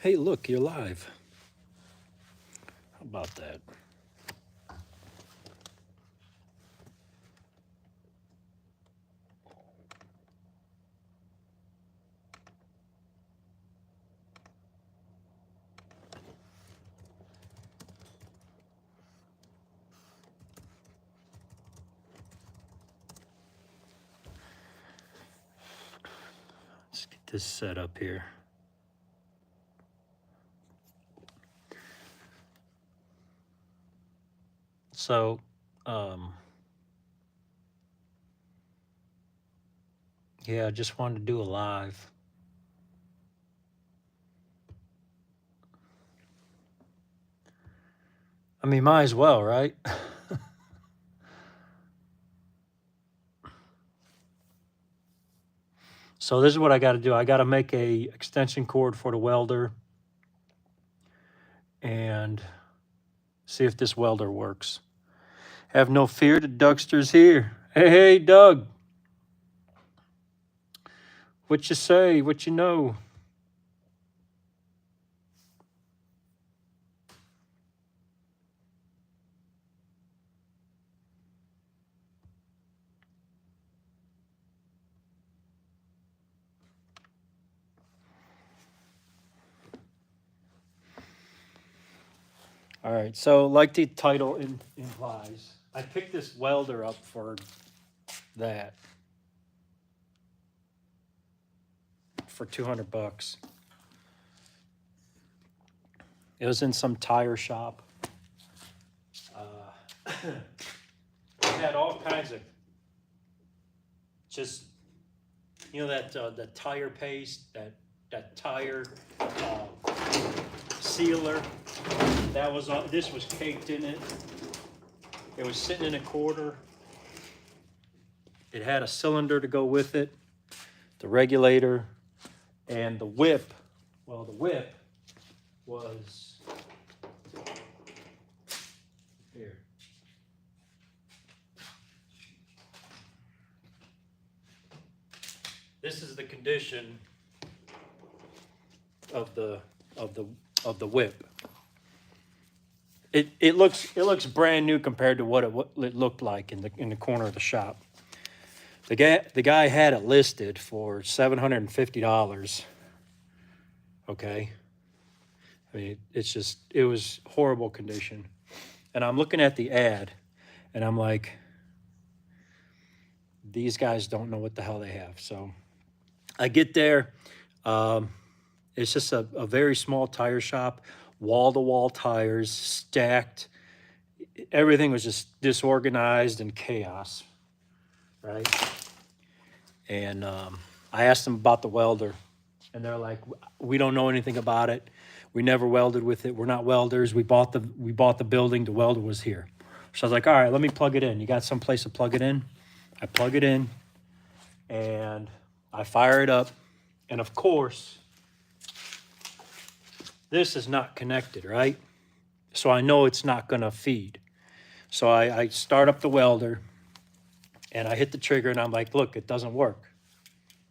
Hey, look, you're live. How about that? Let's get this set up here. So, yeah, I just wanted to do a live. I mean, might as well, right? So this is what I got to do. I got to make a extension cord for the welder and see if this welder works. Have no fear, the Dougster's here. Hey, Doug. What you say? What you know? All right, so like the title implies, I picked this welder up for that. For 200 bucks. It was in some tire shop. It had all kinds of just, you know, that the tire paste, that tire sealer. That was on. This was caked in it. It was sitting in a quarter. It had a cylinder to go with it, the regulator, and the whip. Well, the whip was here. This is the condition of the whip. It looks brand new compared to what it looked like in the corner of the shop. The guy had it listed for $750. Okay. I mean, it was horrible condition. And I'm looking at the ad and I'm like, these guys don't know what the hell they have. So I get there. It's just a very small tire shop, wall-to-wall tires, stacked. Everything was just disorganized and chaos, right? And I asked them about the welder, and they're like, "We don't know anything about it. We never welded with it. We're not welders. We bought the building. The welder was here." So I was like, "All right, let me plug it in. You got some place to plug it in?" I plug it in, and I fire it up, and of course, this is not connected, right? So I know it's not going to feed. So I start up the welder, and I hit the trigger, and I'm like, look, it doesn't work,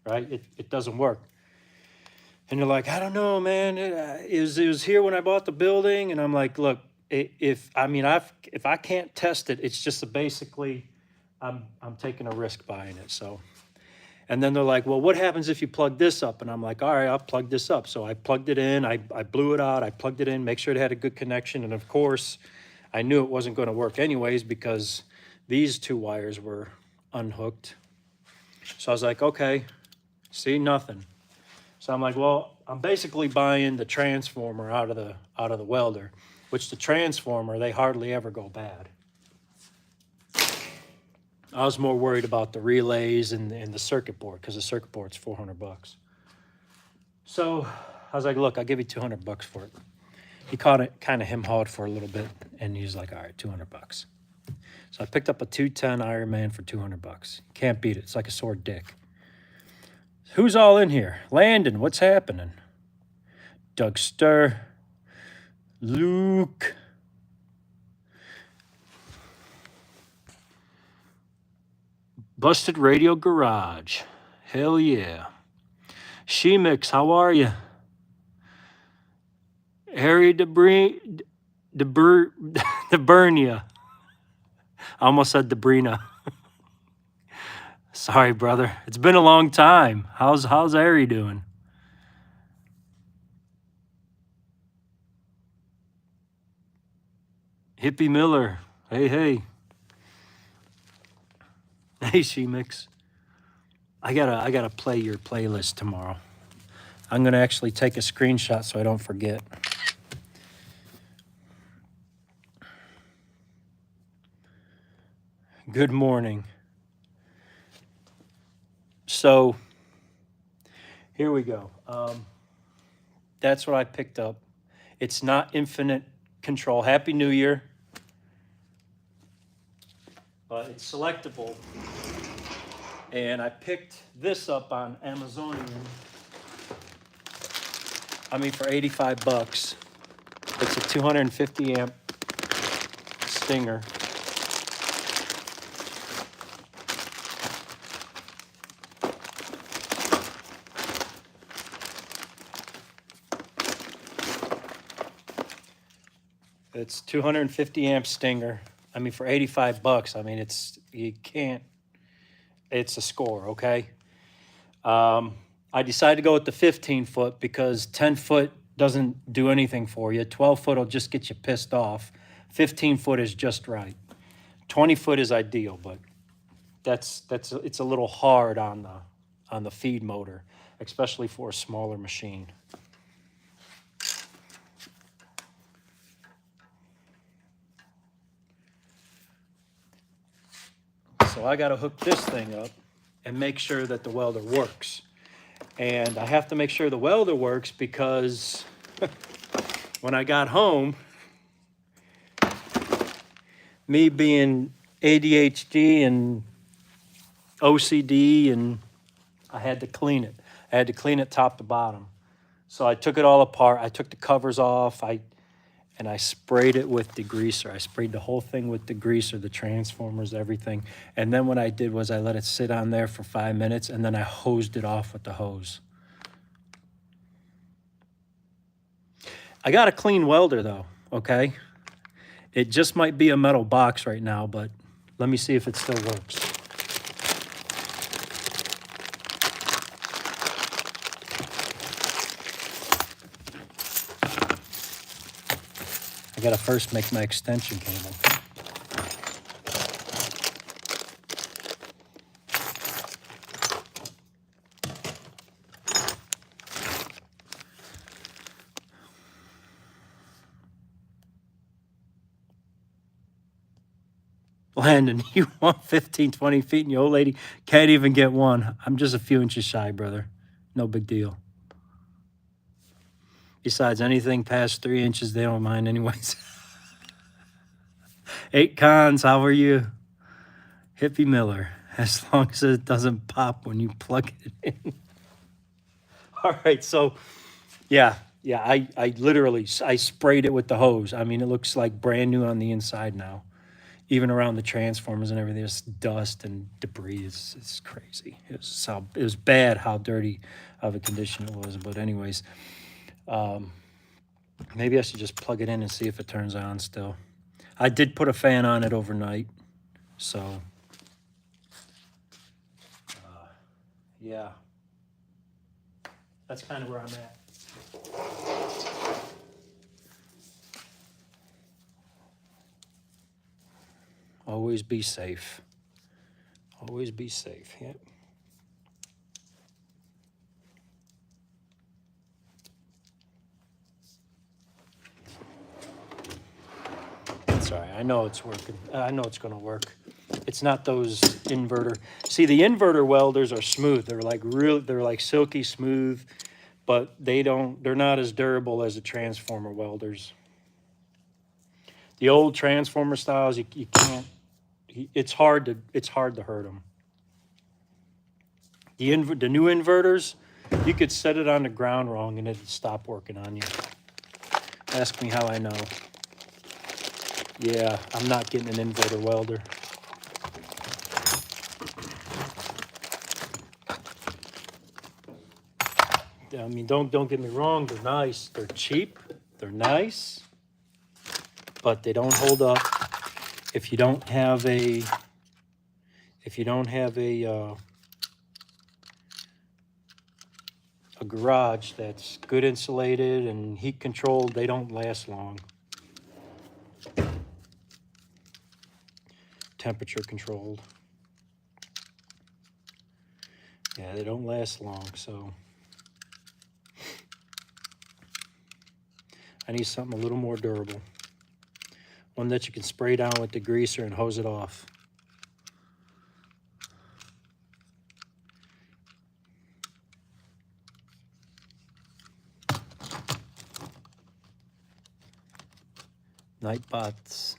right? It doesn't work. And you're like, I don't know, man. It was here when I bought the building. And I'm like, look, if I can't test it, it's just basically I'm taking a risk buying it. So, and then they're like, well, what happens if you plug this up? And I'm like, all right, I'll plug this up. So I plugged it in, I blew it out, I plugged it in, make sure it had a good connection. And of course, I knew it wasn't going to work anyways because these two wires were unhooked. So I was like, okay, see, nothing. So I'm like, well, I'm basically buying the transformer out of the welder, which the transformer, they hardly ever go bad. I was more worried about the relays and the circuit board because the circuit board's 400 bucks. So I was like, look, I'll give you 200 bucks for it. He caught it kind of hem-hawed for a little bit, and he's like, all right, 200 bucks. So I picked up a 210 Iron Man for 200 bucks. Can't beat it. It's like a sore dick. Who's all in here? Landon, what's happening? Doug Stir. Luke. Busted Radio Garage. Hell yeah. Shemix, how are you? Harry Deburnia. I almost said Debrina. Sorry, brother. It's been a long time. How's Harry doing? Hippie Miller. Hey, hey. Hey, She-Mix. I gotta play your playlist tomorrow. I'm gonna actually take a screenshot so I don't forget. Good morning. So here we go. That's what I picked up. It's not infinite control. Happy New Year. But it's selectable. And I picked this up on Amazonian. I mean, for 85 bucks. It's a 250 amp Stinger. It's 250 amp Stinger. I mean, for 85 bucks, I mean, it's a score, okay? I decided to go with the 15 foot because 10 foot doesn't do anything for you. 12 foot will just get you pissed off. 15 foot is just right. 20 foot is ideal, but it's a little hard on the feed motor, especially for a smaller machine. So I got to hook this thing up and make sure that the welder works. And I have to make sure the welder works because when I got home, me being ADHD and OCD, and I had to clean it. I had to clean it top to bottom. So I took it all apart. I took the covers off. And I sprayed it with degreaser. I sprayed the whole thing with degreaser, the transformers, everything. And then what I did was I let it sit on there for 5 minutes, and then I hosed it off with the hose. I got a clean welder though, okay? It just might be a metal box right now, but let me see if it still works. I gotta first make my extension cable. Landon, you want 15, 20 feet and your old lady can't even get one. I'm just a few inches shy, brother. No big deal. Besides, anything past 3 inches, they don't mind anyways. 8 cons, how are you? Hippie Miller, as long as it doesn't pop when you plug it in. All right, so yeah, I literally, I sprayed it with the hose. I mean, it looks like brand new on the inside now. Even around the transformers and everything, there's dust and debris. It's crazy. It was bad how dirty of a condition it was. But anyways, maybe I should just plug it in and see if it turns on still. I did put a fan on it overnight, so yeah, that's kind of where I'm at. Always be safe. Always be safe. Yep. Sorry, I know it's working. I know it's going to work. It's not those inverter. See, the inverter welders are smooth. They're like silky smooth, but they're not as durable as the transformer welders. The old transformer styles, you can't. It's hard to hurt them. The new inverters, you could set it on the ground wrong and it'd stop working on you. Ask me how I know. Yeah, I'm not getting an inverter welder. I mean, don't get me wrong. They're nice. They're cheap. They're nice, but they don't hold up if you don't have a garage that's good insulated and heat controlled. They don't last long. Temperature controlled. Yeah, they don't last long, so I need something a little more durable. One that you can spray down with degreaser and hose it off. Nightbot's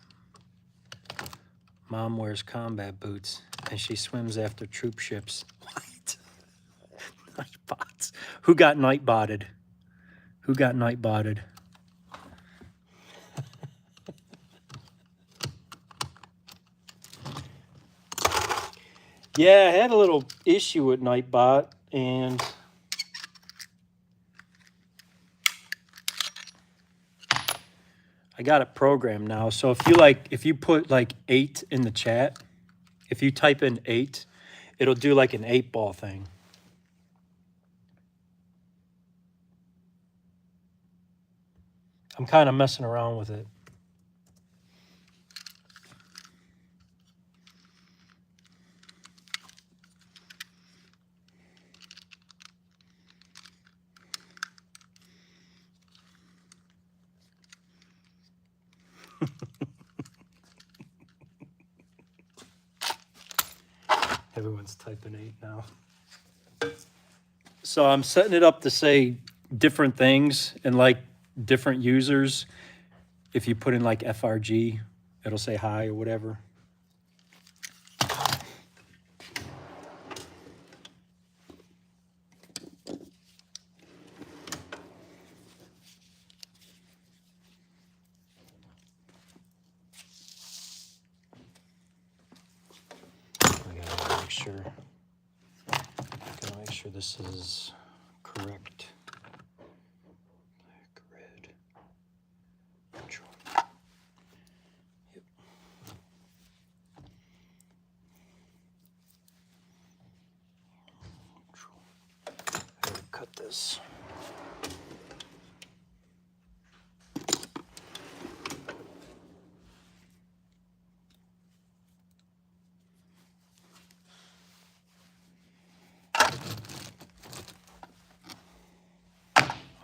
mom wears combat boots and she swims after troop ships. What? Nightbots. Who got nightbotted? Who got nightbotted? Yeah, I had a little issue with Nightbot, and I got it programmed now. So if you put like 8 in the chat, if you type in 8, it'll do like an 8-ball thing. I'm kind of messing around with it. Everyone's typing 8 now. So I'm setting it up to say different things and like different users. If you put in like FRG, it'll say hi or whatever. Gotta make sure this is correct. Black, red, neutral. Yep. Neutral. I gotta cut this.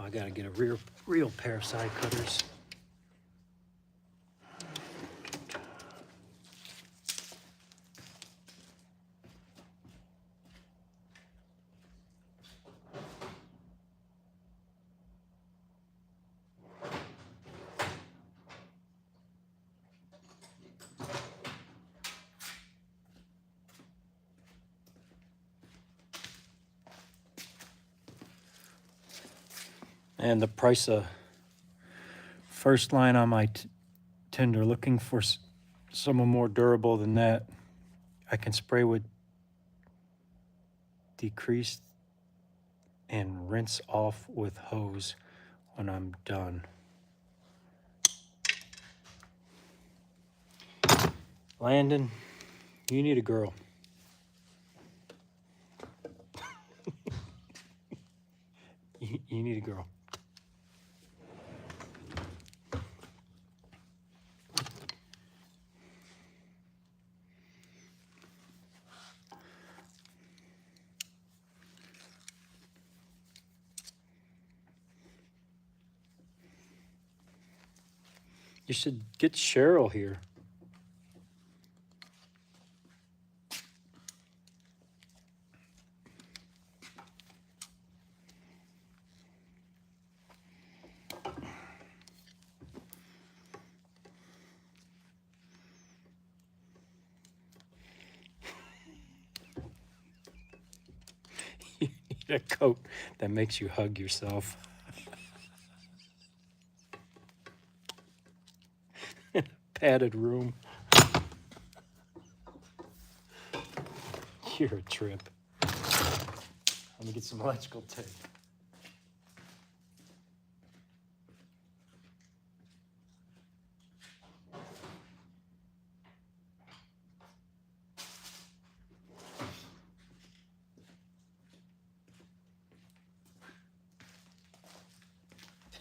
I gotta get a real pair of side cutters. And the price of first line on my Tinder, looking for someone more durable than that. I can spray with decreased and rinse off with hose when I'm done. Landon, you need a girl. You need a girl. You should get Cheryl here. You need a coat that makes you hug yourself. Padded room. You're a trip. Let me get some electrical tape.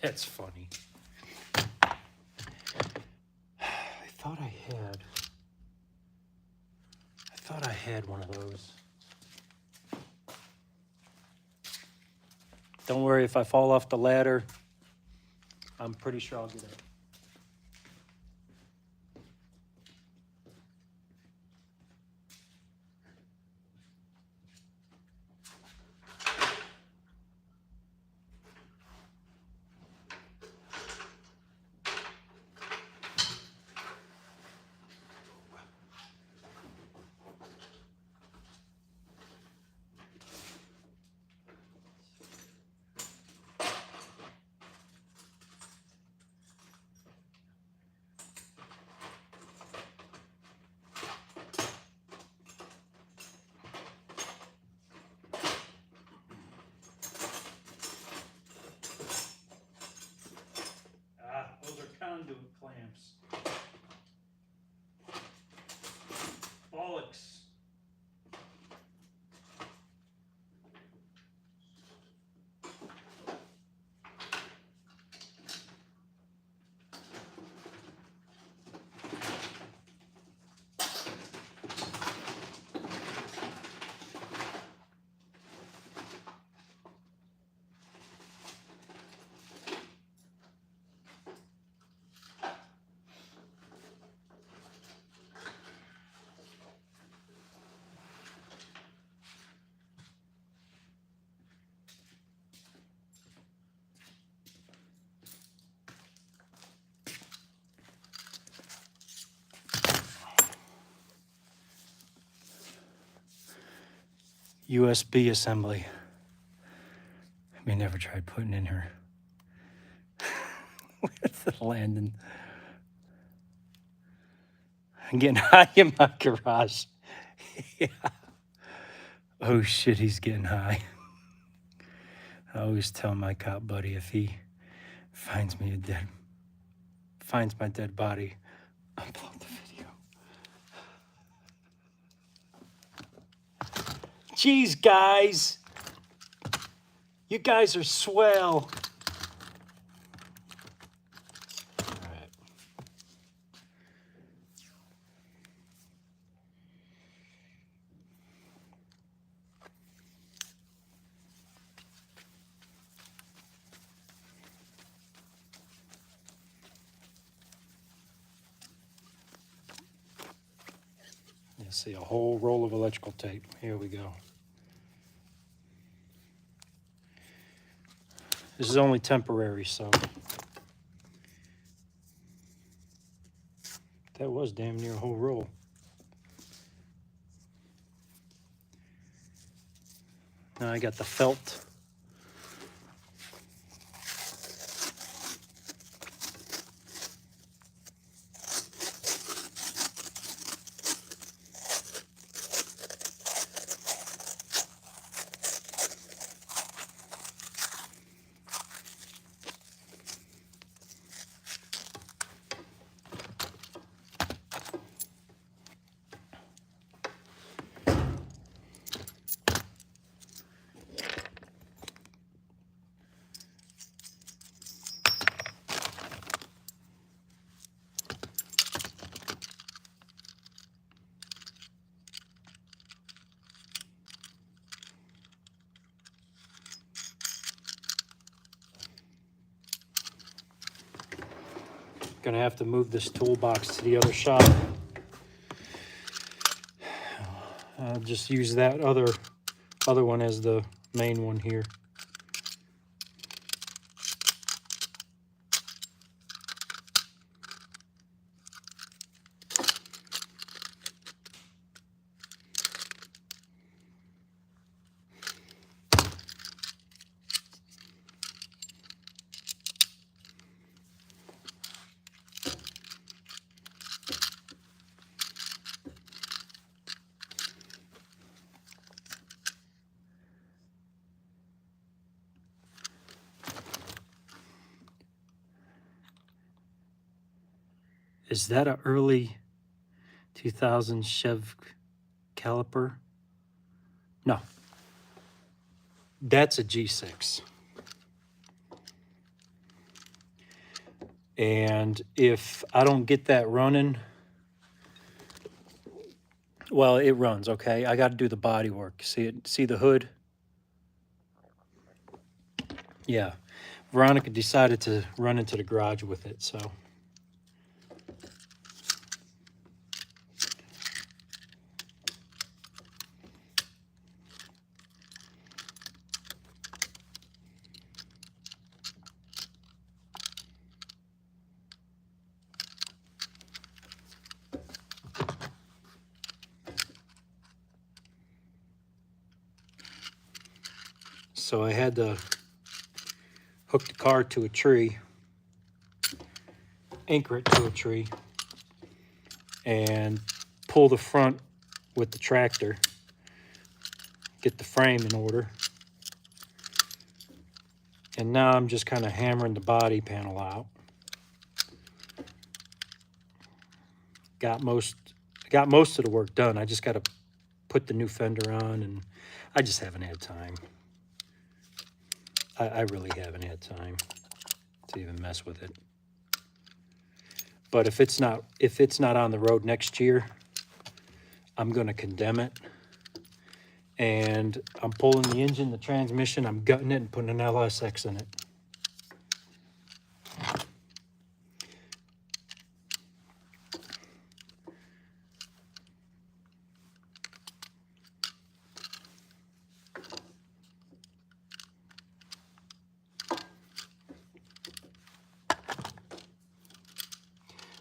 That's funny. I thought I had one of those. Don't worry, if I fall off the ladder, I'm pretty sure I'll get it. Those are conduit clamps. Bollocks. USB assembly. I mean, never tried putting in her. With the landing. I'm getting high in my garage. Yeah. Oh shit, he's getting high. I always tell my cop buddy if he finds my dead body, upload the video. Jeez, guys. You guys are swell. All right. You see a whole roll of electrical tape. Here we go. This is only temporary, so that was damn near a whole roll. Now I got the felt. Gonna have to move this toolbox to the other shop. I'll just use that other one as the main one here. Is that an early 2000 Chev caliper? No. That's a G6. And if I don't get that running, well, it runs, okay? I got to do the body work. See it? See the hood? Yeah. Veronica decided to run into the garage with it, so. So I had to hook the car to a tree, anchor it to a tree, and pull the front with the tractor, get the frame in order. And now I'm just kind of hammering the body panel out. Got most of the work done. I just got to put the new fender on, and I just haven't had time. I really haven't had time to even mess with it. But if it's not on the road next year, I'm going to condemn it. And I'm pulling the engine, the transmission, I'm gutting it and putting an LSX in it.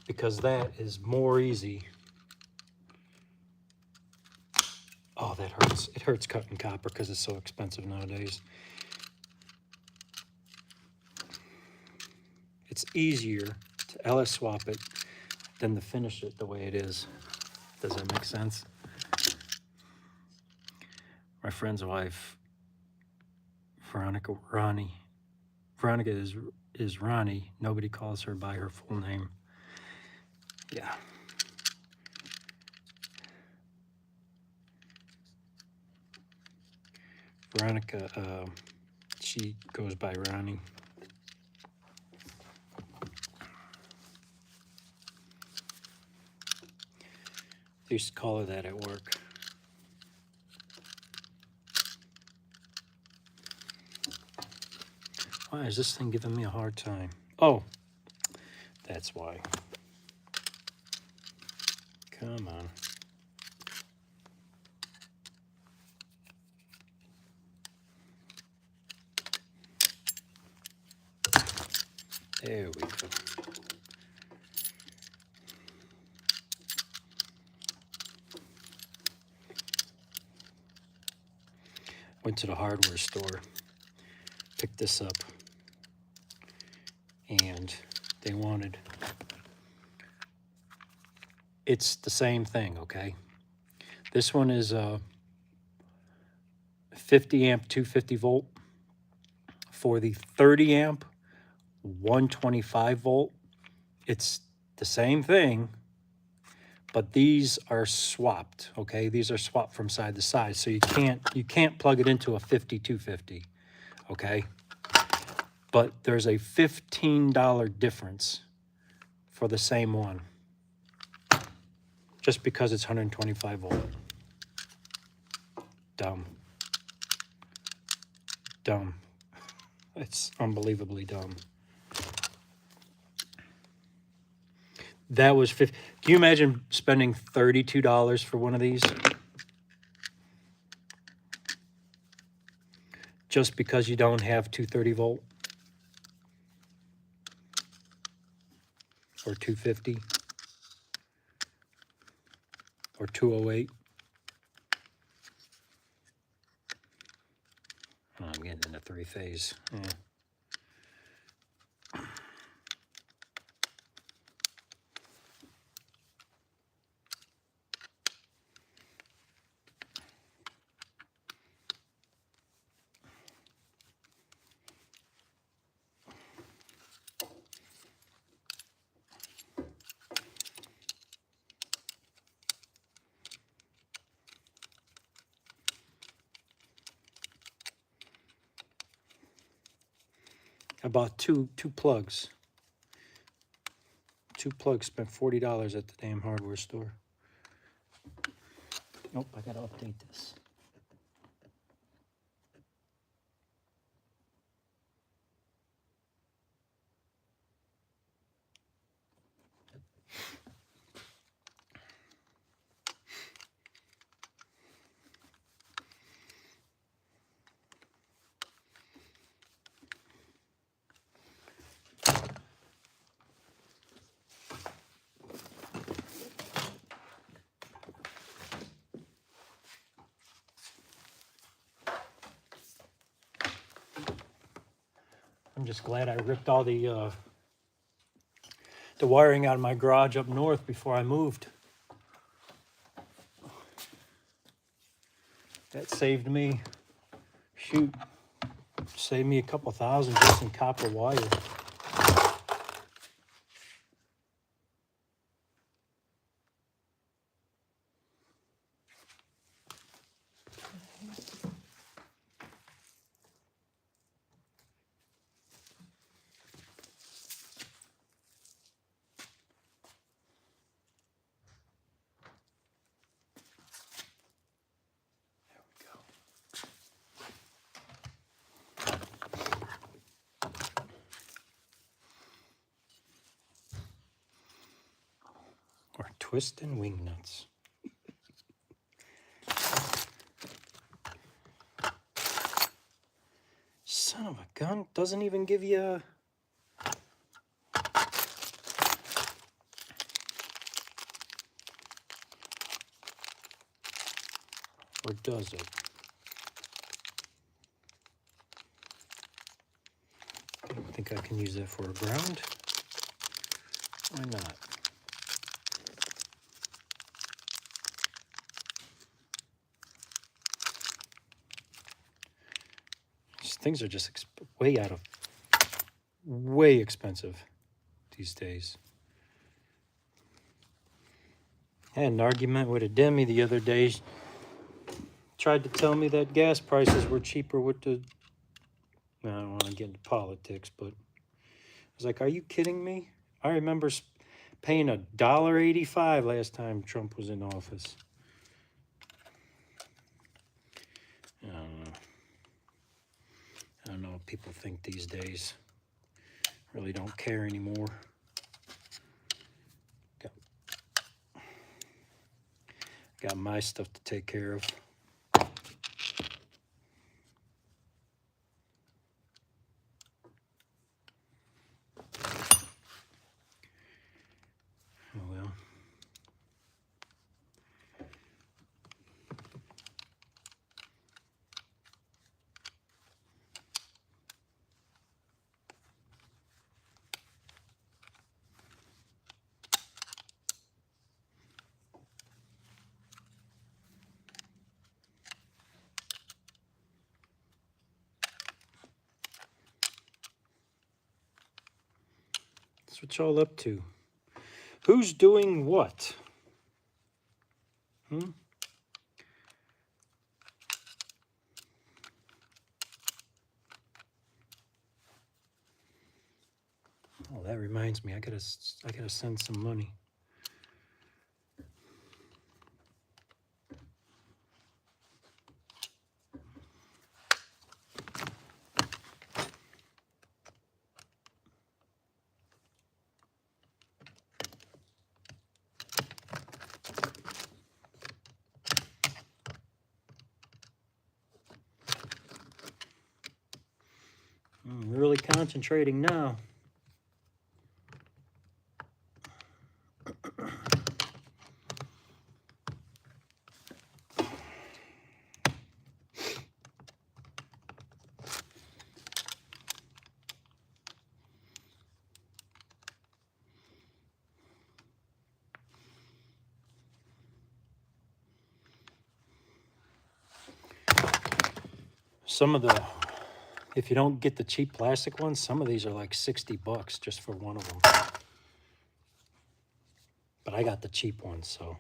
Because that is more easy. Oh, that hurts. It hurts cutting copper because it's so expensive nowadays. It's easier to LS swap it than to finish it the way it is. Does that make sense? My friend's wife, Veronica is Ronnie. Nobody calls her by her full name. Yeah. Veronica, she goes by Ronnie. They used to call her that at work. Why is this thing giving me a hard time? Oh, that's why. Come on. There we go. Went to the hardware store, picked this up, and they wanted, it's the same thing, okay? This one is a 50 amp 250 volt. For the 30 amp 125 volt, it's the same thing, but these are swapped, okay? These are swapped from side to side, so you can't plug it into a 5250, okay? But there's a $15 difference for the same one, just because it's 125 volt. Dumb. Dumb. It's unbelievably dumb. That was can you imagine spending $32 for one of these? Just because you don't have 230 volt? Or 250? Or 208? Oh, I'm getting into three-phase. Yeah. I bought two plugs. 2 plugs, spent $40 at the damn hardware store. Nope, I gotta update this. I'm just glad I ripped all the wiring out of my garage up north before I moved. That saved me, shoot, saved me a couple thousand just in copper wire. Or twisting wing nuts. Son of a gun, doesn't even give you a... Or does it? I don't think I can use that for a ground. Why not? These things are just way expensive these days. I had an argument with a Demi the other day. She tried to tell me that gas prices were cheaper with the... I don't want to get into politics, but I was like, are you kidding me? I remember paying $1.85 last time Trump was in office. I don't know. I don't know what people think these days. Really don't care anymore. Got my stuff to take care of. Oh well. That's what y'all up to. Who's doing what? Oh, that reminds me. I gotta send some money. I'm really concentrating now. Some of the, if you don't get the cheap plastic ones, some of these are like $60 just for one of them. But I got the cheap ones, so.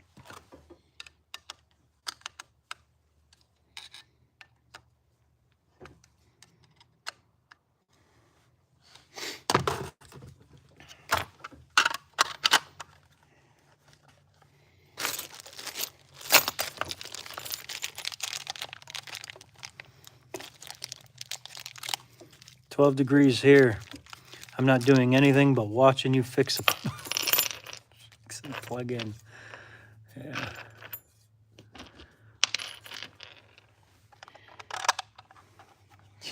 12 degrees here. I'm not doing anything but watching you fix it. Plug in. Yeah.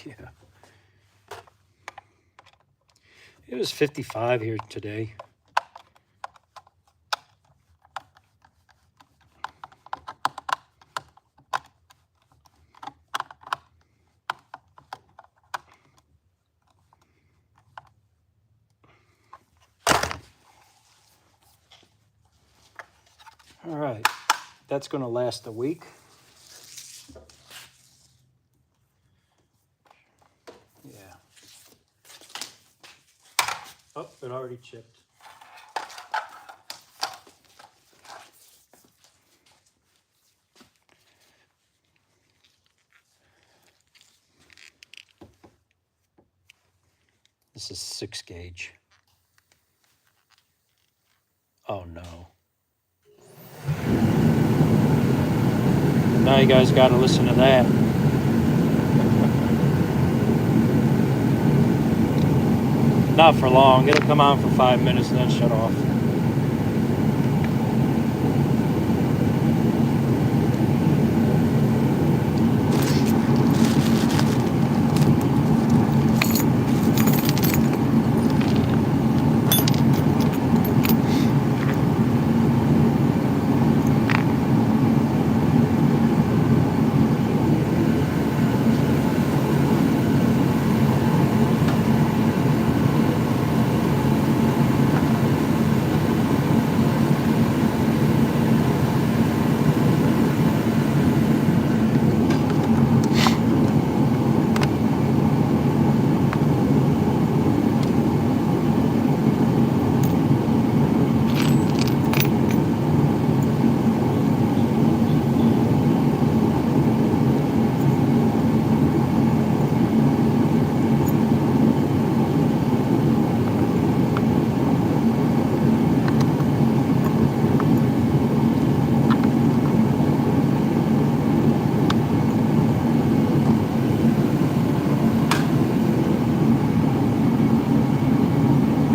Yeah. It was 55 here today. All right, that's going to last a week. Yeah. Oh, it already chipped. This is 6 gauge. Oh no. Now you guys got to listen to that. Not for long. It'll come on for 5 minutes and then shut off.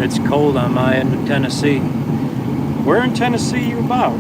It's cold on my end of Tennessee. Where in Tennessee you about?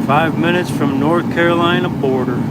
5 minutes from North Carolina border.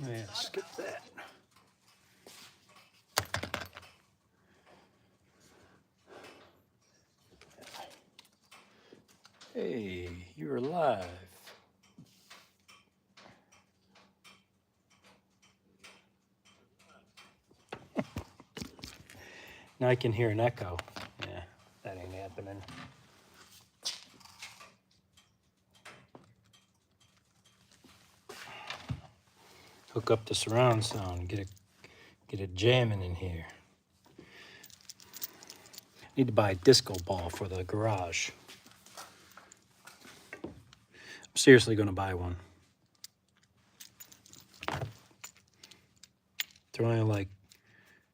Yeah, skip that. Hey, you're alive. Now I can hear an echo. Yeah, that ain't happening. Hook up the surround sound, get it jamming in here. Need to buy a disco ball for the garage. I'm seriously gonna buy one. They're only like,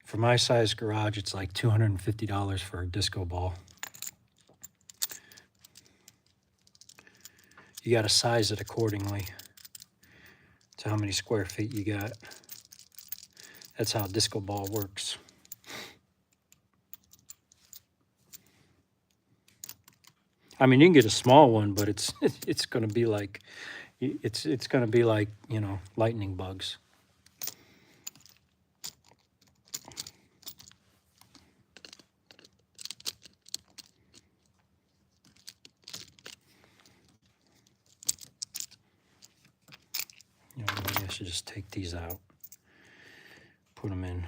for my size garage, it's like $250 for a disco ball. You gotta size it accordingly to how many square feet you got. That's how a disco ball works. I mean, you can get a small one, but it's gonna be like, it's gonna be like, you know, lightning bugs. You know, maybe I should just take these out, put them in.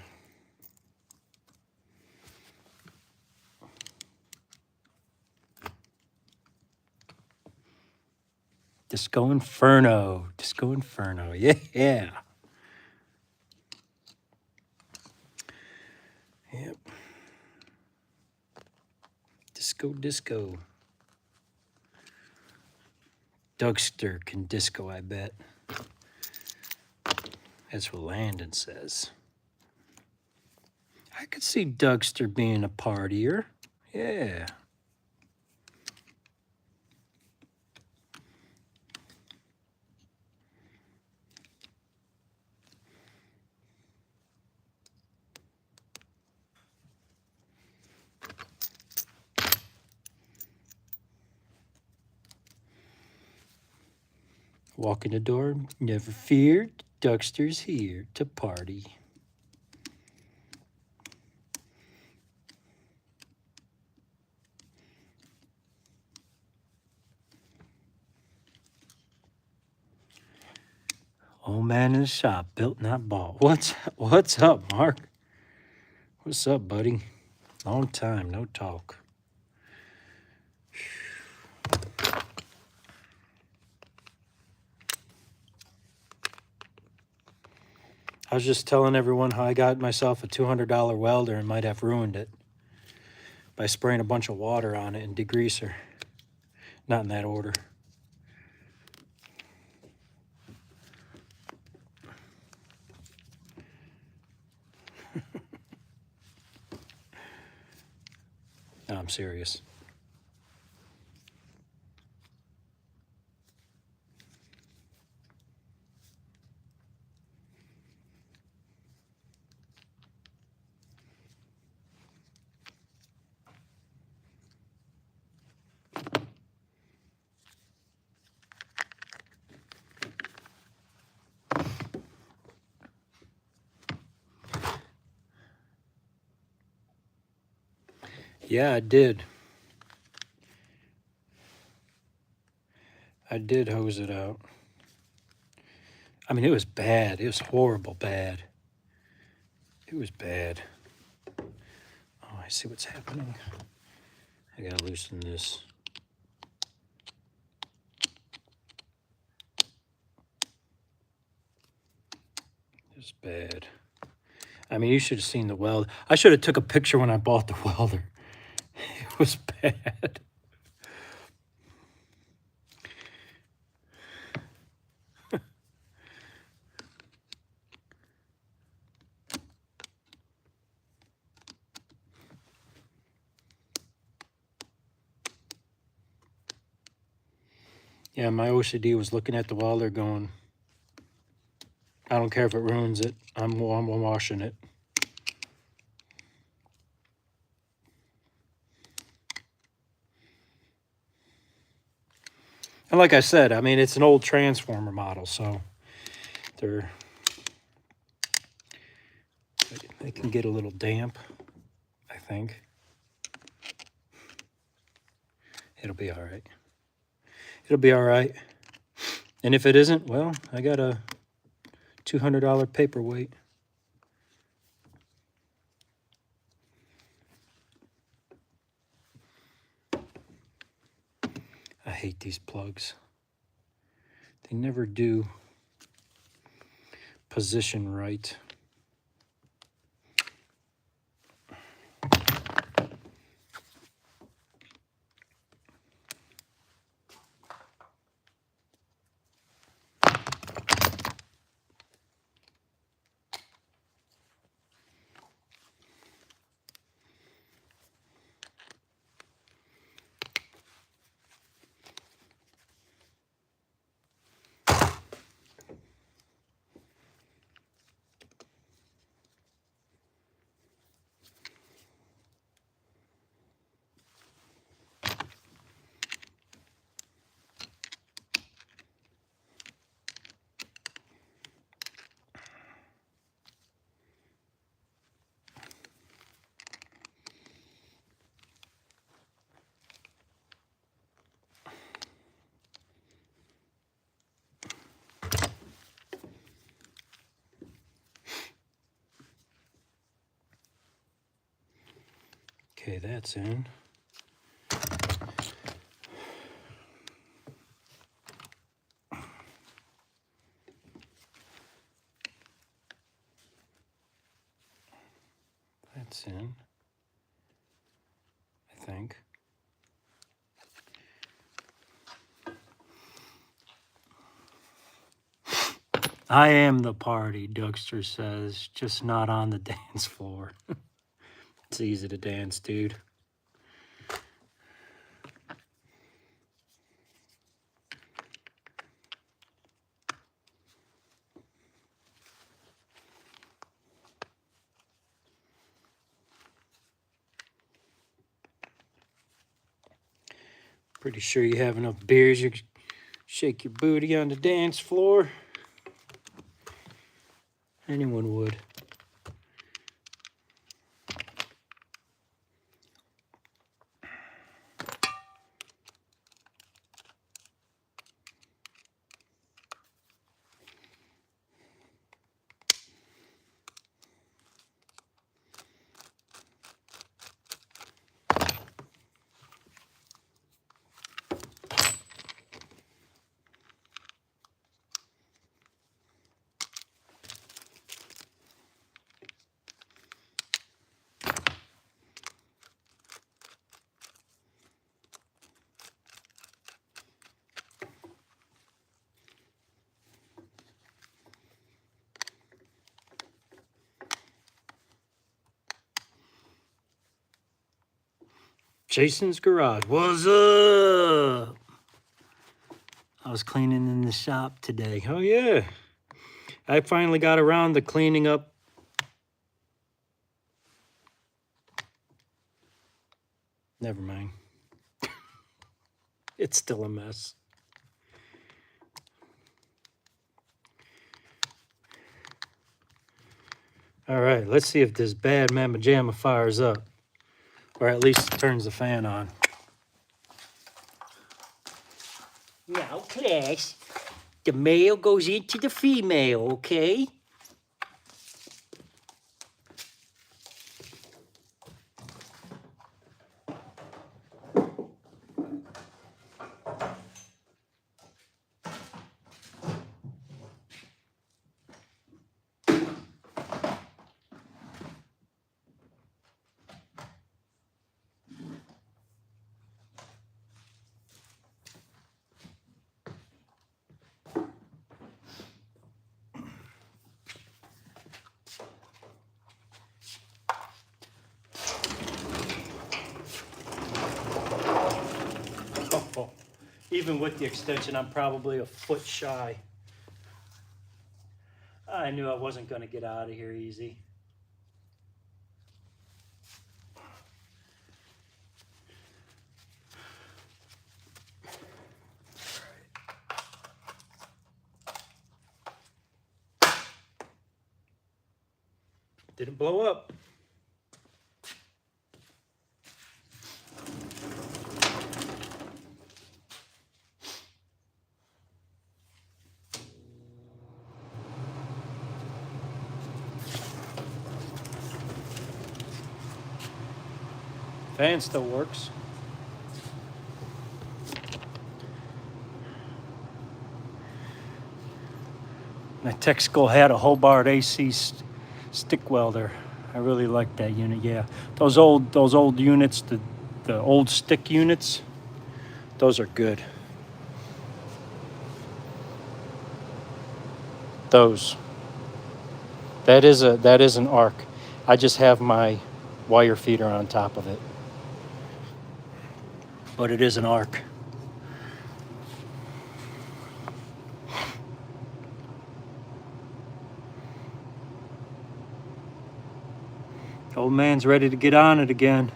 Disco Inferno, Disco Inferno, yeah. Yep. Disco. Dougster can disco, I bet. That's what Landon says. I could see Dougster being a partier. Yeah. Walk in the door, never fear, Duckster's here to party. Old man in the shop, built not bought. What's up, Mark? What's up, buddy? Long time, no talk. I was just telling everyone how I got myself a $200 welder and might have ruined it by spraying a bunch of water on it and degreaser. Not in that order. No, I'm serious. Yeah, I did. I did hose it out. I mean, it was bad. It was horrible bad. It was bad. Oh, I see what's happening. I gotta loosen this. It's bad. I mean, you should have seen the weld. I should have took a picture when I bought the welder. It was bad. Yeah, my OCD was looking at the welder going, I don't care if it ruins it. I'm washing it. And like I said, I mean, it's an old transformer model, so they can get a little damp, I think. It'll be all right. It'll be all right. And if it isn't, well, I got a $200 paperweight. I hate these plugs. They never do position right. Okay, that's in. That's in, I think. I am the party, Duckster says, just not on the dance floor. It's easy to dance, dude. Pretty sure you have enough beers. You Shake your booty on the dance floor. Anyone would. Jason's garage. What's up? I was cleaning in the shop today. Oh yeah. I finally got around to cleaning up. Never mind. It's still a mess. All right, let's see if this bad mamma jamma fires up. Or at least turns the fan on. Now, class, the male goes into the female, okay? Oh, even with the extension, I'm probably a foot shy. I knew I wasn't going to get out of here easy. Didn't blow up. Fan still works. My Texaco had a Hobart AC stick welder. I really like that unit. Yeah, those old units, the old stick units, those are good. Those. That is an arc. I just have my wire feeder on top of it, but it is an arc. Old man's ready to get on it again.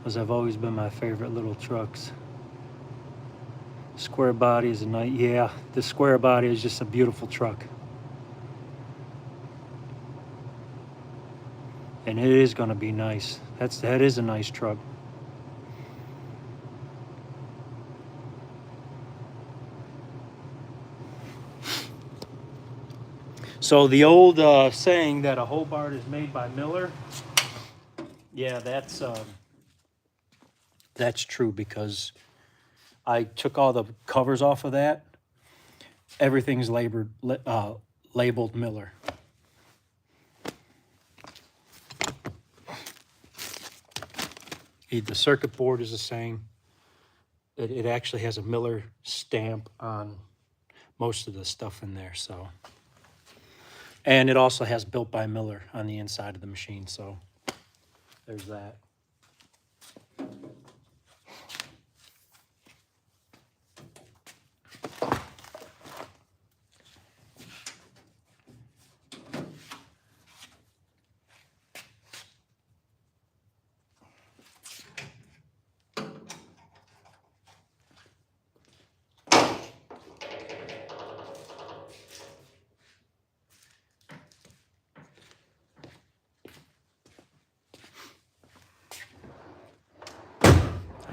Those have always been my favorite little trucks. Square body is a nice, yeah, the square body is just a beautiful truck. And it is gonna be nice. That is a nice truck. So the old saying that a Hobart is made by Miller, yeah, that's true, because I took all the covers off of that. Everything's labeled Miller. The circuit board is the same. It actually has a Miller stamp on most of the stuff in there, so. And it also has built by Miller on the inside of the machine, so there's that.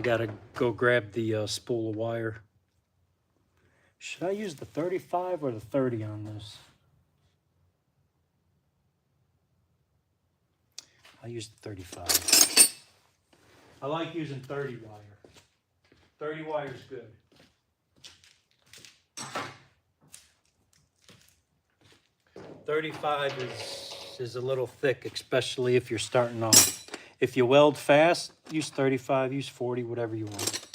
I gotta go grab the spool of wire. Should I use the 35 or the 30 on this? I'll use the 35. I like using 30 wire. 30 wire is good. .35 is a little thick, especially if you're starting off. If you weld fast, use 35, use 40, whatever you want.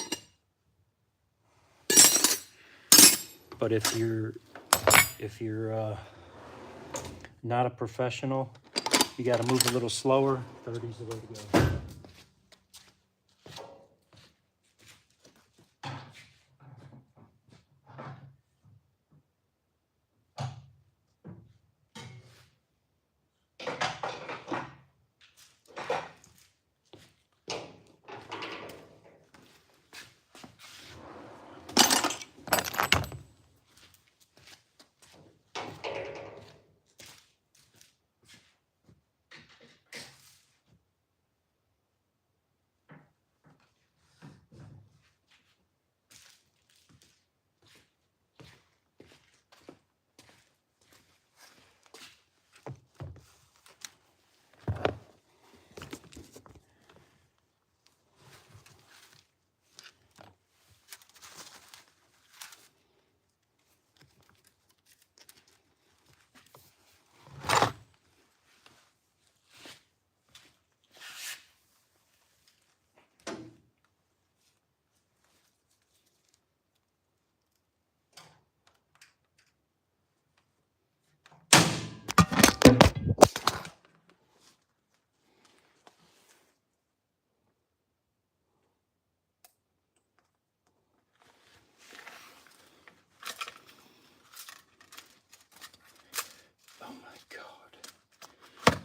But if you're not a professional, you got to move a little slower. 30's the way to go.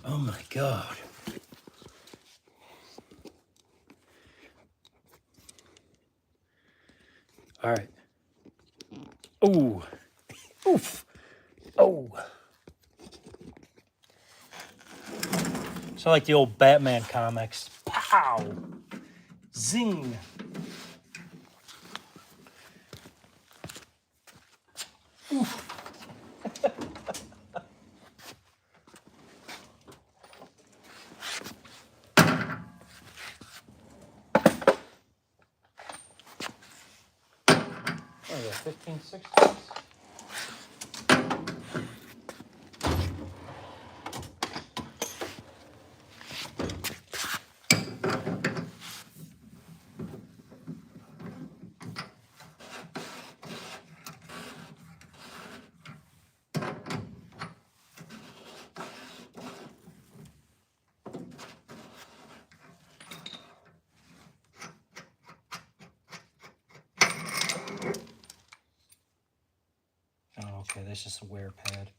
Oh my God. All right. Ooh. Oof. Oh. So like the old Batman comics. Pow. Zing. Oof. What is that, 15, 16? Oh, okay, this is a wear pad.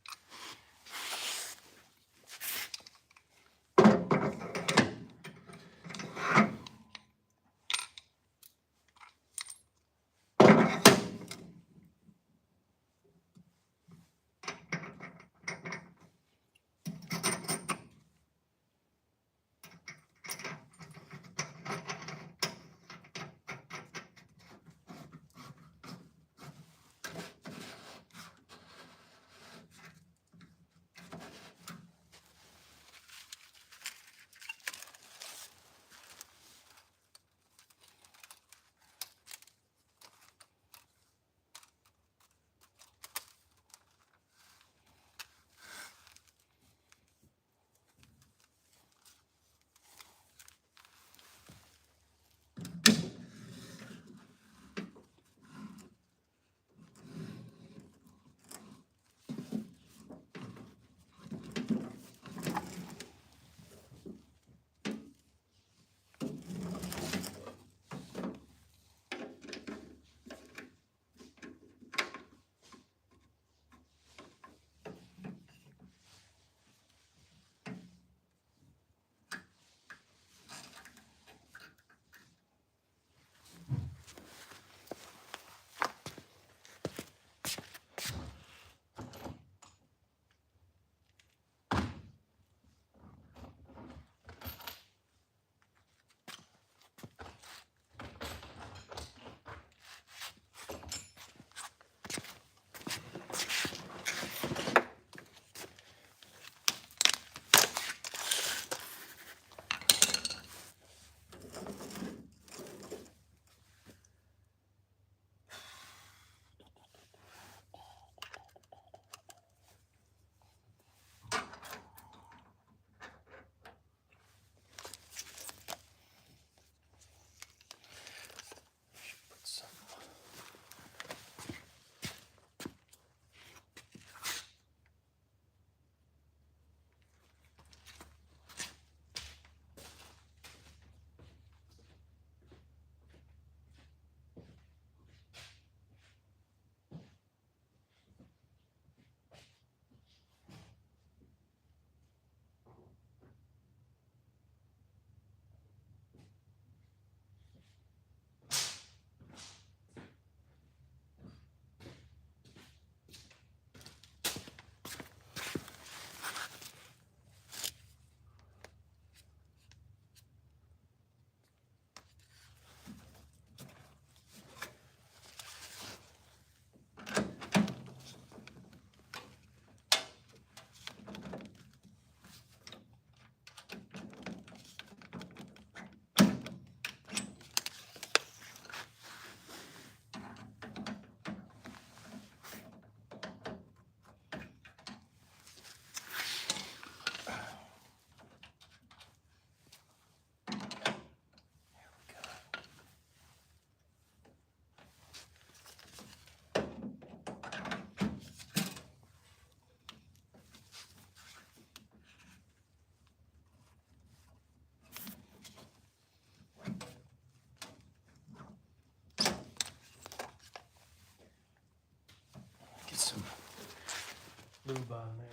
lube on there.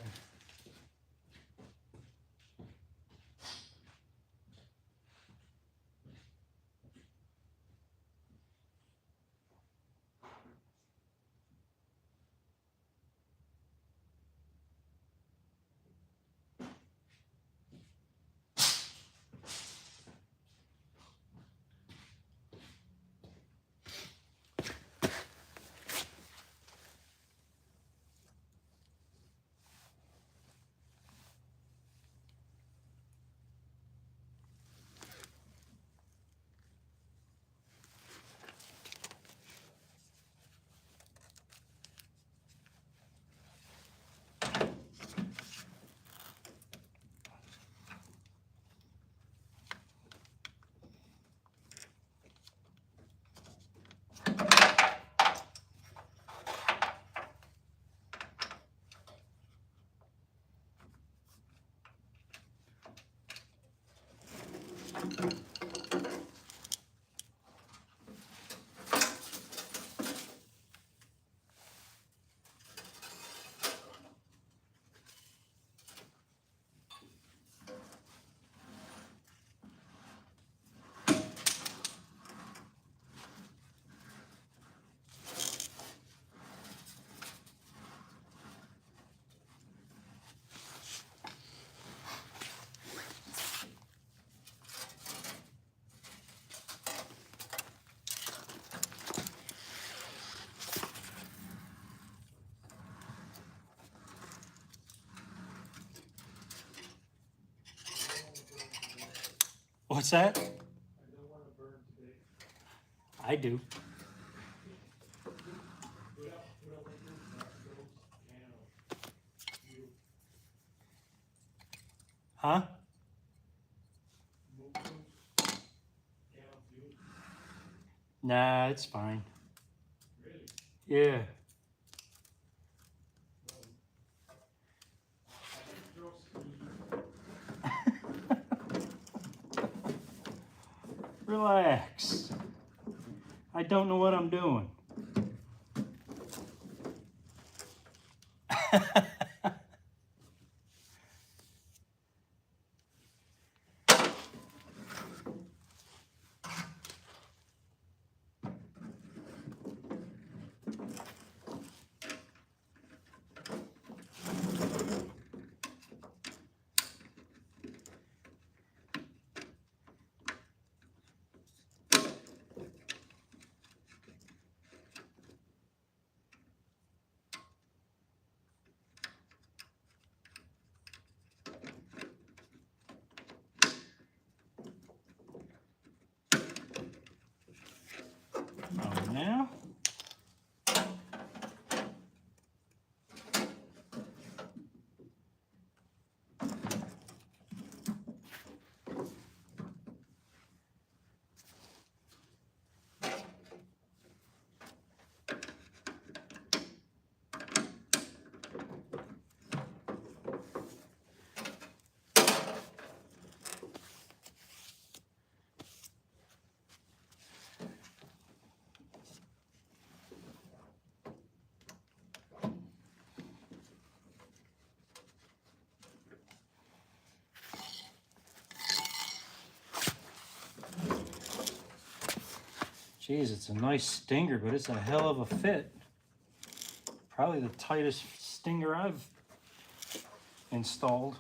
What's that? I don't want to burn today. I do. Huh? Nah, it's fine. Really? Yeah. Relax. I don't know what I'm doing. Oh, now. Geez, it's a nice stinger, but it's a hell of a fit. Probably the tightest stinger I've installed.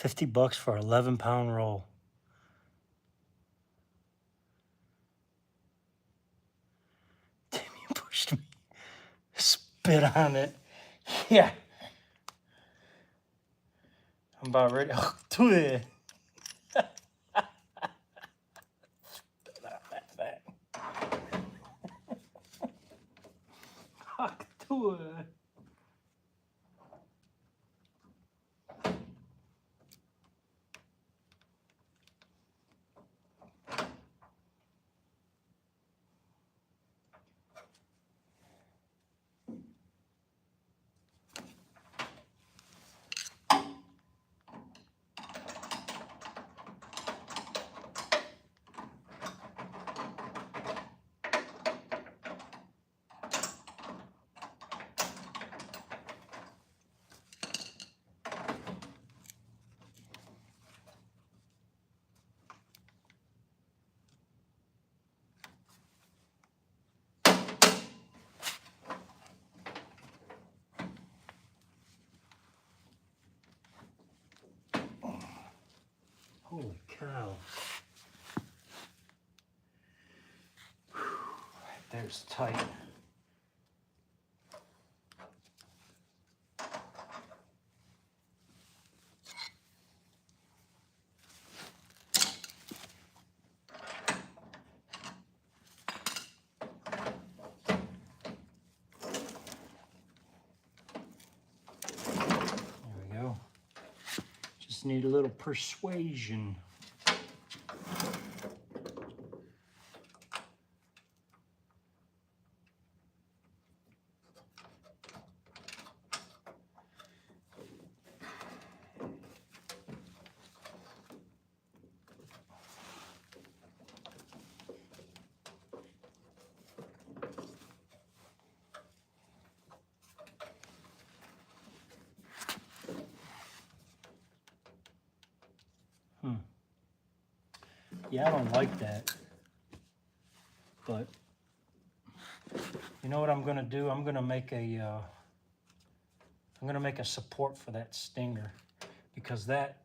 $50 for an 11-pound roll. Damn, you pushed me. Spit on it. Yeah. I'm about ready. Oh, tour. Holy cow. There's tight. There we go. Just need a little persuasion. Yeah, I don't like that, but you know what I'm gonna do? I'm gonna make a support for that stinger, because that.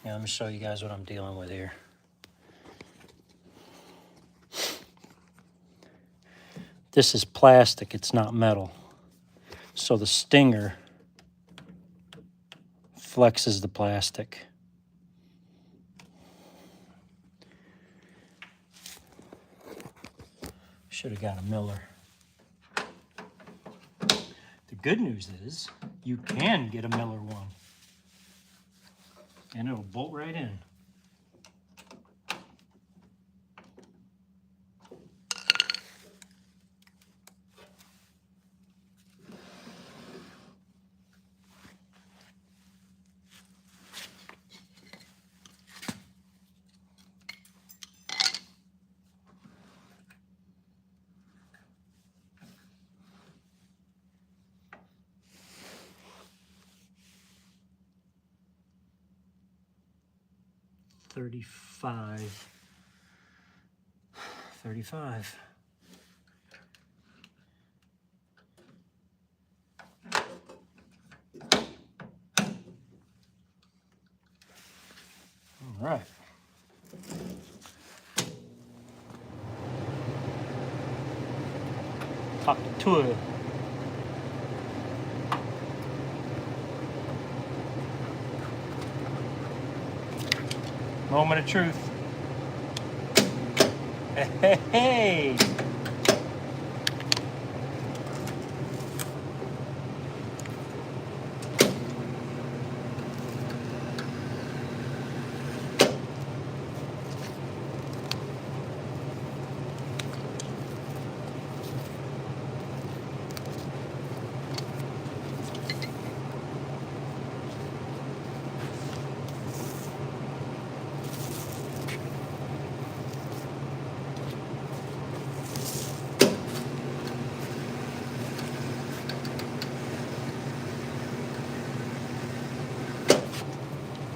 Yeah, let me show you guys what I'm dealing with here. This is plastic; it's not metal, so the stinger flexes the plastic. Should have got a Miller. The good news is you can get a Miller one, and it'll bolt right in. $35. All right. Top the tour. Moment of truth. Hey, hey.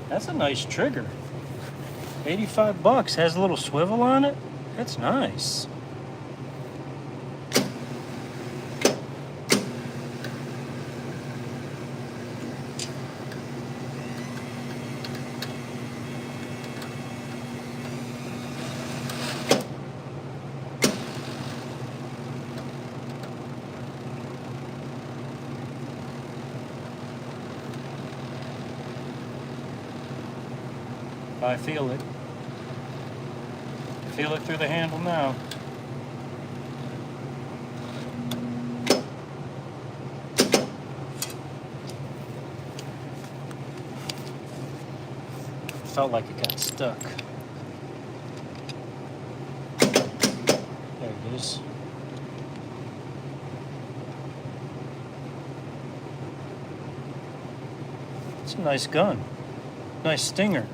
That's a nice trigger. 85 bucks, has a little swivel on it. That's nice. I feel it. I feel it through the handle now. felt like it got stuck. There it is. It's a nice gun. Nice stinger.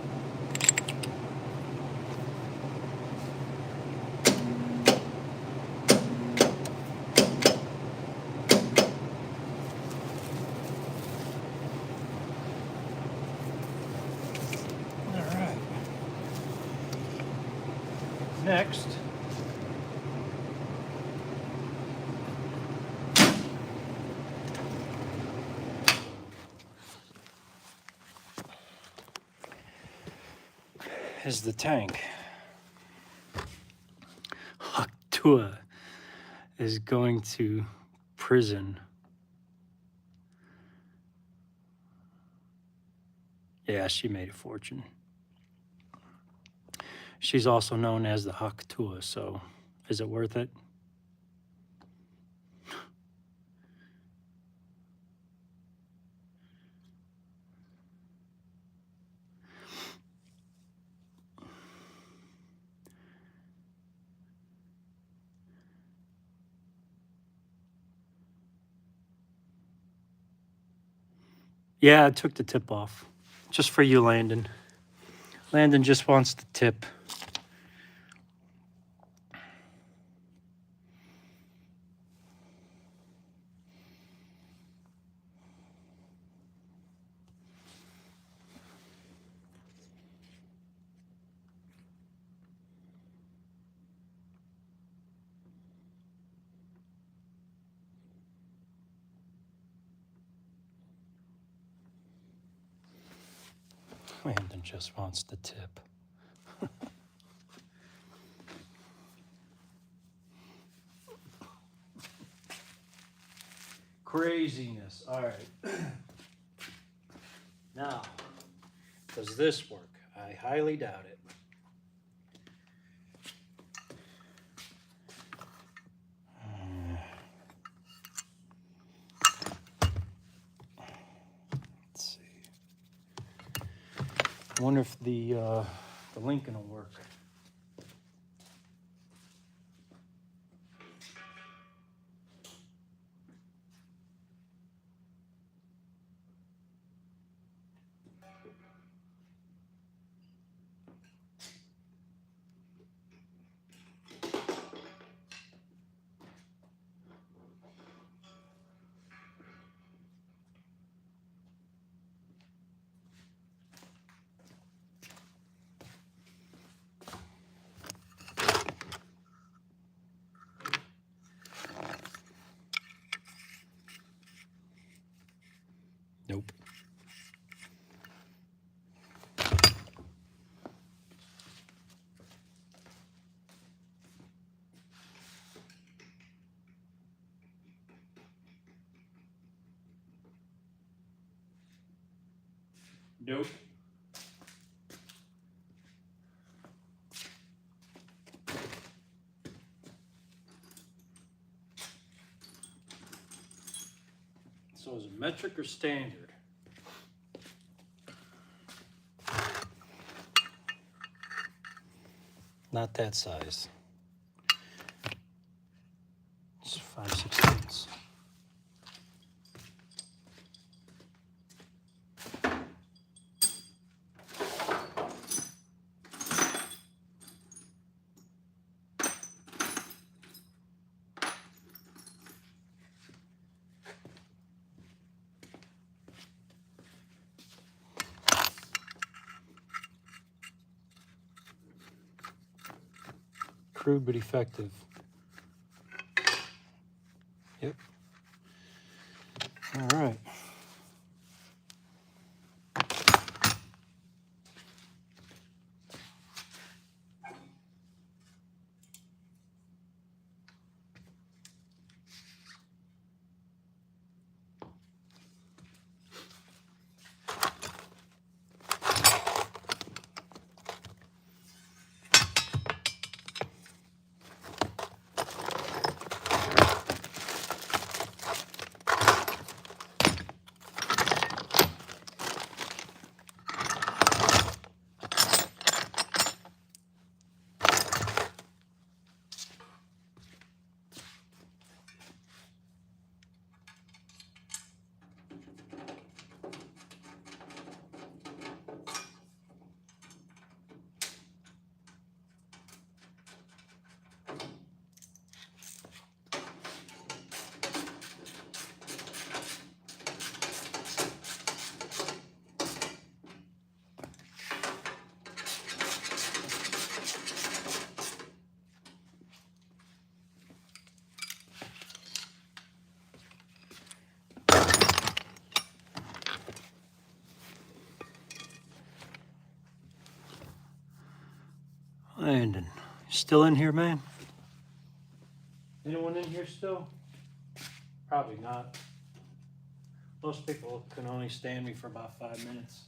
Alright. Next. Is the tank. Haktua is going to prison. Yeah, she made a fortune. She's also known as the Haktua, so is it worth it? Yeah, I took the tip off. Just for you, Landon. Landon just wants the tip. Landon just wants the tip. Craziness. All right. Now, does this work? I highly doubt it. Let's see. I wonder if the Lincoln will work. Nope. Nope. So is it metric or standard? Not that size. It's 5/16. Crude but effective. Yep. All right. Landon, still in here, man? Anyone in here still? Probably not. Most people can only stand me for about 5 minutes.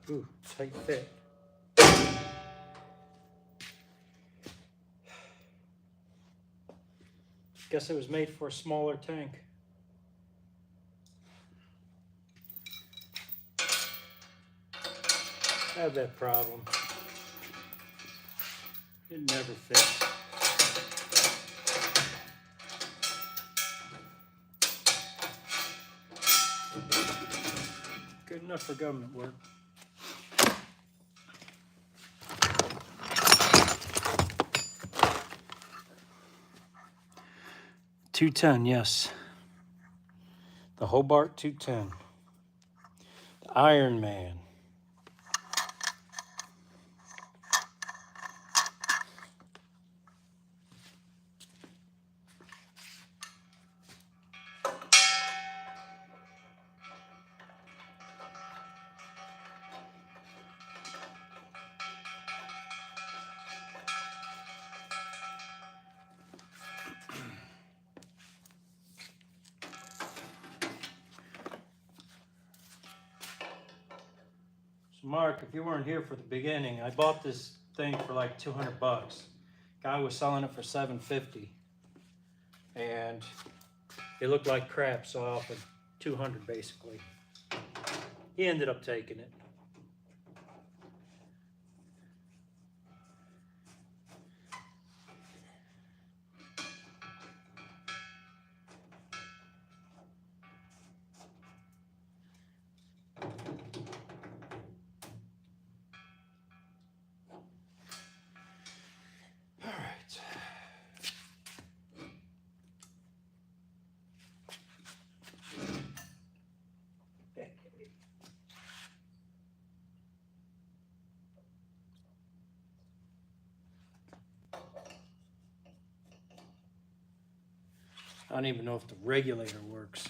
Ooh, tight fit. Guess it was made for a smaller tank. I have that problem. It never fits. Good enough for government work. .210, yes. The Hobart 210. The Iron Man. Mark, if you weren't here for the beginning, I bought this thing for like 200 bucks. Guy was selling it for 750, and it looked like crap, so I offered 200 basically. He ended up taking it. I don't even know if the regulator works.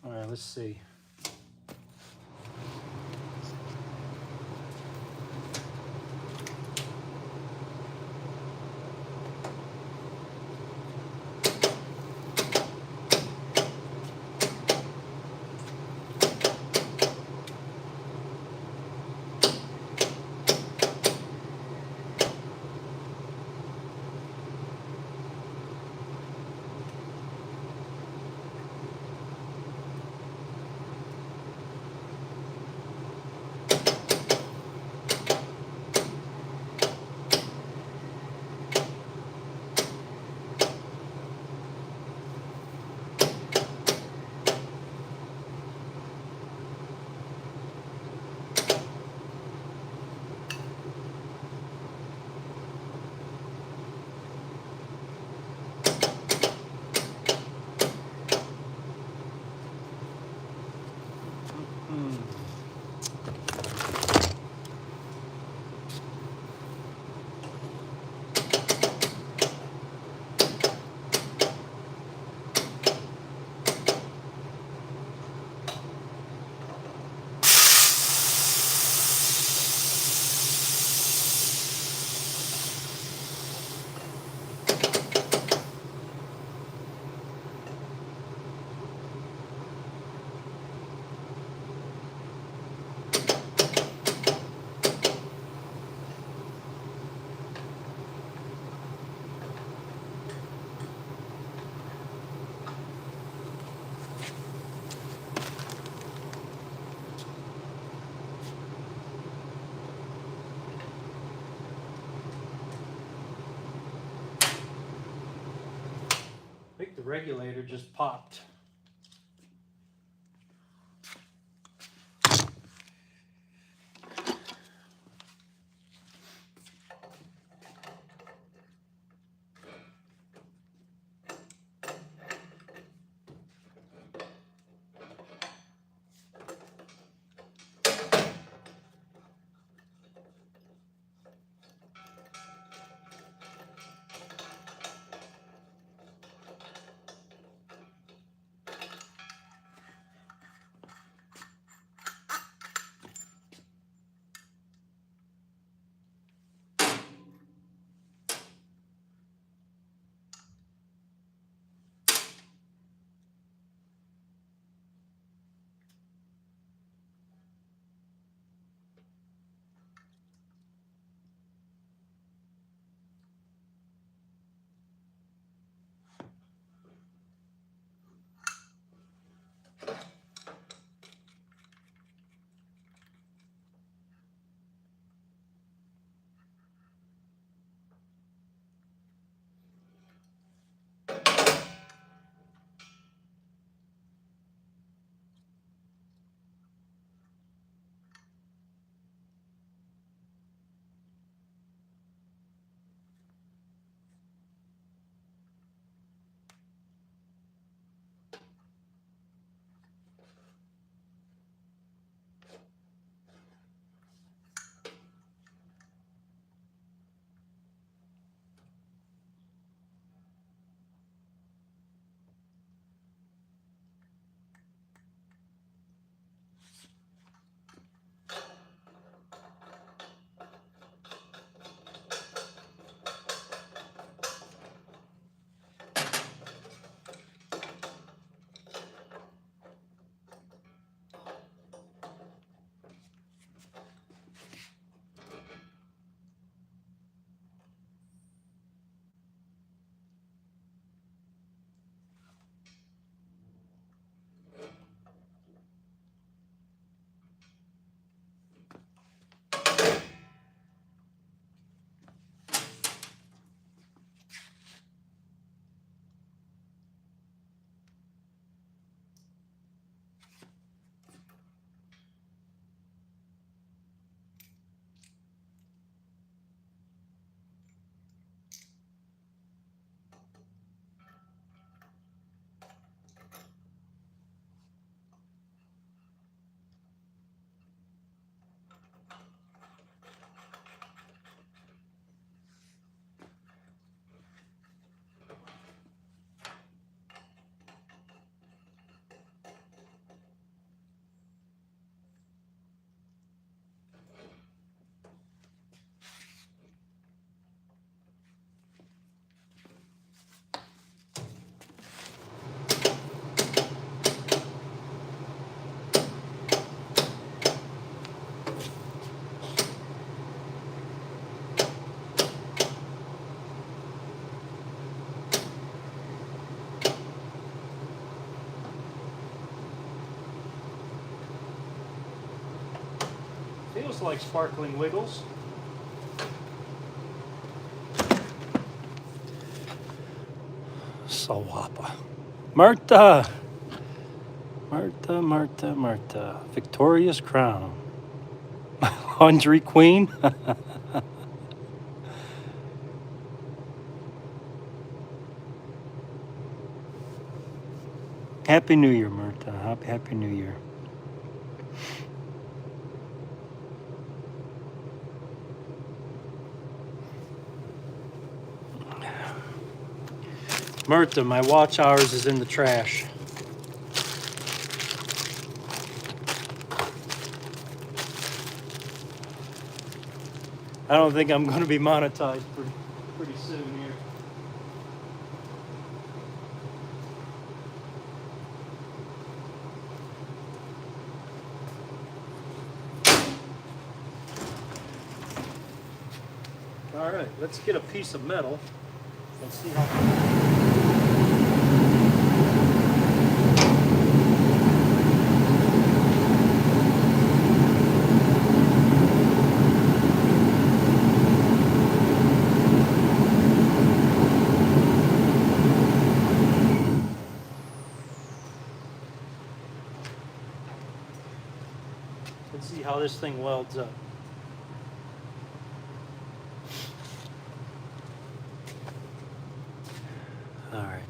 All right, let's see. regulator just popped. Feels like sparkling wiggles. Sawapa. Martha! Martha, Martha, Martha. Victoria's crown. Laundry queen. Happy New Year, Martha. Happy New Year. Martha, my watch hours is in the trash. I don't think I'm going to be monetized pretty soon here. All right, let's get a piece of metal and see how. Let's see how this thing welds up. All right.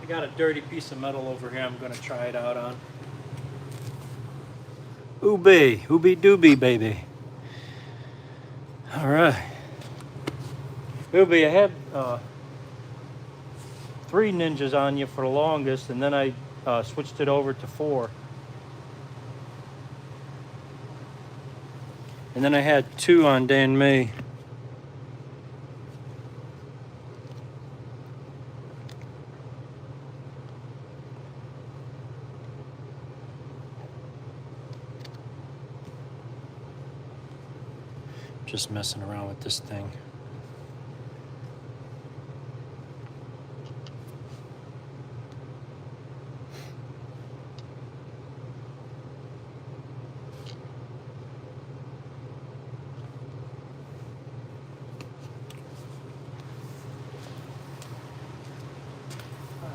I got a dirty piece of metal over here I'm gonna try it out on. Ooby dooby, baby. All right. Ooby, I had 3 ninjas on you for the longest, and then I switched it over to 4. And then I had 2 on Dan May. Just messing around with this thing.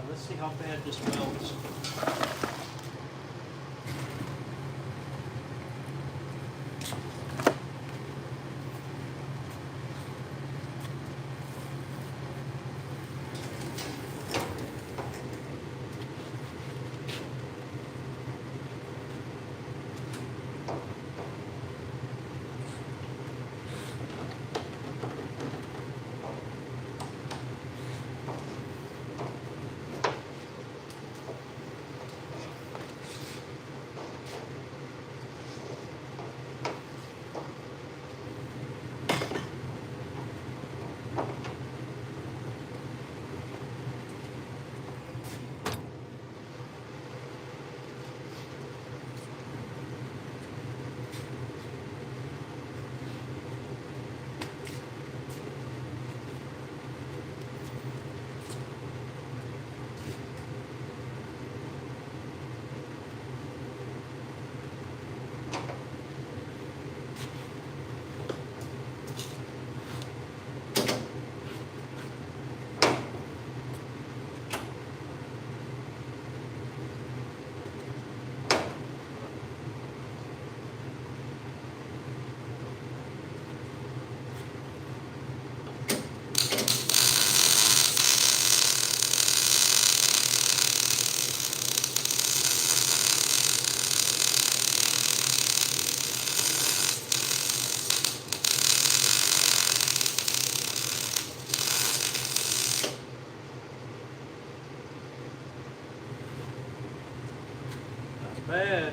Let's see how bad this welds. Bad.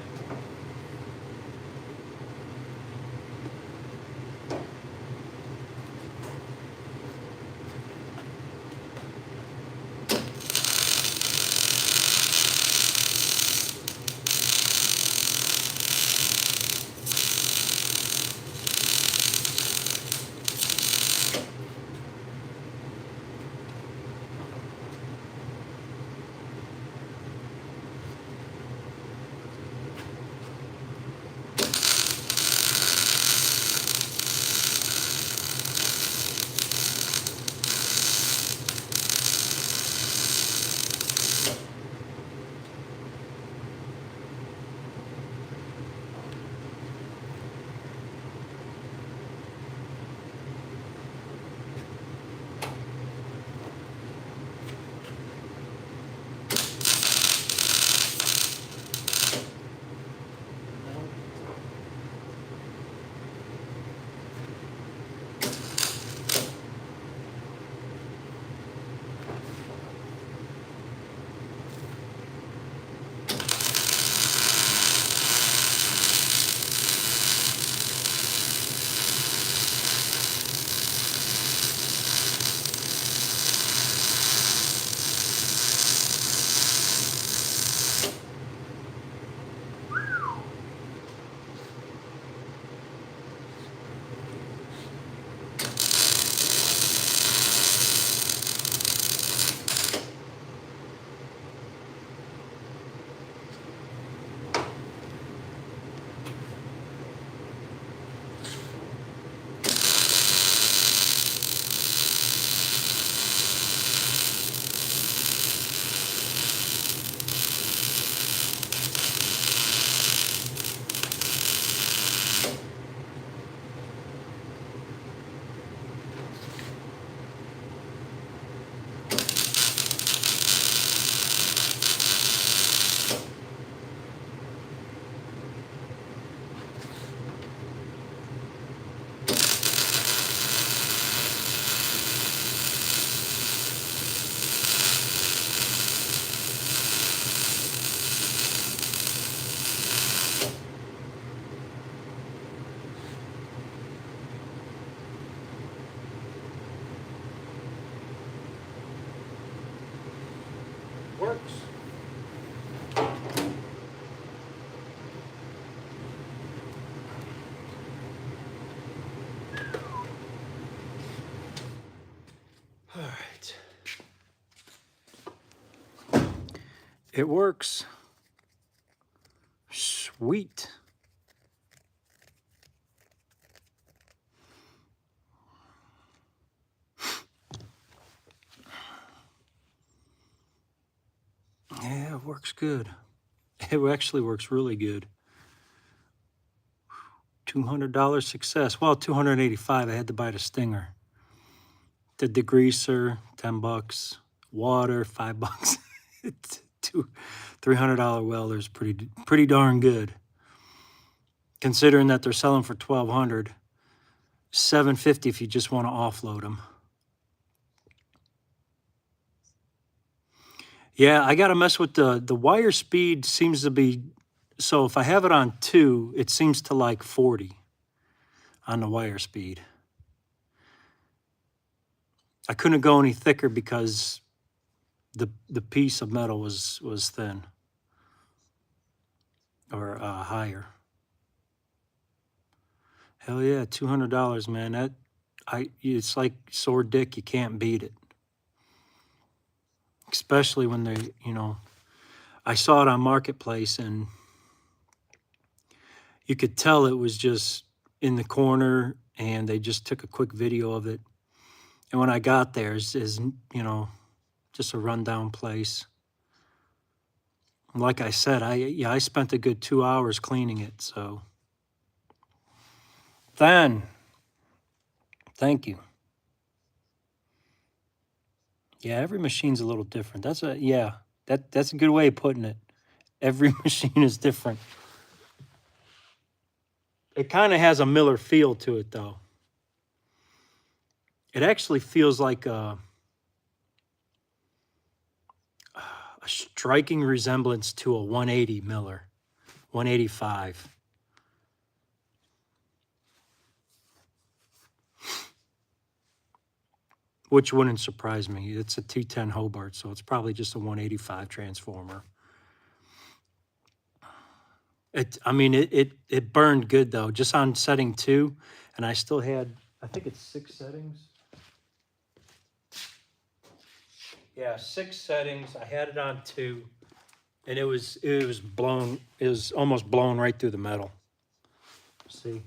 It works. Sweet. Yeah, it works good. It actually works really good. $200 success. Well, $285. I had to buy the stinger. The degreaser, $10. Water, $5. Two, $300 welder is pretty darn good. Considering that they're selling for $1,200, $750 if you just want to offload them. Yeah, I got to mess with the wire speed. Seems to be, so if I have it on 2, it seems to like 40 on the wire speed. I couldn't go any thicker because the piece of metal was thin or higher. Hell yeah, $200, man. It's like sore dick. You can't beat it. Especially when they, I saw it on Marketplace and you could tell it was just in the corner and they just took a quick video of it. And when I got there, it's just a rundown place. And like I said, I spent a good 2 hours cleaning it, so. Then, thank you. Yeah, every machine's a little different. That's a good way of putting it. Every machine is different. It kind of has a Miller feel to it, though. It actually feels like a striking resemblance to a 180 Miller, 185. Which wouldn't surprise me. It's a T10 Hobart, so it's probably just a 185 transformer. It burned good, though, just on setting 2, and I still had, I think it's 6 settings. Yeah, 6 settings. I had it on 2, and it was blown. It was almost blown right through the metal. See?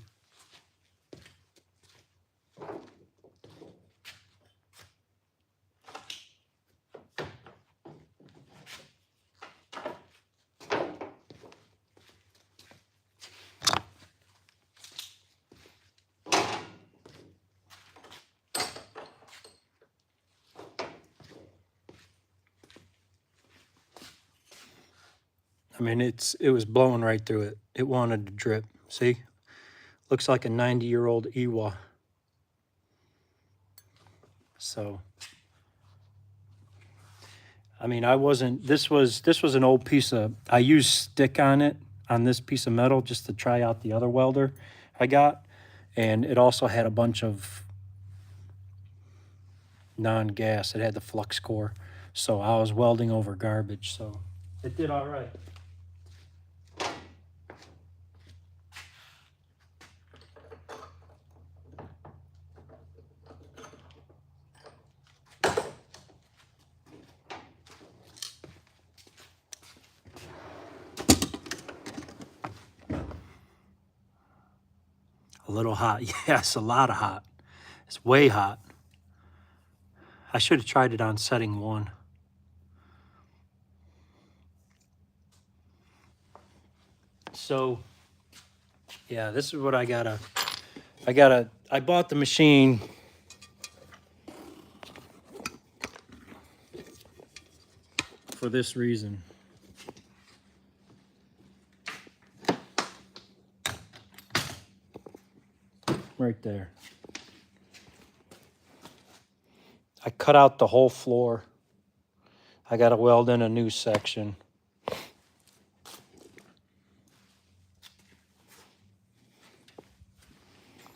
I mean, it was blowing right through it. It wanted to drip. See? Looks like a 90-year-old Ewa. So, I mean, this was an old piece of, I used stick on it, on this piece of metal, just to try out the other welder I got. And it also had a bunch of non-gas. It had the flux core. So I was welding over garbage. So it did all right. A little hot. Yes, a lot of hot. It's way hot. I should have tried it on setting 1. So, yeah, this is what I bought the machine for this reason. Right there. I cut out the whole floor. I got to weld in a new section.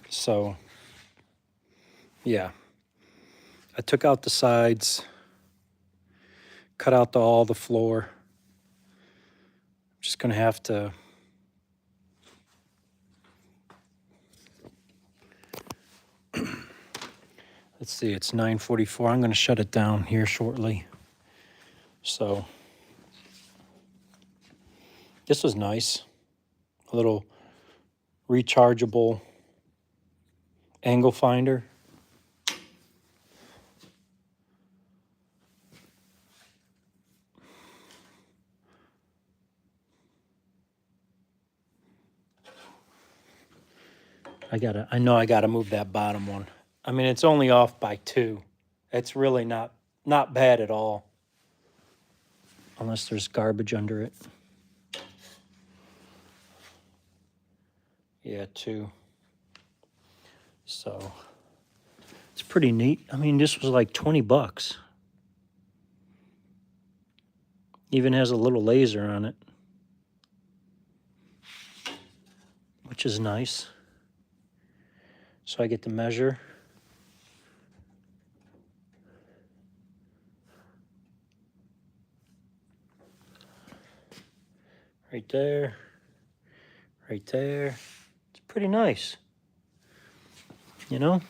So, yeah. I took out the sides, cut out all the floor. I'm just going to have to let's see, it's 9:44. I'm going to shut it down here shortly. So, This was nice. A little rechargeable angle finder. I know I gotta move that bottom one. I mean, it's only off by 2. It's really not bad at all. Unless there's garbage under it. Yeah, 2. So it's pretty neat. I mean, this was like 20 bucks. Even has a little laser on it, which is nice. So I get to measure. Right there. Right there. It's pretty nice. You know?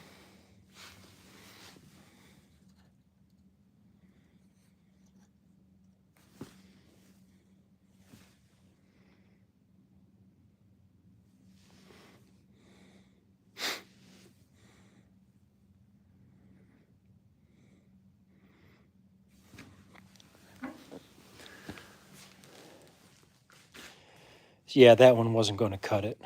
Yeah, that one wasn't going to cut it.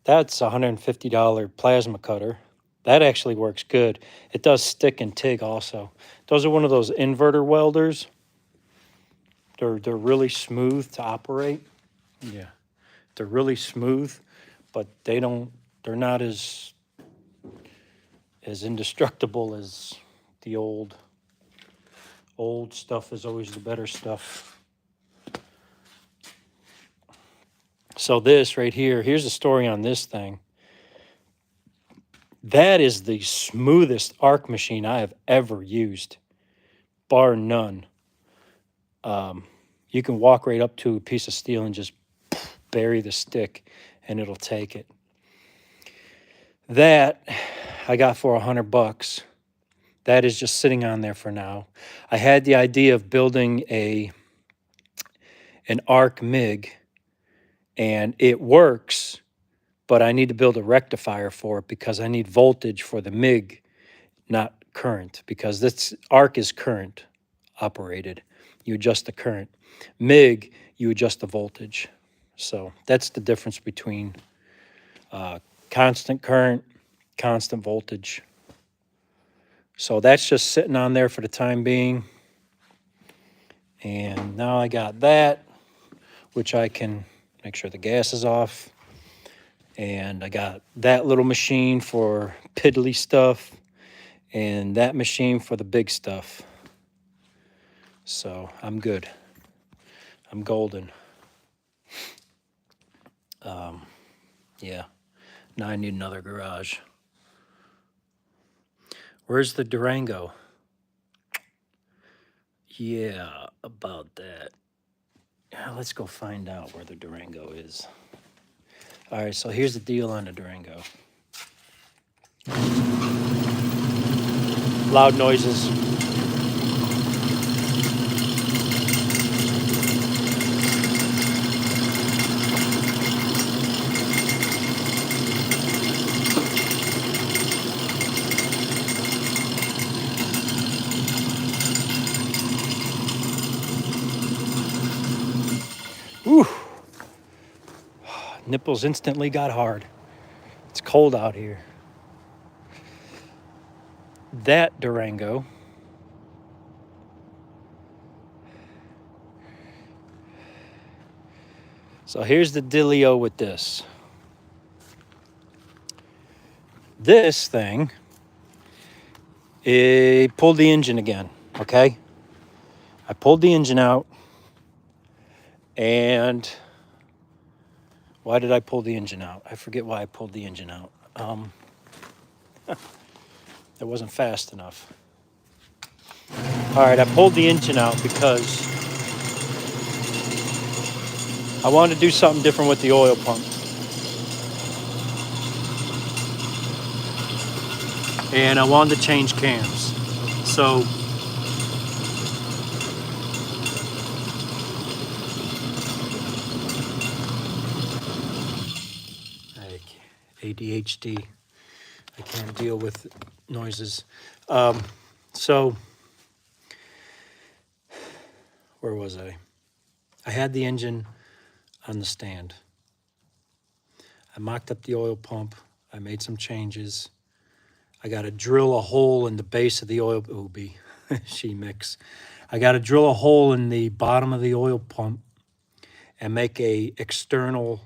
That's a $150 plasma cutter. That actually works good. It does stick and TIG also. Those are one of those inverter welders. They're really smooth to operate. Yeah, they're really smooth, but they're not as indestructible as the old stuff is always the better stuff. So this right here, here's the story on this thing. That is the smoothest arc machine I have ever used, bar none. You can walk right up to a piece of steel and just bury the stick and it'll take it. That I got for $100. That is just sitting on there for now. I had the idea of building an arc MIG, and it works, but I need to build a rectifier for it because I need voltage for the MIG, not current, because this arc is current operated. You adjust the current. MIG, you adjust the voltage. So that's the difference between constant current, constant voltage. So that's just sitting on there for the time being. And now I got that, which I can make sure the gas is off. And I got that little machine for piddly stuff and that machine for the big stuff. So I'm good. I'm golden. Yeah. Now I need another garage. Where's the Durango? Yeah, about that. Let's go find out where the Durango is. All right, so here's the deal on the Durango. Loud noises. Whew. Nipples instantly got hard. It's cold out here. That Durango So here's the dealio with this. This thing, it pulled the engine again, okay? I pulled the engine out, and why did I pull the engine out? I forget why I pulled the engine out. It wasn't fast enough. All right, I pulled the engine out because I wanted to do something different with the oil pump. And I wanted to change cams. So ADHD. I can't deal with noises. So, where was I? I had the engine on the stand. I mocked up the oil pump. I made some changes. I got to drill a hole in the base of the oil, she mix. I got to drill a hole in the bottom of the oil pump and make a external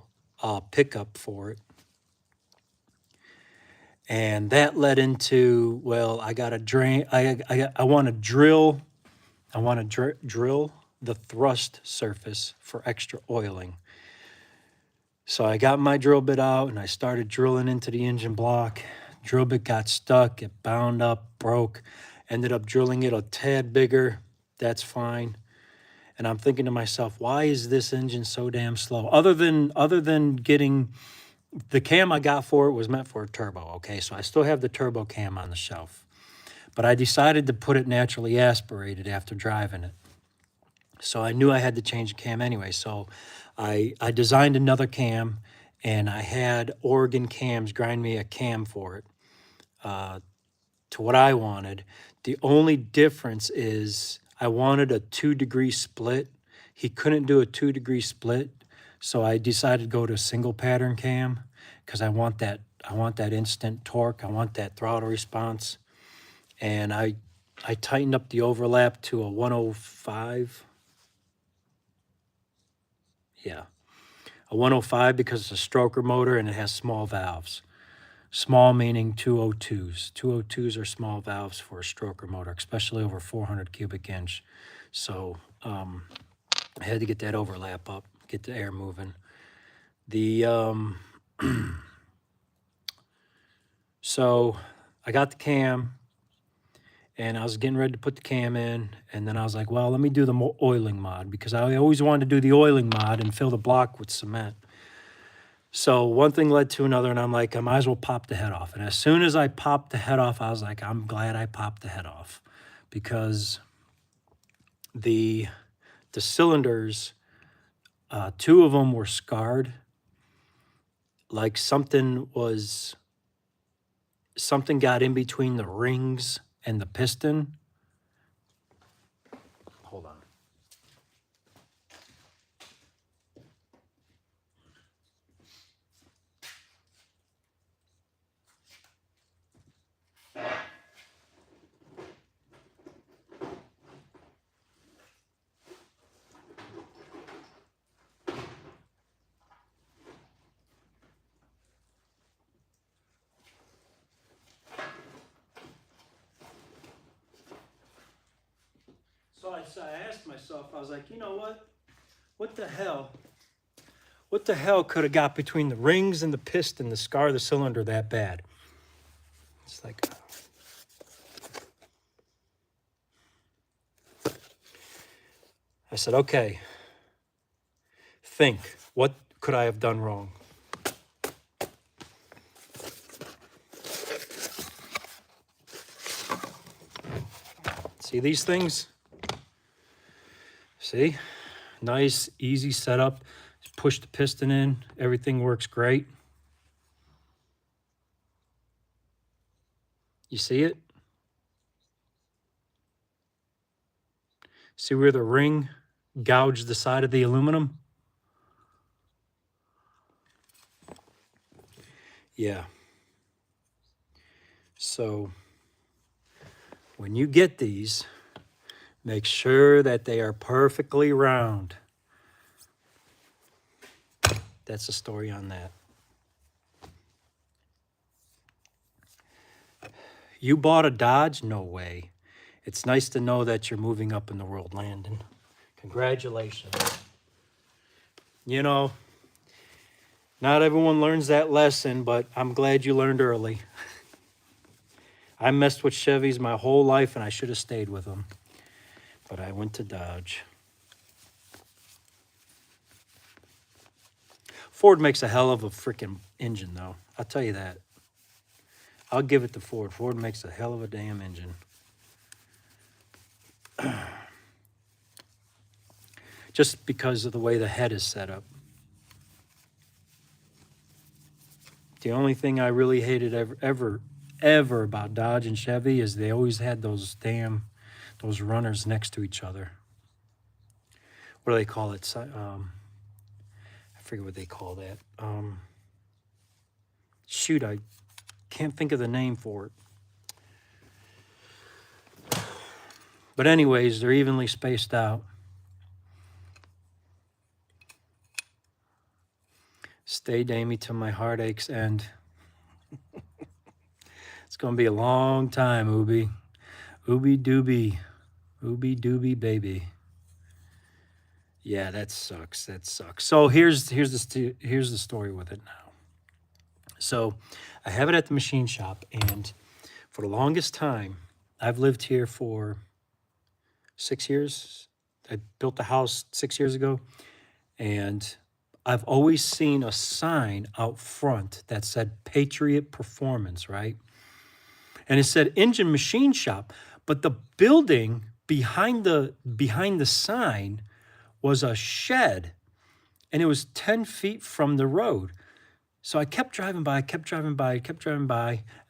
pickup for it. And that led into, well, I got to drain, I want to drill, drill the thrust surface for extra oiling. So I got my drill bit out and I started drilling into the engine block. Drill bit got stuck, it bound up, broke. Ended up drilling it a tad bigger. That's fine. And I'm thinking to myself, why is this engine so damn slow? Other than getting the cam I got for it was meant for a turbo, okay? So I still have the turbo cam on the shelf. But I decided to put it naturally aspirated after driving it. So I knew I had to change the cam anyway. So I designed another cam, and I had Oregon Cams grind me a cam for it to what I wanted. The only difference is I wanted a 2-degree split. He couldn't do a 2-degree split, so I decided to go to a single pattern cam because I want that instant torque. I want that throttle response. And I tightened up the overlap to a 105. Yeah, a 105 because it's a stroker motor and it has small valves. Small meaning 202s. 202s are small valves for a stroker motor, especially over 400 cubic inch. So I had to get that overlap up, get the air moving. So I got the cam, and I was getting ready to put the cam in, and then I was like, well, let me do the oiling mod, because I always wanted to do the oiling mod and fill the block with cement. So one thing led to another, and I'm like, I might as well pop the head off. And as soon as I popped the head off, I was like, I'm glad I popped the head off, because the cylinders, 2 of them were scarred, like something got in between the rings and the piston. Hold on. So I asked myself, I was like, you know what? What the hell could have got between the rings and the piston to scar the cylinder that bad? It's like, I said, okay, think, what could I have done wrong? See these things? See? Nice, easy setup. Just push the piston in. Everything works great. You see it? See where the ring gouged the side of the aluminum? Yeah. So when you get these, make sure that they are perfectly round. That's the story on that. You bought a Dodge? No way. It's nice to know that you're moving up in the world, Landon. Congratulations. You know, not everyone learns that lesson, but I'm glad you learned early. I messed with Chevys my whole life, and I should have stayed with them. But I went to Dodge. Ford makes a hell of a freaking engine, though. I'll tell you that. I'll give it to Ford. Ford makes a hell of a damn engine. Just because of the way the head is set up. The only thing I really hated ever about Dodge and Chevy is they always had those runners next to each other. What do they call it? I forget what they call that. Shoot, I can't think of the name for it. But anyways, they're evenly spaced out. Stay dammy till my heartaches end. It's going to be a long time, Ooby. Ooby dooby. Ooby dooby baby. Yeah, that sucks. That sucks. So here's the story with it now. So I have it at the machine shop, and for the longest time, I've lived here for 6 years. I built the house 6 years ago, and I've always seen a sign out front that said Patriot Performance, right? And it said engine machine shop, but the building behind the sign was a shed, and it was 10 feet from the road. So I kept driving by,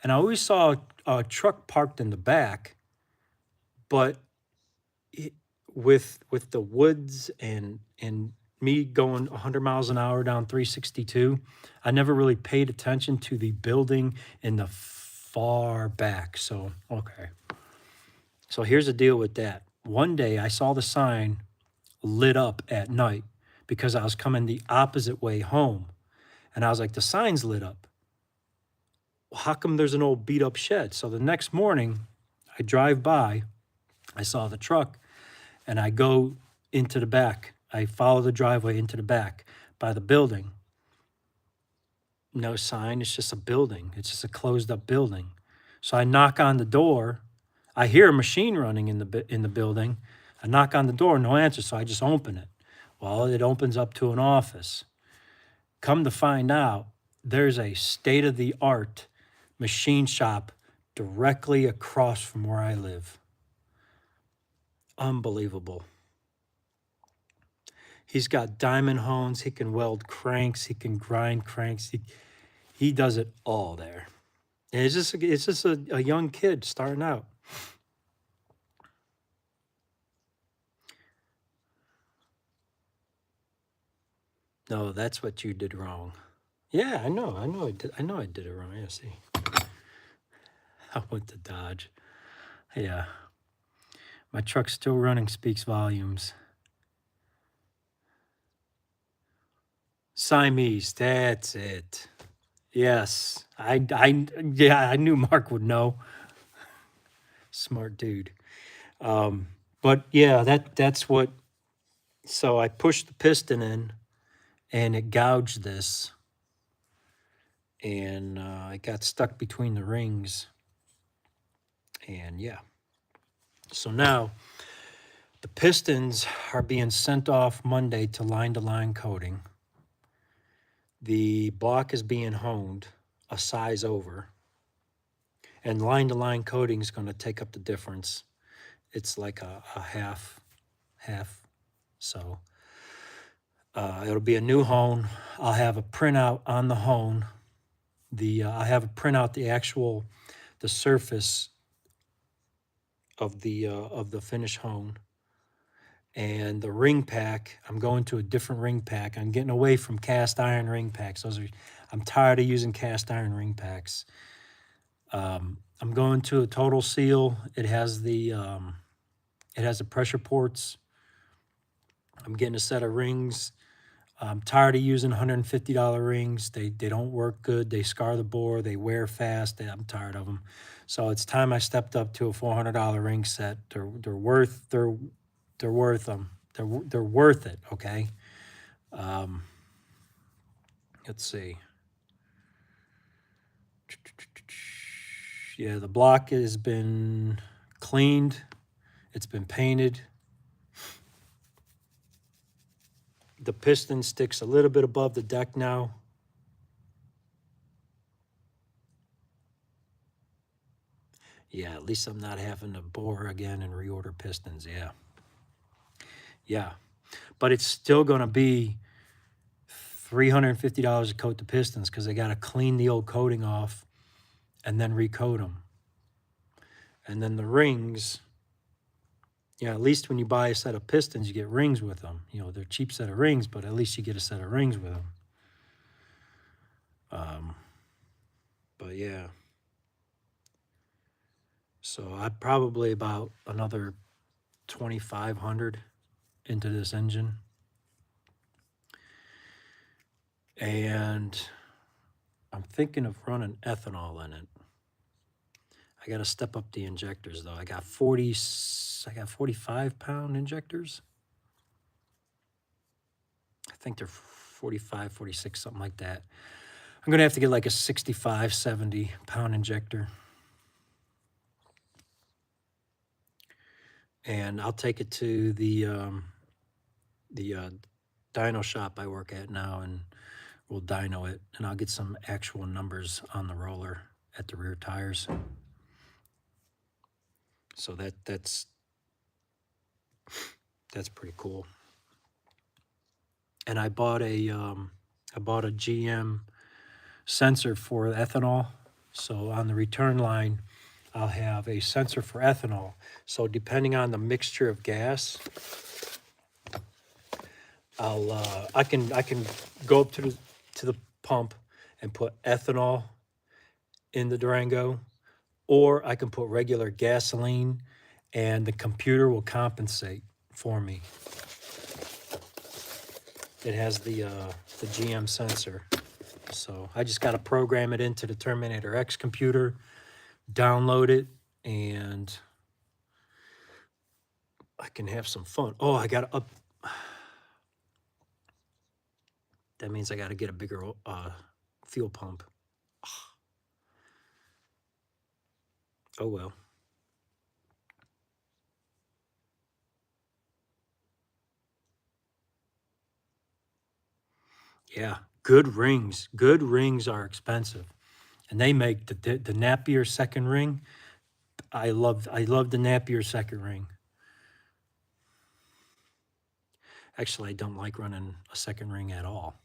and I always saw a truck parked in the back, but with the woods and me going 100 miles an hour down 362, I never really paid attention to the building in the far back. So, okay. So here's the deal with that. One day I saw the sign lit up at night because I was coming the opposite way home. And I was like, the sign's lit up. Well, how come there's an old beat up shed? So the next morning I drive by, I saw the truck, and I go into the back. I follow the driveway into the back by the building. No sign, it's just a building. It's just a closed up building. So I knock on the door. I hear a machine running in the building. I knock on the door, no answer, so I just open it. Well, it opens up to an office. Come to find out, there's a state-of-the-art machine shop directly across from where I live. Unbelievable. He's got diamond hones. He can weld cranks. He can grind cranks. He does it all there. And it's just a young kid starting out. No, that's what you did wrong. Yeah, I know I did it wrong. Yeah, see. I went to Dodge. Yeah. My truck's still running speaks volumes. Siamese, that's it. Yes. I knew Mark would know. Smart dude. But yeah, that's what, so I pushed the piston in and it gouged this, and it got stuck between the rings. And yeah. So now the pistons are being sent off Monday to line coating. The block is being honed a size over. And line-to-line coating is going to take up the difference. It's like a half. So it'll be a new hone. I'll have a printout on the hone. I have a printout the surface of the finished hone. And the ring pack, I'm going to a different ring pack. I'm getting away from cast iron ring packs. I'm tired of using cast iron ring packs. I'm going to a total seal. It has the pressure ports. I'm getting a set of rings. I'm tired of using $150 rings. They don't work good. They scar the bore. They wear fast. I'm tired of them. So it's time I stepped up to a $400 ring set. They're worth them. They're worth it. Okay. Let's see. Yeah, the block has been cleaned. It's been painted. The piston sticks a little bit above the deck now. Yeah, at least I'm not having to bore again and reorder pistons. Yeah. But it's still going to be $350 to coat the pistons because they got to clean the old coating off and then recoat them. And then the rings, yeah, at least when you buy a set of pistons, you get rings with them. You know, they're a cheap set of rings, but at least you get a set of rings with them. But yeah. So I'd probably about another 2,500 into this engine. And I'm thinking of running ethanol in it. I got to step up the injectors though. I got 45-pound injectors. I think they're 45, 46, something like that. I'm going to have to get like a 65, 70-pound injector. And I'll take it to the dyno shop I work at now, and we'll dyno it. And I'll get some actual numbers on the roller at the rear tires. So that's pretty cool. And I bought a GM sensor for ethanol. So on the return line, I'll have a sensor for ethanol. So depending on the mixture of gas, I can go up to the pump and put ethanol in the Durango, or I can put regular gasoline, and the computer will compensate for me. It has the GM sensor. So I just got to program it into the Terminator X computer, download it, and I can have some fun. Oh, I got to up. That means I got to get a bigger fuel pump. Oh, well. Yeah, good rings. Good rings are expensive. And they make the Napier second ring. I love the Napier second ring. Actually, I don't like running a second ring at all.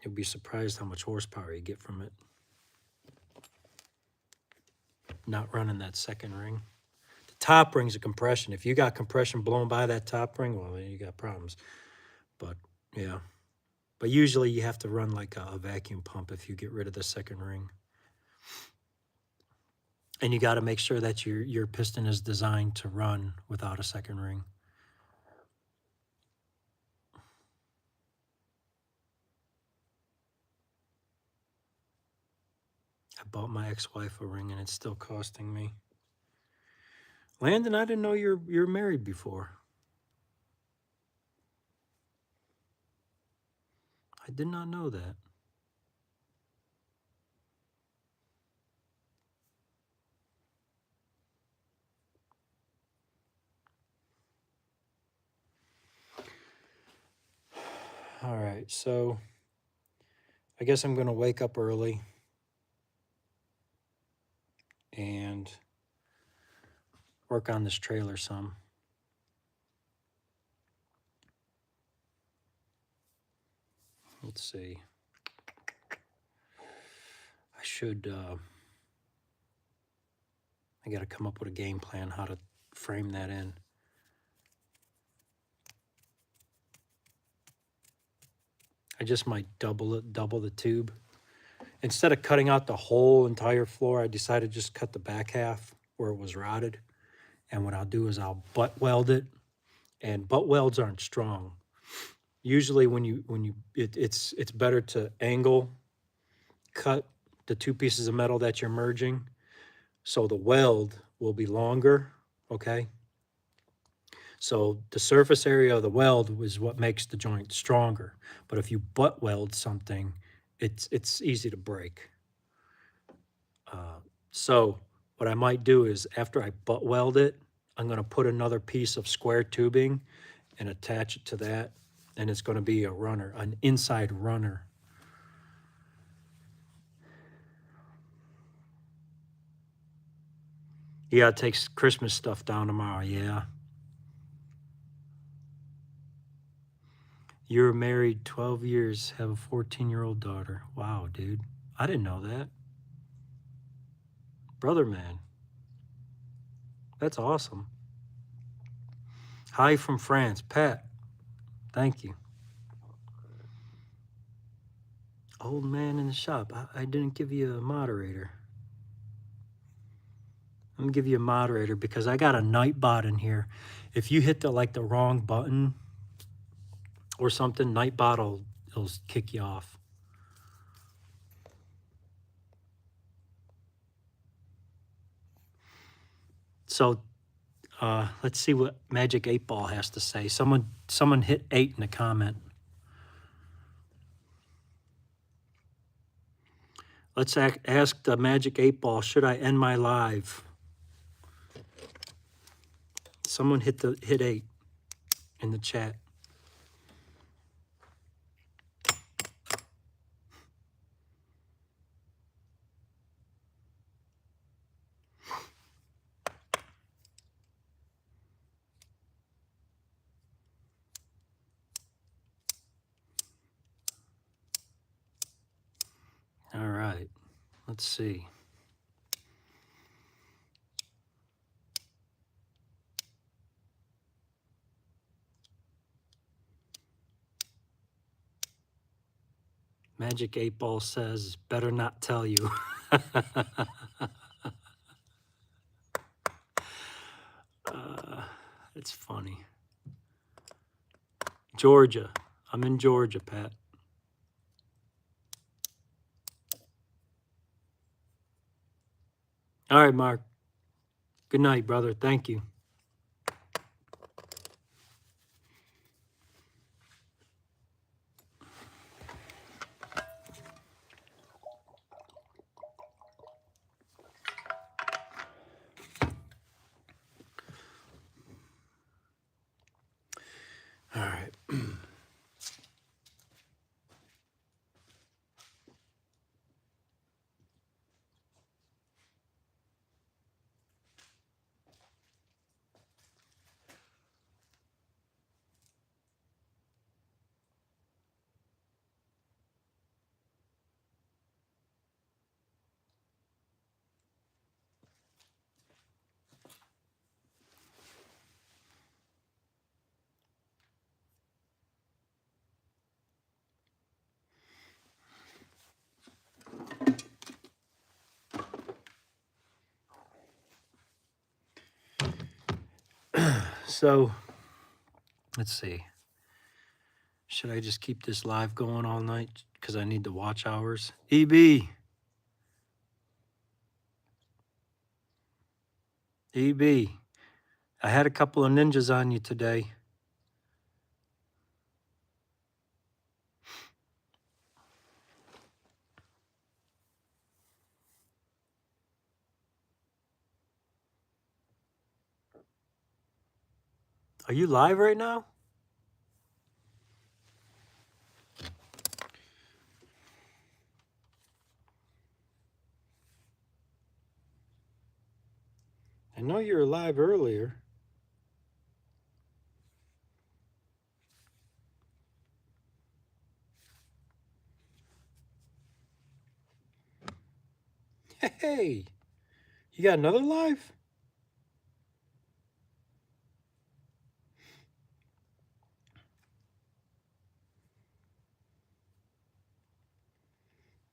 You'll be surprised how much horsepower you get from it. Not running that second ring. The top ring's a compression. If you got compression blown by that top ring, well, then you got problems. But yeah. But usually you have to run like a vacuum pump if you get rid of the second ring. And you got to make sure that your piston is designed to run without a second ring. I bought my ex-wife a ring and it's still costing me. Landon, I didn't know you're married before. I did not know that. All right, so I guess I'm going to wake up early and work on this trailer some. Let's see. I got to come up with a game plan how to frame that in. I just might double the tube. Instead of cutting out the whole entire floor, I decided to just cut the back half where it was rotted. And what I'll do is I'll butt weld it. And butt welds aren't strong. Usually it's better to angle cut the two pieces of metal that you're merging, so the weld will be longer, okay? So the surface area of the weld is what makes the joint stronger. But if you butt weld something, it's easy to break. So what I might do is after I butt weld it, I'm going to put another piece of square tubing and attach it to that, and it's going to be a runner, an inside runner. Yeah, it takes Christmas stuff down tomorrow, yeah. You're married 12 years, have a 14-year-old daughter. Wow, dude. I didn't know that. Brother man. That's awesome. Hi from France. Pat, thank you. Old man in the shop. I didn't give you a moderator. I'm gonna give you a moderator because I got a Nightbot in here. If you hit the wrong button or something, Nightbot will kick you off. So let's see what Magic 8 Ball has to say. Someone hit 8 in the comment. Let's ask the Magic 8 Ball, should I end my live? Someone hit 8 in the chat. All right, let's see. Magic 8 Ball says, better not tell you. It's funny. Georgia. I'm in Georgia, Pat. All right, Mark. Good night, brother. Thank you. All right. So, let's see. Should I just keep this live going all night? Because I need the watch hours. EB. EB. I had a couple of ninjas on you today. Are you live right now? I know you were live earlier. Hey, you got another live?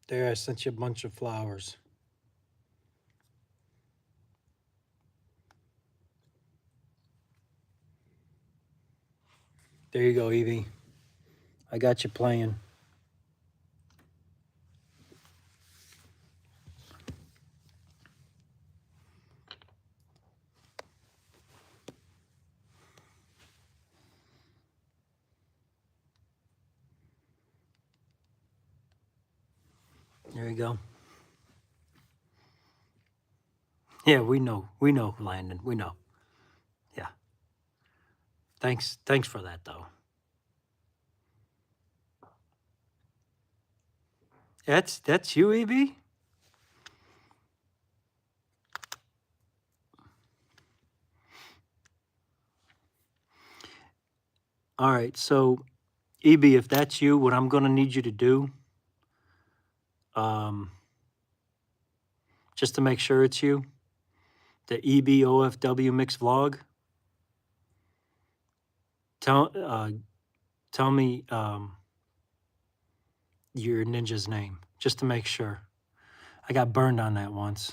There, I sent you a bunch of flowers. There you go, Evie. I got you playing. There you go. Yeah, we know, Landon. We know. Yeah. Thanks for that, though. That's you, EB? All right, so EB, if that's you, what I'm gonna need you to do, just to make sure it's you, the EBOFW mix vlog, tell me your ninja's name, just to make sure. I got burned on that once.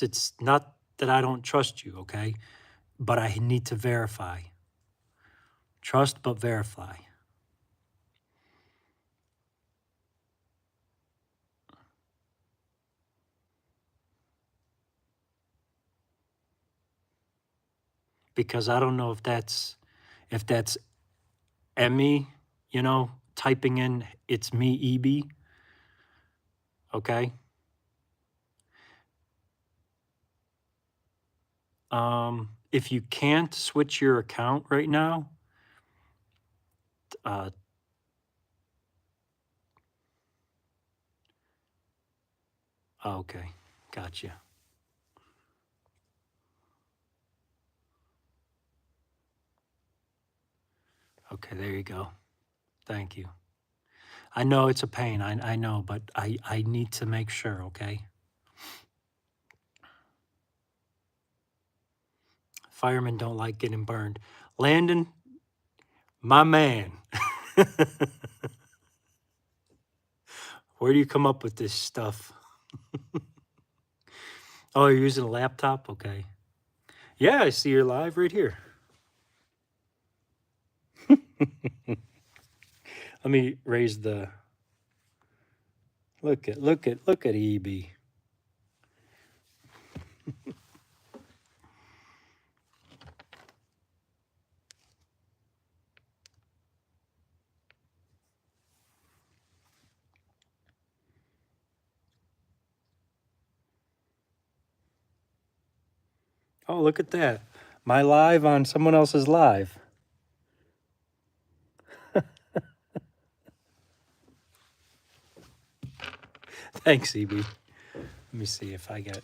It's not that I don't trust you, okay? But I need to verify. Trust but verify. Because I don't know if that's Emmy, you know, typing in it's me, EB, okay? If you can't switch your account right now, okay, gotcha. Okay, there you go. Thank you. I know it's a pain, I know, but I need to make sure, okay? Firemen don't like getting burned. Landon, my man. Where do you come up with this stuff? Oh, you're using a laptop? Okay. Yeah, I see you're live right here. Let me raise the look at EB. Oh, look at that. My live on someone else's live. Thanks, EB. Let me see if I get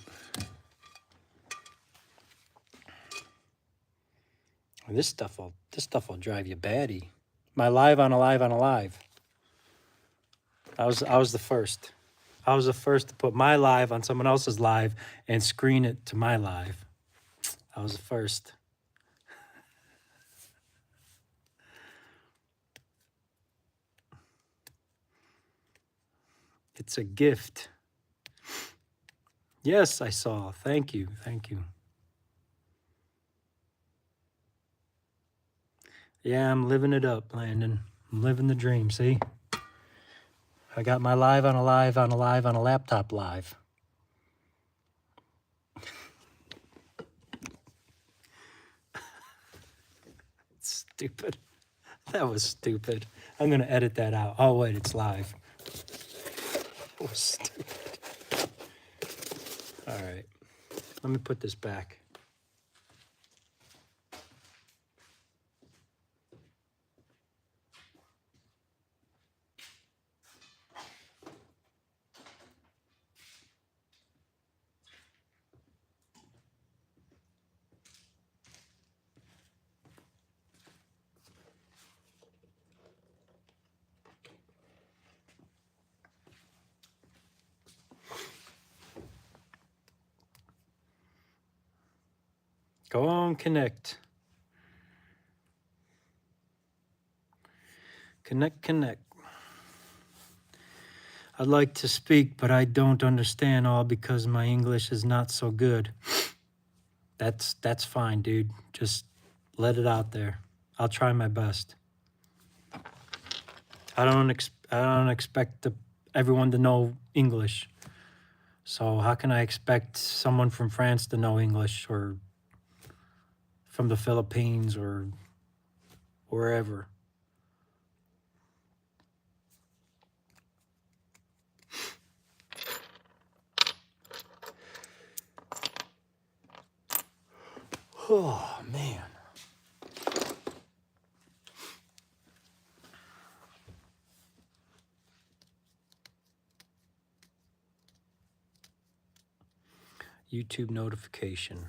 this stuff will drive you batty. My live on a live on a live. I was the first. I was the first to put my live on someone else's live and screen it to my live. I was the first. It's a gift. Yes, I saw. Thank you. Thank you. Yeah, I'm living it up, Landon. I'm living the dream, see? I got my live on a live on a live on a laptop live. Stupid. That was stupid. I'm going to edit that out. Oh, wait, it's live. That was stupid. All right. Let me put this back. Go on, connect. Connect. I'd like to speak, but I don't understand all because my English is not so good. That's fine, dude. Just let it out there. I'll try my best. I don't expect everyone to know English. So how can I expect someone from France to know English or from the Philippines or wherever? Oh, man. YouTube notification.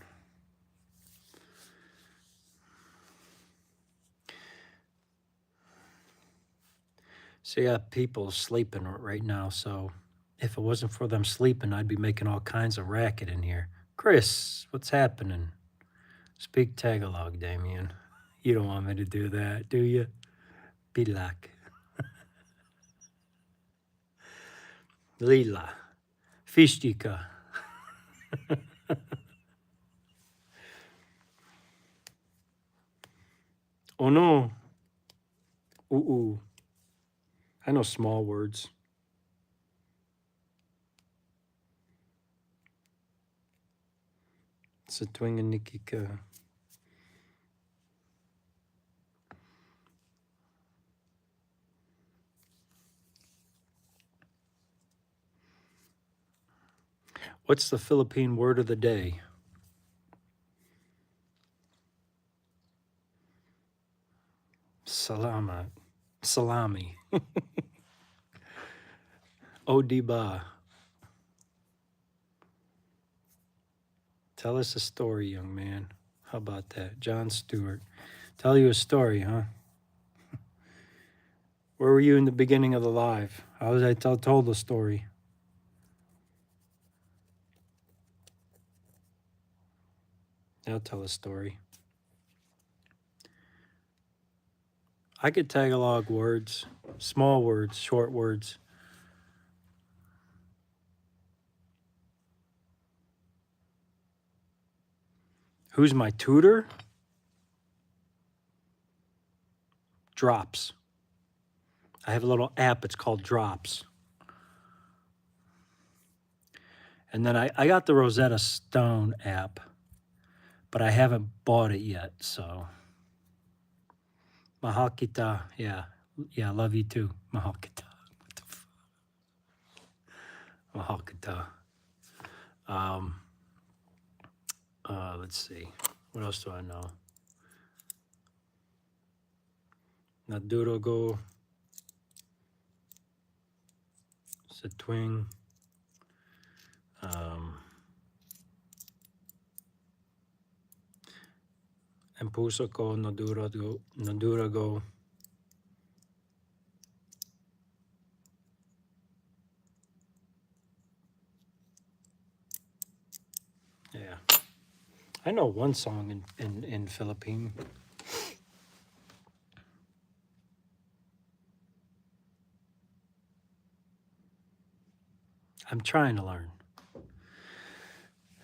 See, I got people sleeping right now, so if it wasn't for them sleeping, I'd be making all kinds of racket in here. Chris, what's happening? Speak Tagalog, Damien. You don't want me to do that, do you? Bilak. Lila. Fishtika. Oh no. Ooh. I know small words. Satwinganikika. What's the Philippine word of the day? Salamat. Salami. Odiba. Tell us a story, young man. How about that? John Stewart. Tell you a story, huh? Where were you in the beginning of the live? How was I told the story? I'll tell a story. I could Tagalog words, small words, short words. Who's my tutor? Drops. I have a little app, it's called Drops. And then I got the Rosetta Stone app, but I haven't bought it yet, so. Mahal kita, yeah. Yeah, love you too, Mahal kita. What the fuck? Mahal kita. Let's see. What else do I know? Nadurogo. Satwing. And puso ko nadurago. Yeah. I know one song in Philippine. I'm trying to learn.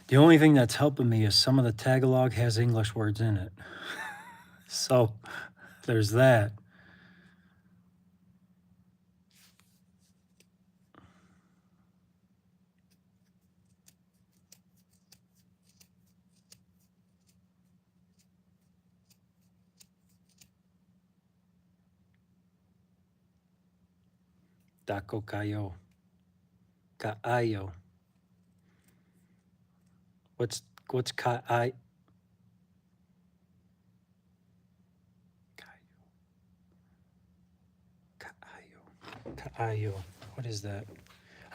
The only thing that's helping me is some of the Tagalog has English words in it. So there's that. Dako kayo. Kaayo. What's kaay? Kaayo. What is that?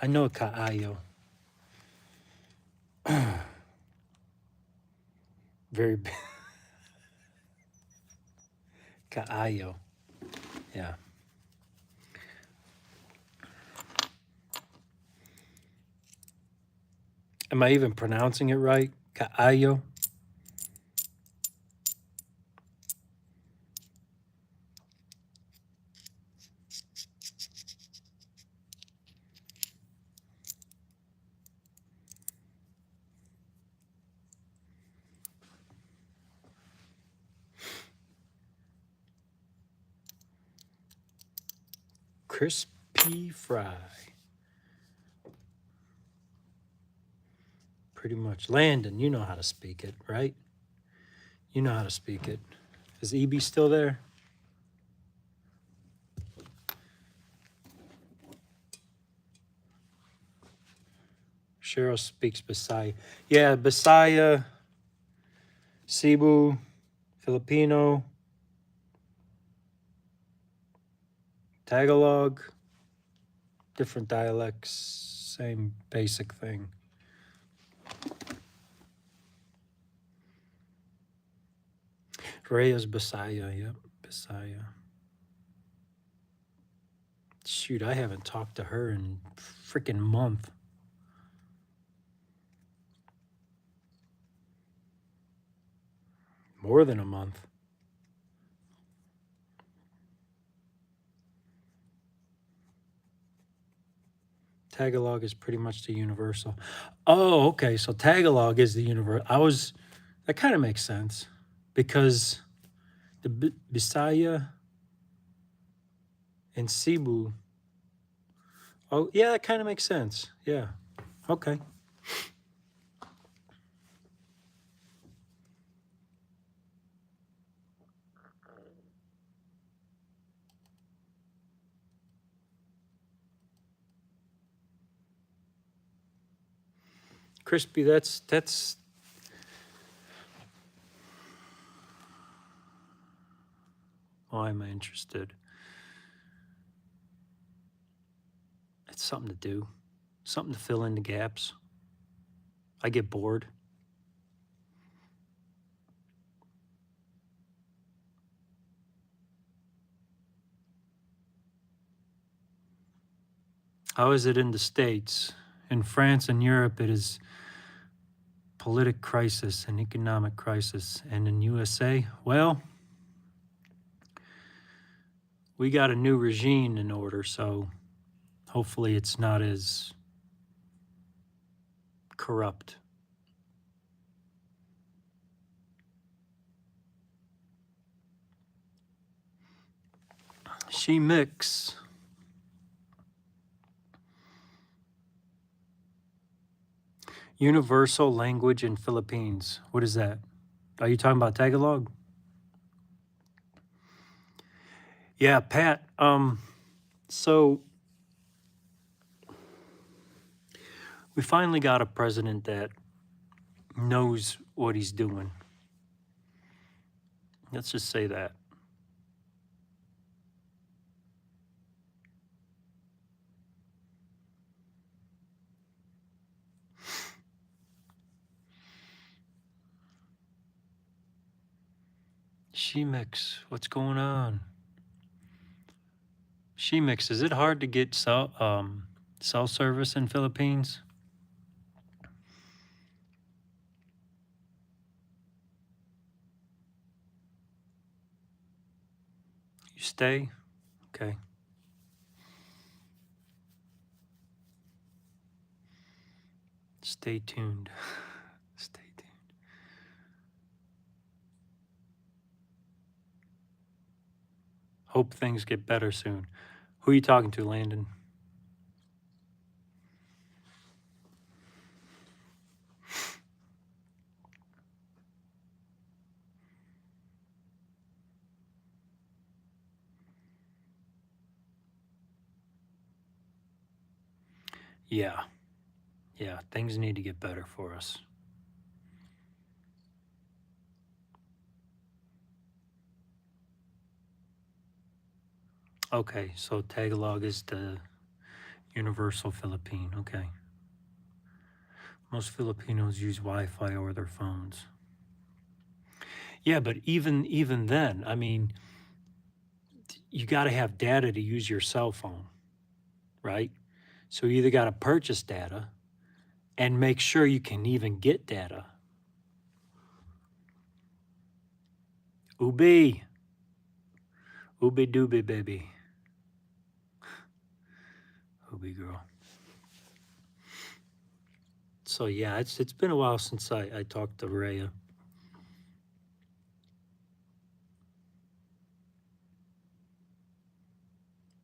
I know kaayo. Very big. Kaayo. Yeah. Am I even pronouncing it right? Kaayo? Crispy fry. Pretty much. Landon, you know how to speak it, right? You know how to speak it. Is EB still there? Cheryl speaks Bisaya. Yeah, Bisaya, Cebu, Filipino, Tagalog, different dialects, same basic thing. Reyes Bisaya, yep, Bisaya. shoot, I haven't talked to her in freaking month. More than a month. Tagalog is pretty much the universal. Oh, okay. So Tagalog is the universal. That kind of makes sense because the Bisaya and Cebu. Oh, yeah, that kind of makes sense. Yeah. Okay. Crispy, that's why am I interested? It's something to do, something to fill in the gaps. I get bored. How is it in the States? In France and Europe, it is political crisis and economic crisis. And in USA, well, we got a new regime in order, so hopefully it's not as corrupt. She mix. Universal language in Philippines. What is that? Are you talking about Tagalog? Yeah, Pat. So we finally got a president that knows what he's doing. Let's just say that. She-Mix, what's going on? She-Mix, is it hard to get cell service in Philippines? You stay? Okay. Stay tuned. Stay tuned. Hope things get better soon. Who are you talking to, Landon? Yeah. Yeah, things need to get better for us. Okay, so Tagalog is the universal Philippine. Okay. Most Filipinos use Wi-Fi over their phones. Yeah, but even then, I mean, you got to have data to use your cell phone, right? So you either got to purchase data and make sure you can even get data. Ubi. Ubi doobie baby. Ubi girl. So yeah, it's been a while since I talked to Rhea.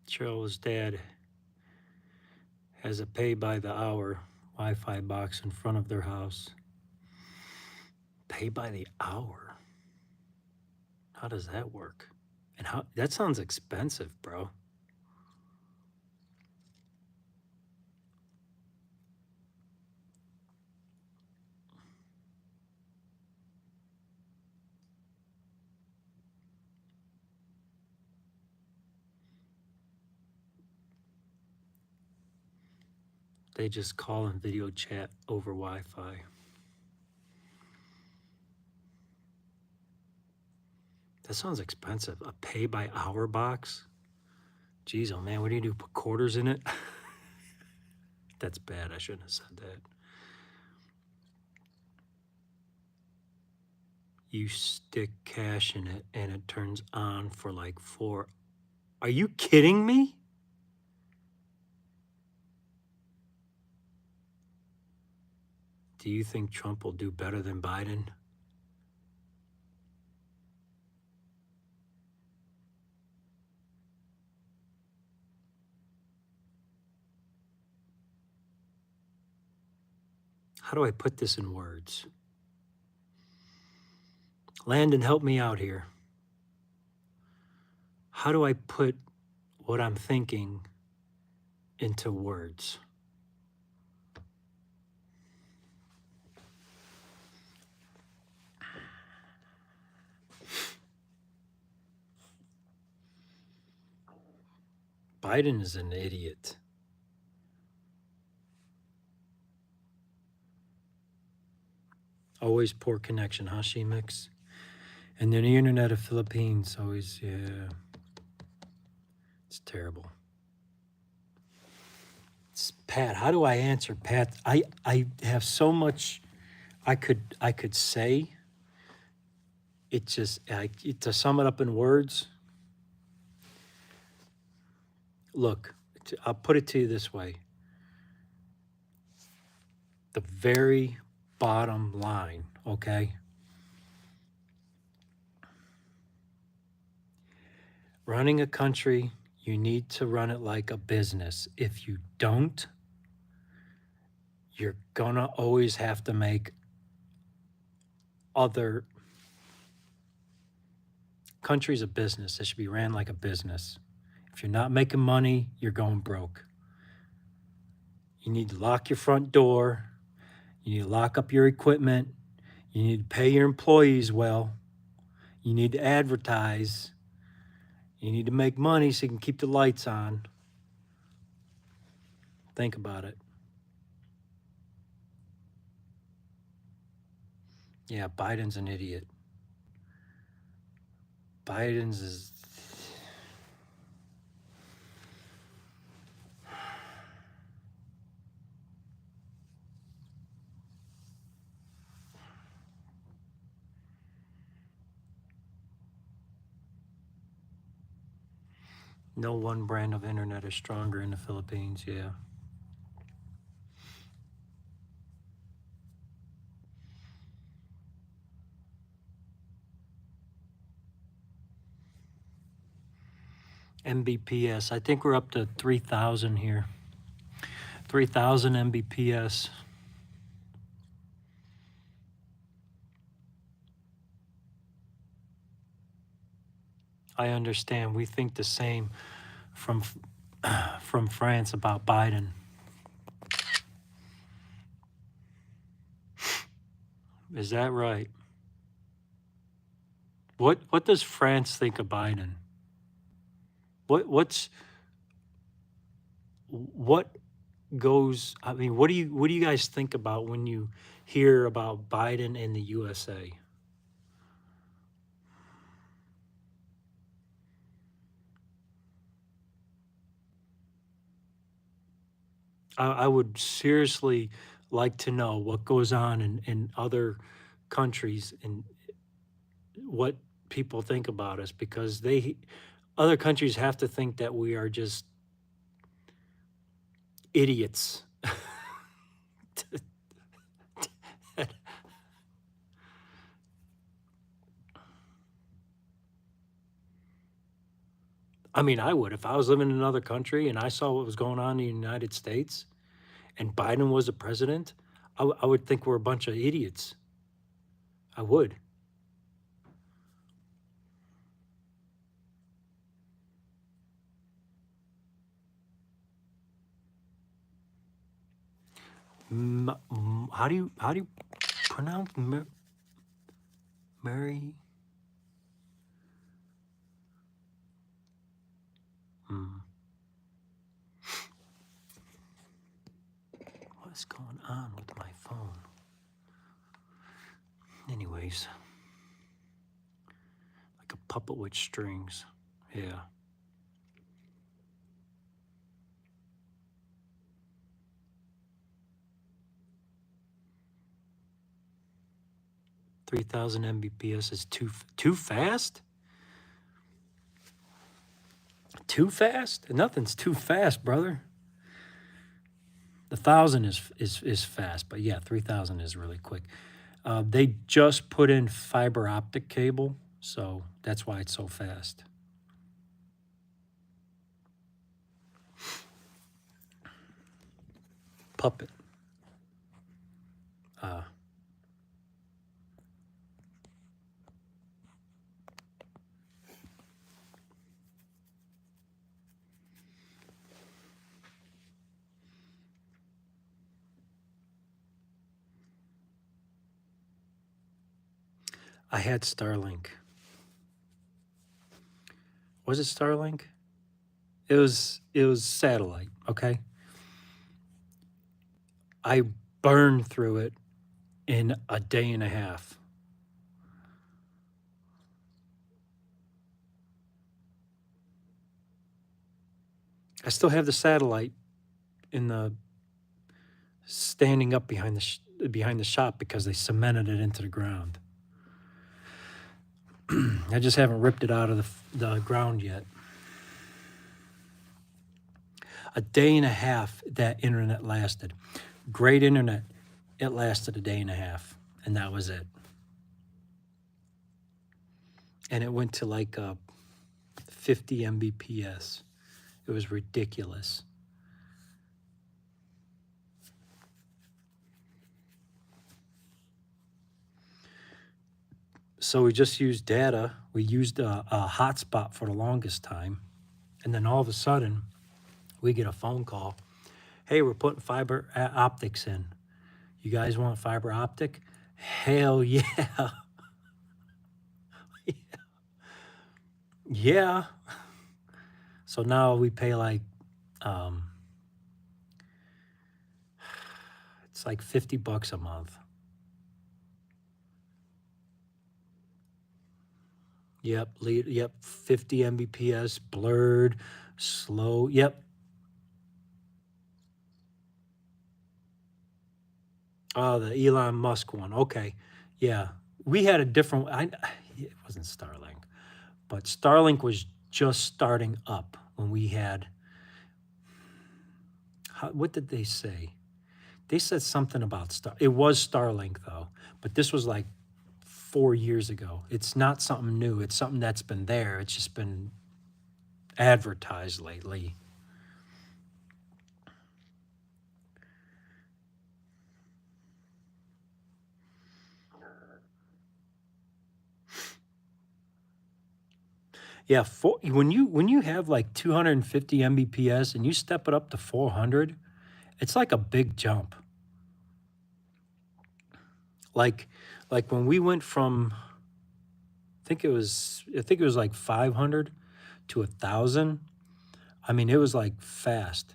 Cheryl's dad has a pay by the hour Wi-Fi box in front of their house. Pay by the hour? How does that work? And how that sounds expensive, bro. They just call and video chat over Wi-Fi. That sounds expensive. A pay by hour box? Geez, oh man, what do you do? Put quarters in it? That's bad. I shouldn't have said that. You stick cash in it and it turns on for like 4. Are you kidding me? Do you think Trump will do better than Biden? How do I put this in words? Landon, help me out here. How do I put what I'm thinking into words? Biden is an idiot. Always poor connection, huh, She-Mix? And then the internet of Philippines always, yeah. It's terrible. Pat, how do I answer Pat? I have so much I could say. It just to sum it up in words. Look, I'll put it to you this way. The very bottom line, okay? Running a country, you need to run it like a business. If you don't, you're gonna always have to make other countries a business. It should be ran like a business. If you're not making money, you're going broke. You need to lock your front door. You need to lock up your equipment. You need to pay your employees well. You need to advertise. You need to make money so you can keep the lights on. Think about it. Yeah, Biden's an idiot. Biden's is... No one brand of internet is stronger in the Philippines, yeah. Mbps, I think we're up to 3,000 here. 3,000 Mbps. I understand. We think the same from France about Biden. Is that right? What does France think of Biden? What goes, I mean, what do you guys think about when you hear about Biden in the USA? I would seriously like to know what goes on in other countries and what people think about us, because other countries have to think that we are just idiots. I mean, I would. If I was living in another country and I saw what was going on in the United States and Biden was the president, I would think we're a bunch of idiots. I would. How do you pronounce Mary? What's going on with my phone? Anyways, like a puppet with strings. Yeah. 3,000 Mbps is too fast? Too fast? Nothing's too fast, brother. The 1,000 is fast, but yeah, 3,000 is really quick. They just put in fiber optic cable, so that's why it's so fast. Puppet. I had Starlink. Was it Starlink? It was satellite, okay? I burned through it in a day and a half. I still have the satellite in the standing up behind the shop because they cemented it into the ground. I just haven't ripped it out of the ground yet. A day and a half that internet lasted. Great internet. It lasted a day and a half, and that was it. And it went to like 50 Mbps. It was ridiculous. So we just used data. We used a hotspot for the longest time. And then all of a sudden, we get a phone call. Hey, we're putting fiber optics in. You guys want fiber optic? Hell yeah. Yeah. So now we pay like, it's like $50 a month. Yep, 50 Mbps, blurred, slow, yep. Oh, the Elon Musk one, okay. Yeah, we had a different, it wasn't Starlink, but Starlink was just starting up when we had, what did they say? They said something about it was Starlink though, but this was like 4 years ago. It's not something new. It's something that's been there. It's just been advertised lately. Yeah, when you have like 250 Mbps and you step it up to 400, it's like a big jump. Like when we went from, I think it was like 500 to 1,000. I mean, it was like fast,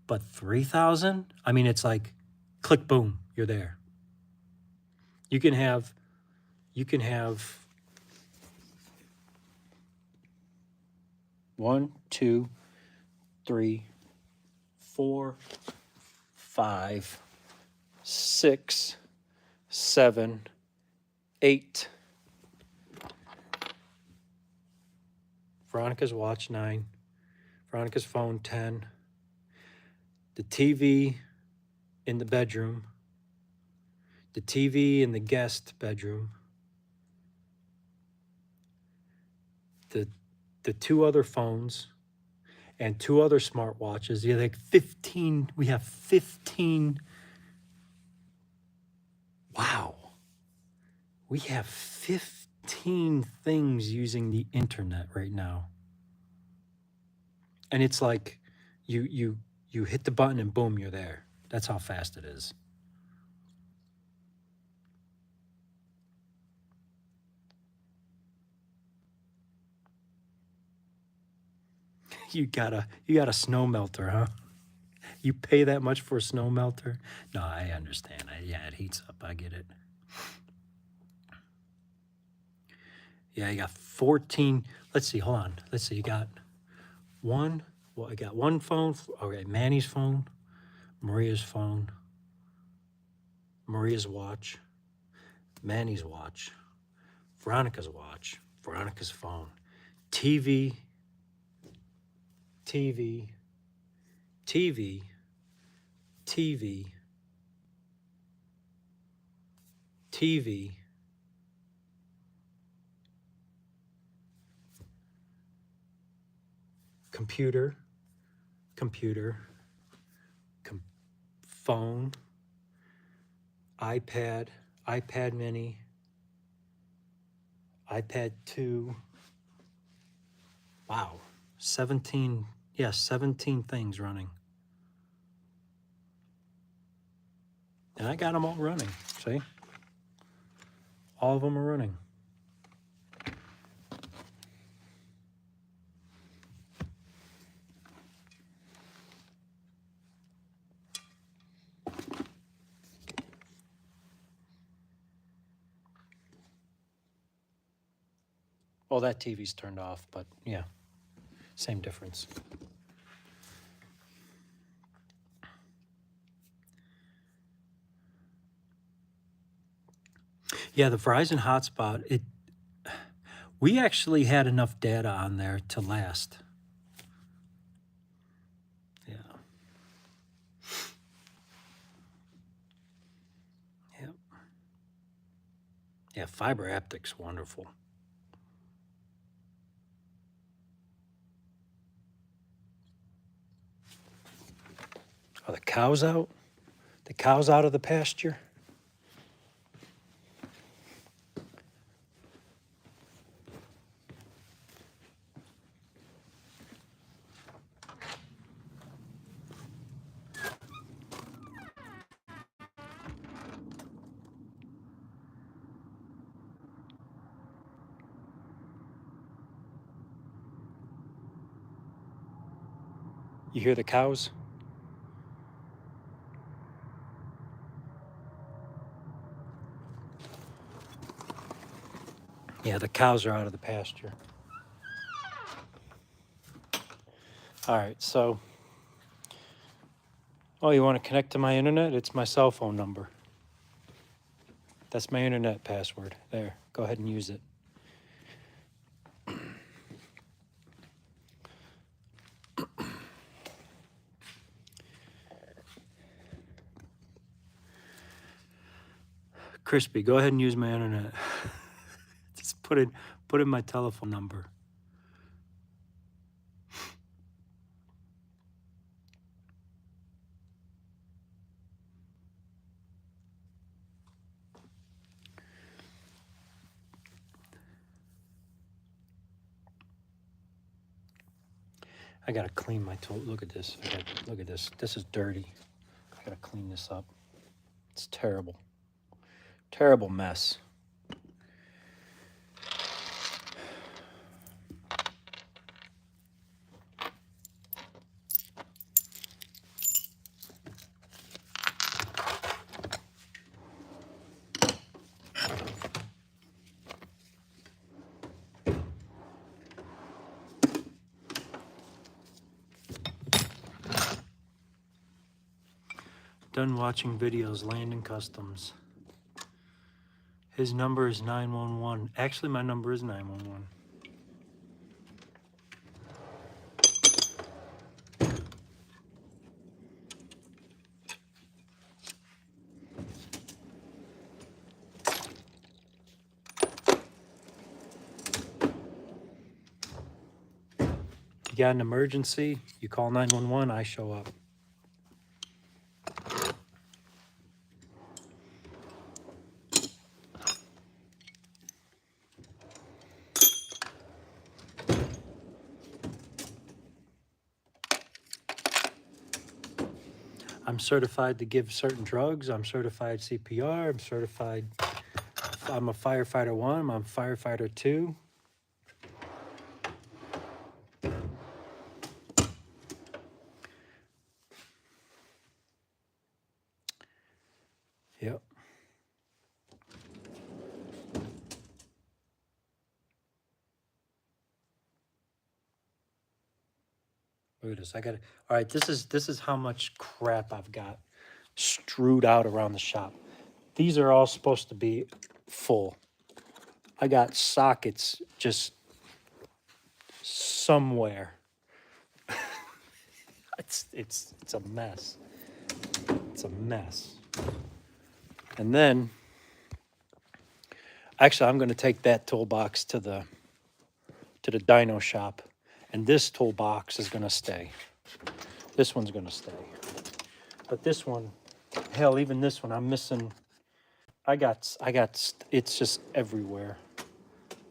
but 3,000. I mean, it's like click, boom, you're there. You can have 1, 2, 3, 4, 5, 6, 7, 8. Veronica's watch 9. Veronica's phone 10. The TV in the bedroom. The TV in the guest bedroom. The 2 other phones and 2 other smartwatches. Yeah, like 15. We have 15. Wow. We have 15 things using the internet right now. And it's like you hit the button and boom, you're there. That's how fast it is. You got a snow melter, huh? You pay that much for a snow melter? No, I understand. Yeah, it heats up. I get it. Yeah, you got 14. Let's see, hold on. Let's see, you got one. Well, I got one phone. Okay, Manny's phone, Maria's phone, Maria's watch. Manny's watch, Veronica's watch, Veronica's phone, TV, TV, TV, TV, TV, computer, phone, iPad, iPad mini, iPad 2. Wow, 17, yes, 17 things running. And I got them all running, see? All of them are running. Well, that TV's turned off, but yeah, same difference. Yeah, the Verizon hotspot, we actually had enough data on there to last. Yeah. Yep. Yeah, fiber optic's wonderful. Are the cows out? The cows out of the pasture? You hear the cows? Yeah, the cows are out of the pasture. All right, so, oh, you want to connect to my internet? It's my cell phone number. That's my internet password. There, go ahead and use it. Crispy, go ahead and use my internet. Just put in my telephone number. I gotta clean my tool. Look at this. Look at this. This is dirty. I gotta clean this up. It's terrible. Terrible mess. Done watching videos, Landon Customs. His number is 911. Actually, my number is 911. You got an emergency, you call 911, I show up. I'm certified to give certain drugs. I'm certified CPR. I'm certified. I'm a firefighter 1. I'm a firefighter 2. Yep. Look at this. I got it. All right, this is how much crap I've got strewed out around the shop. These are all supposed to be full. I got sockets just somewhere. It's a mess. It's a mess. And then, actually, I'm going to take that toolbox to the dyno shop, and this toolbox is going to stay. This one's going to stay. But this one, hell, even this one, I'm missing. It's just everywhere.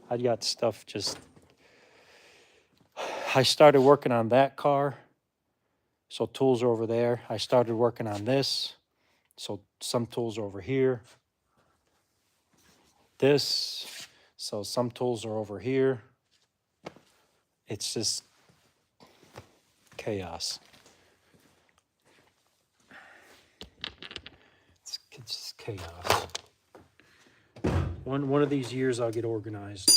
I got stuff just. I started working on that car, so tools are over there. I started working on this, so some tools are over here. This, so some tools are over here. It's just chaos. It's just chaos. One of these years I'll get organized.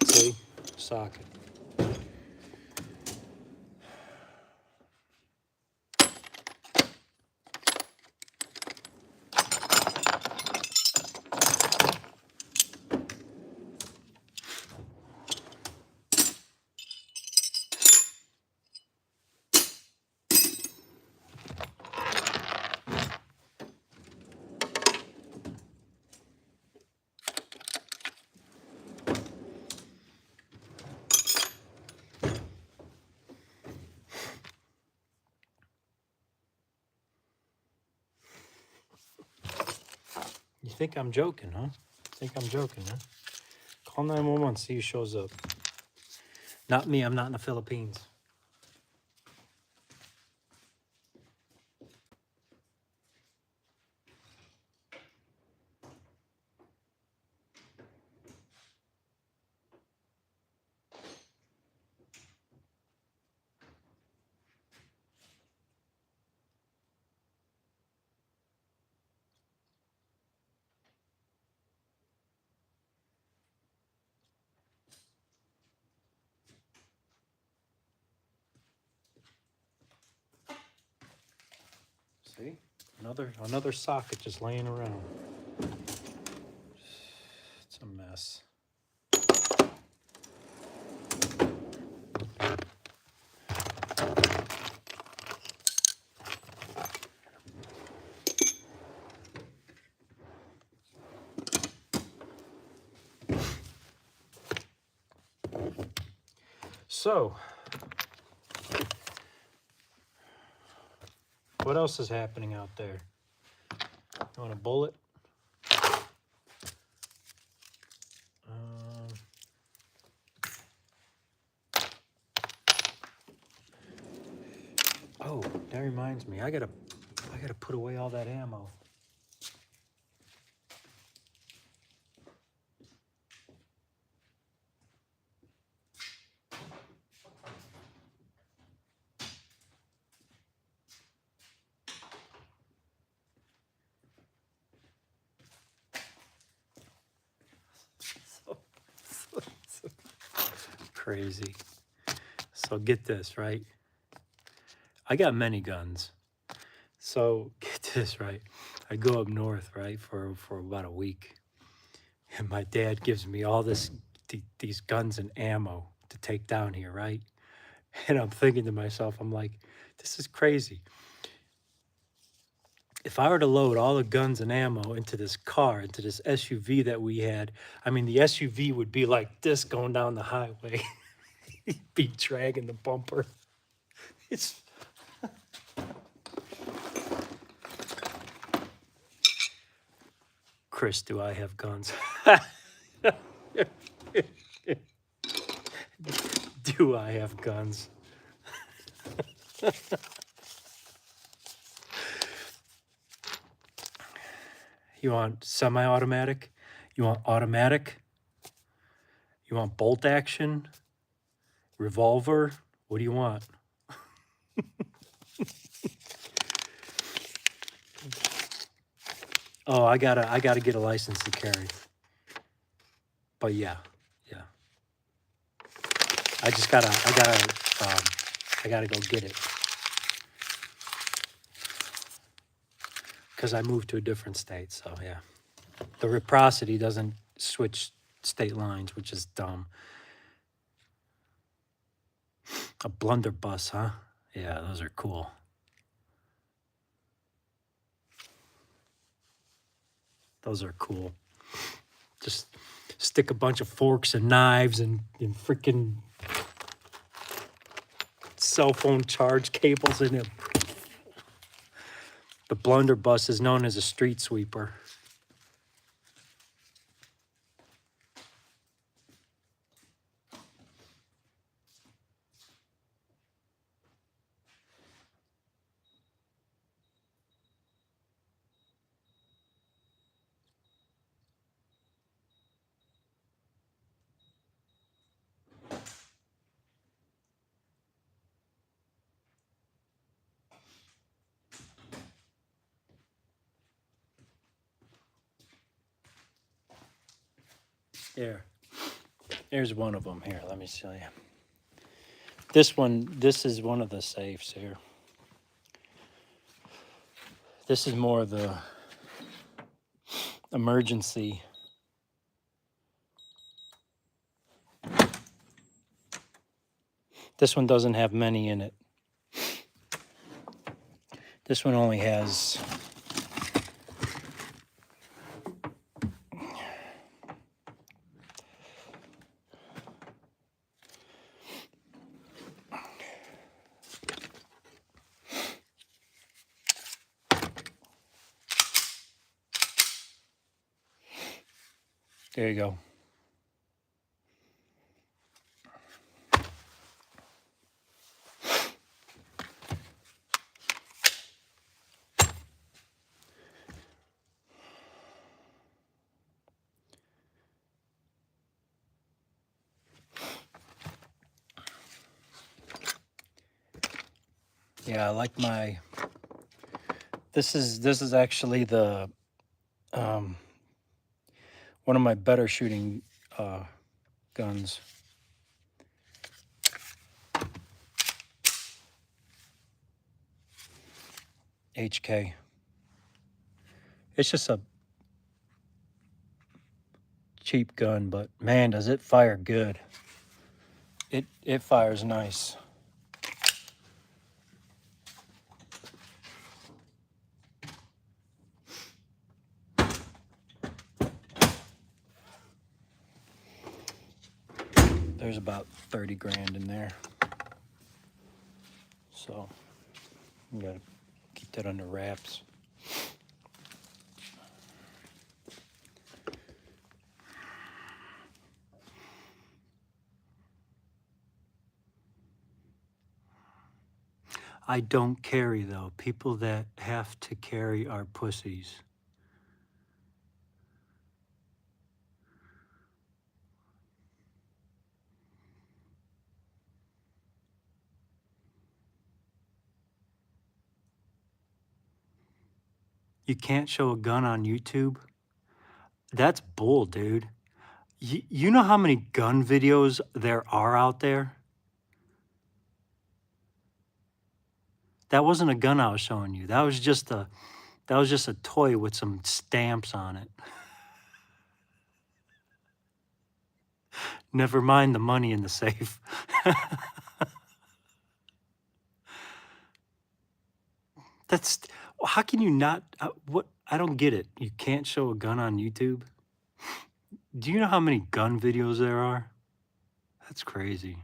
See? Socket. You think I'm joking, huh? Think I'm joking, huh? Call 911, see who shows up. Not me, I'm not in the Philippines. See? Another socket just laying around. It's a mess. So, what else is happening out there? You want a bullet? Oh, that reminds me. I gotta put away all that ammo. So crazy. So get this, right? I got many guns. So get this, right? I go up north, right, for about a week. And my dad gives me all these guns and ammo to take down here, right? And I'm thinking to myself, I'm like, this is crazy. If I were to load all the guns and ammo into this car, into this SUV that we had, I mean, the SUV would be like this going down the highway. He'd be dragging the bumper. It's... Chris, do I have guns? Do I have guns? You want semi-automatic? You want automatic? You want bolt action? Revolver? What do you want? Oh, I gotta get a license to carry. But yeah. I gotta go get it. Because I moved to a different state, so yeah. The reciprocity doesn't switch state lines, which is dumb. A blunderbuss, huh? Yeah, those are cool. Those are cool. Just stick a bunch of forks and knives and freaking cell phone charge cables in it. The blunderbuss is known as a street sweeper. Here's one of them. Here, let me show you. This is one of the safes here. This is more of the emergency. This one doesn't have many in it. This one only has there you go. Yeah, I like my. This is actually the one of my better shooting guns. HK. It's just a cheap gun, but man, does it fire good. It fires nice. There's about 30 grand in there. So you gotta keep that under wraps. I don't carry though. People that have to carry are pussies. You can't show a gun on YouTube? That's bull, dude. You know how many gun videos there are out there? That wasn't a gun I was showing you. That was just a toy with some stamps on it. Never mind the money in the safe. That's how can you not? What I don't get it. You can't show a gun on YouTube. Do you know how many gun videos there are? That's crazy.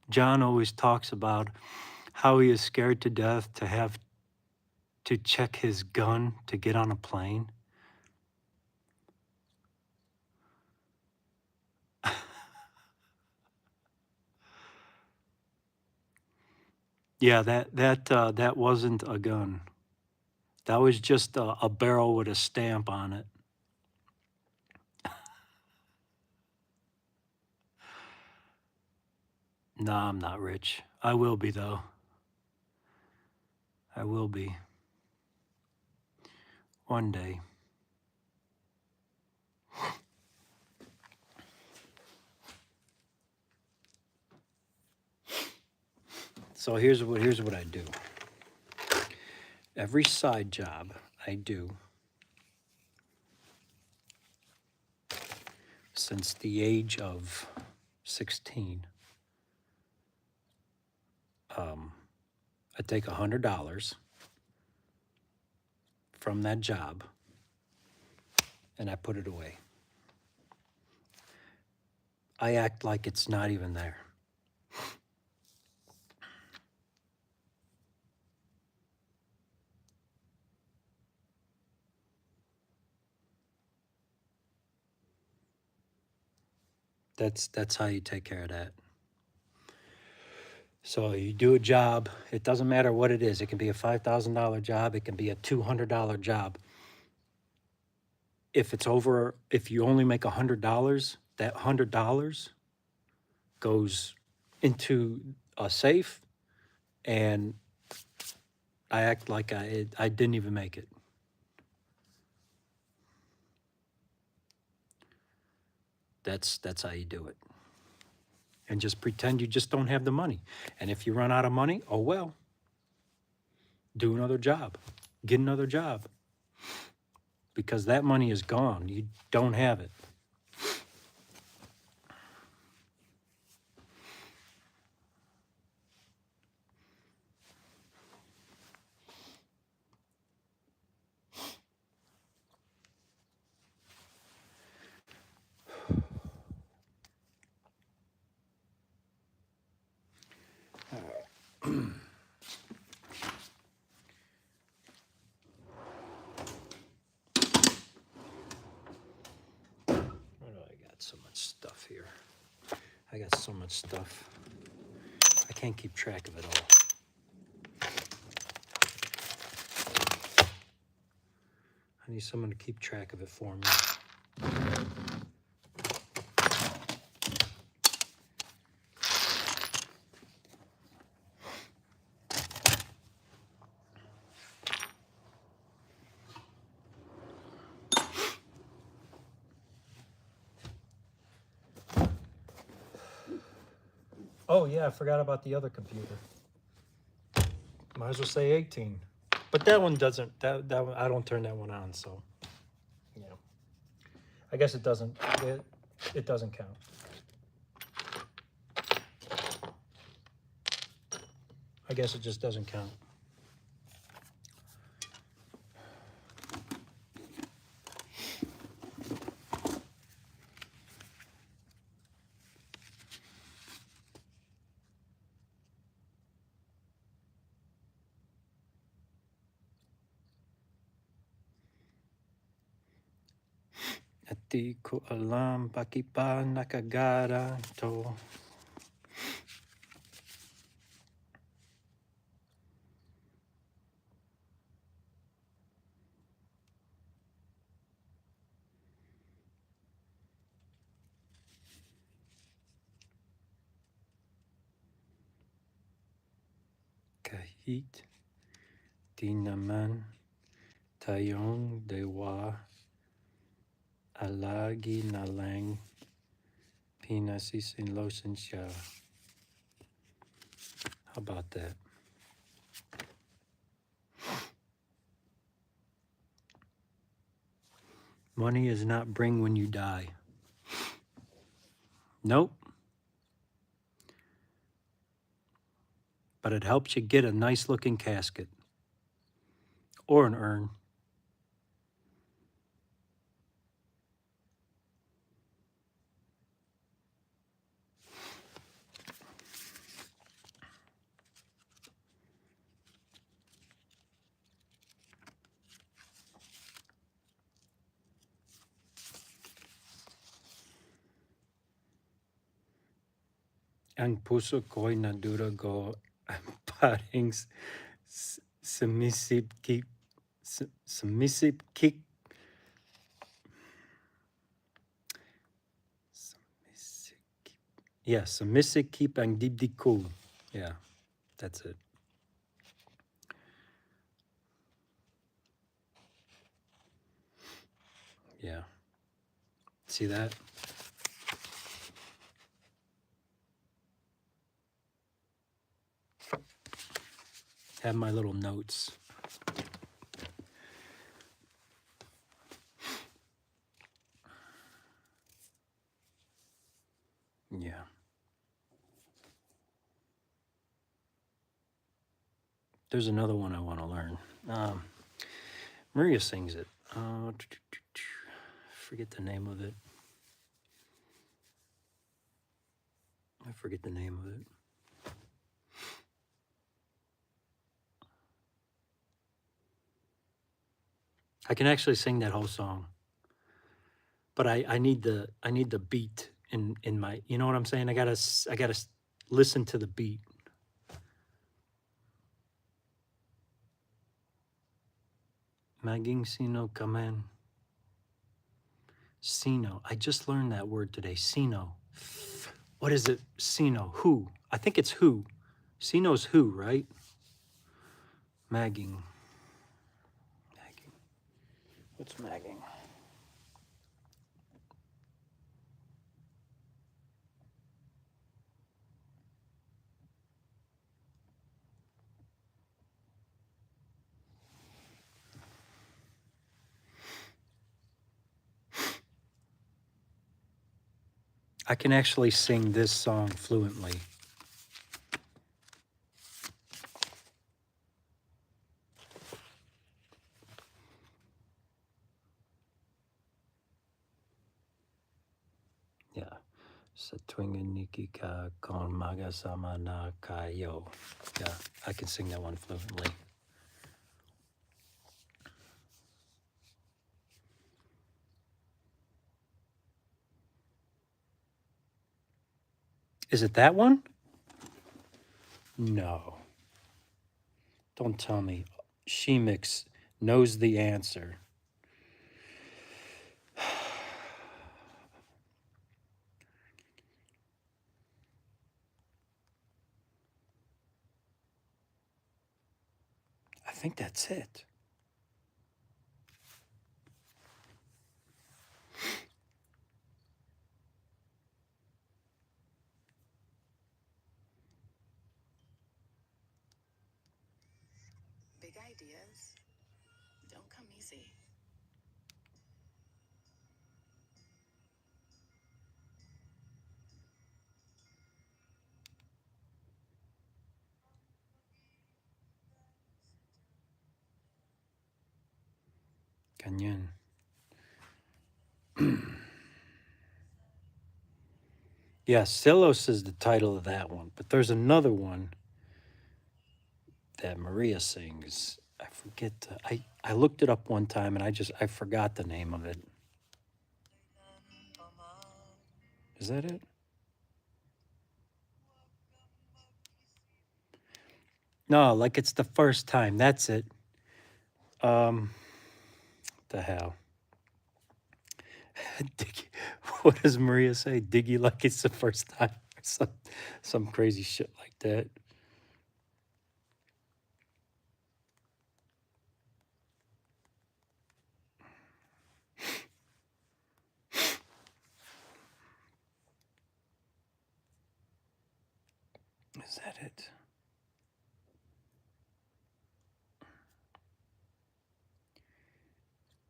John always talks about how he is scared to death to have to check his gun to get on a plane. Yeah, that wasn't a gun. That was just a barrel with a stamp on it. Nah, I'm not rich. I will be though. I will be. One day. So here's what I do. Every side job I do since the age of 16, I take $100 from that job and I put it away. I act like it's not even there. That's how you take care of that. So you do a job, it doesn't matter what it is. It can be a $5,000 job, it can be a $200 job. If you only make $100, that $100 goes into a safe, and I act like I didn't even make it. That's how you do it. And just pretend you just don't have the money. And if you run out of money, oh well. Do another job. Get another job. Because that money is gone. You don't have it. So much stuff here. I got so much stuff. I can't keep track of it all. I need someone to keep track of it for me. Oh yeah, I forgot about the other computer. Might as well say 18. But that one doesn't, that one, I don't turn that one on, so, you know. I guess it doesn't count. I guess it just doesn't count. Ati ko alam pakipa nakagara to. Kahit di naman tayong dewa alagi na lang pinasisinlosan siya. How about that? Money is not bring when you die. Nope. But it helps you get a nice looking casket or an urn. Ang puso ko'y nadurago ang paring sumisipkip. Yeah, sumisikip ang dibdib ko. Yeah, that's it. Yeah. See that? Have my little notes. Yeah. There's another one I want to learn. Maria sings it. Forget the name of it. I forget the name of it. I can actually sing that whole song, but I need the beat in my, you know what I'm saying? I gotta listen to the beat. Maging sino kamen. Sino. I just learned that word today. Sino. What is it? Sino. Who? I think it's who. Sino's who, right? Magging. Magging. What's magging? I can actually sing this song fluently. Yeah. Satwinganiki ka kon magasama na kayo. Yeah, I can sing that one fluently. Is it that one? No. Don't tell me. Shemix knows the answer. I think that's it. Big ideas don't come easy. Ganyan. Yeah, Silos is the title of that one, but there's another one that Maria sings. I forget. I looked it up one time and I forgot the name of it. Is that it? No, like it's the first time. That's it. The hell? Diggy, what does Maria say? Diggy like it's the first time. Some crazy shit like that. Is that it?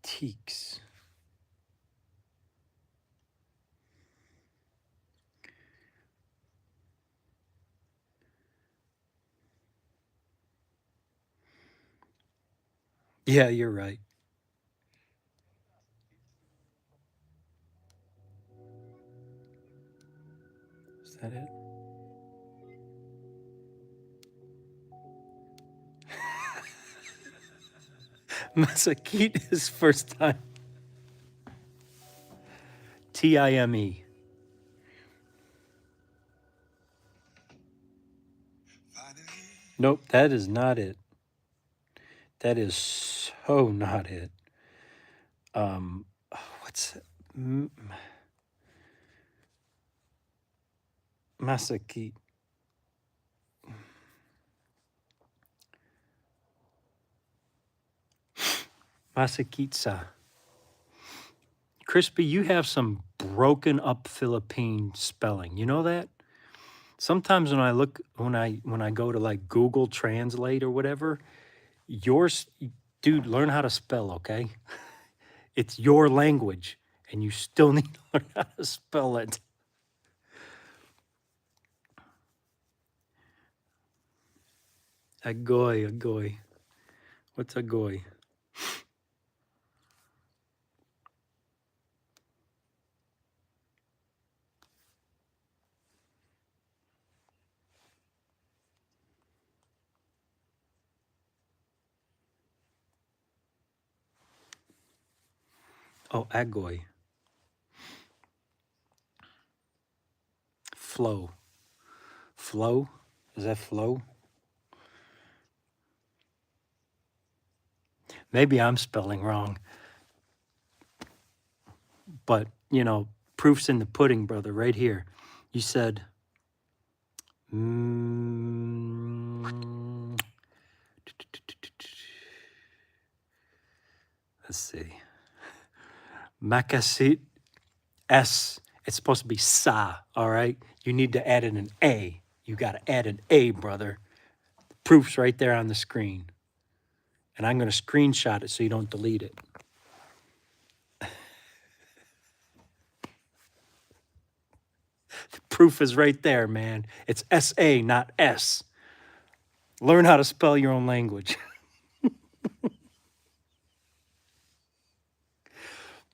Teaks. Yeah, you're right. Is that it? Masakit is first time. Time. Nope, that is not it. That is so not it. What's Masakit? Masakitsa. Crispy, you have some broken up Philippine spelling. You know that? Sometimes when I go to like Google Translate or whatever, yours, dude, learn how to spell, okay? It's your language, and you still need to learn how to spell it. Agoy, agoy. What's agoy? Oh, agoy. Flow. Flow? Is that flow? Maybe I'm spelling wrong, but you know, proof's in the pudding, brother, right here. You said, let's see, Makasit S. It's supposed to be sa, all right? You need to add in an A. You got to add an A, brother. Proof's right there on the screen. And I'm going to screenshot it so you don't delete it. The proof is right there, man. It's S-A, not S. Learn how to spell your own language.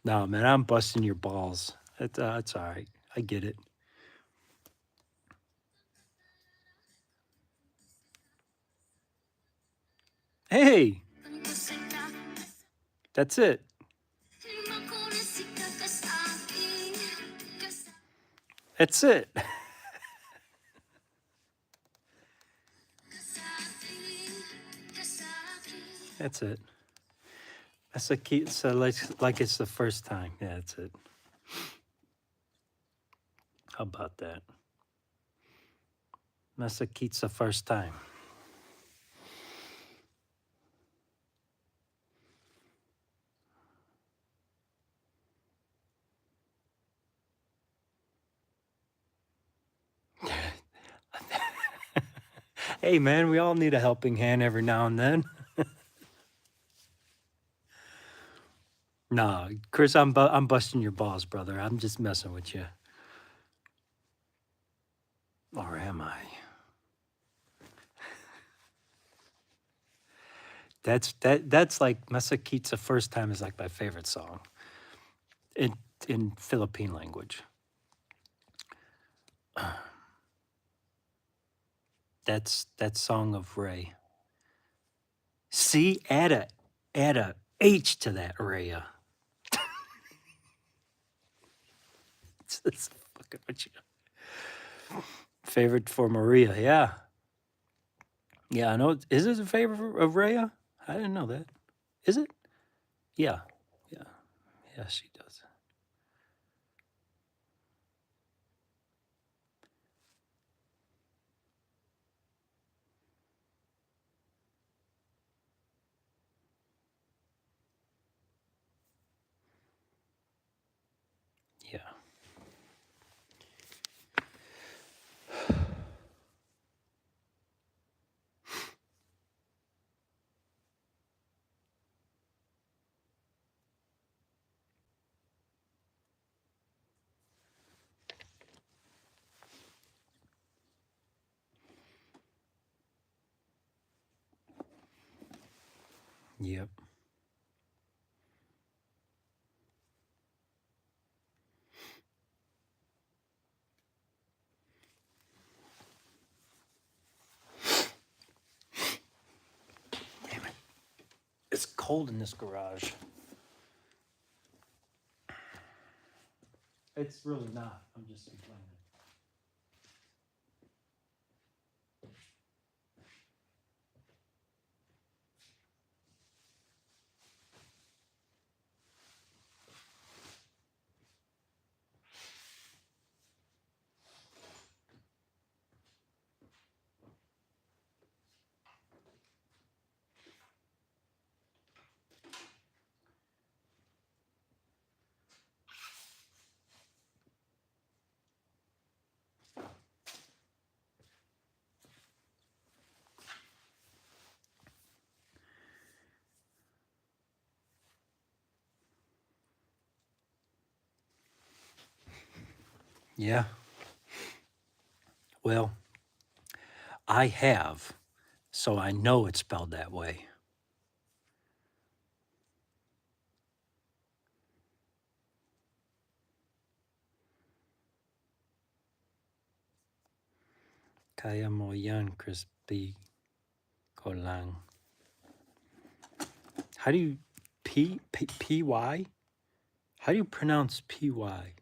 No, man, I'm busting your balls. It's all right. I get it. Hey, that's it. That's it. That's it. That's a key. So like it's the first time. Yeah, that's it. How about that? Masakitsa first time. Hey, man, we all need a helping hand every now and then. Nah, Chris, I'm busting your balls, brother. I'm just messing with you. Or am I? That's like Masakitsa first time is like my favorite song in Philippine language. That's that song of Ray. See, add a H to that, Raya. It's fucking with you. Favorite for Maria, yeah. Yeah, I know. Is it a favorite of Raya? I didn't know that. Is it? Yeah. Yeah. Yeah, she does. Yeah. Yep. Damn it. It's cold in this garage. It's really not. I'm just complaining. Yeah. Well, I have, so I know it's spelled that way. Kaya mo yan, crispy kolang. How do you P-Y? How do you pronounce P-Y?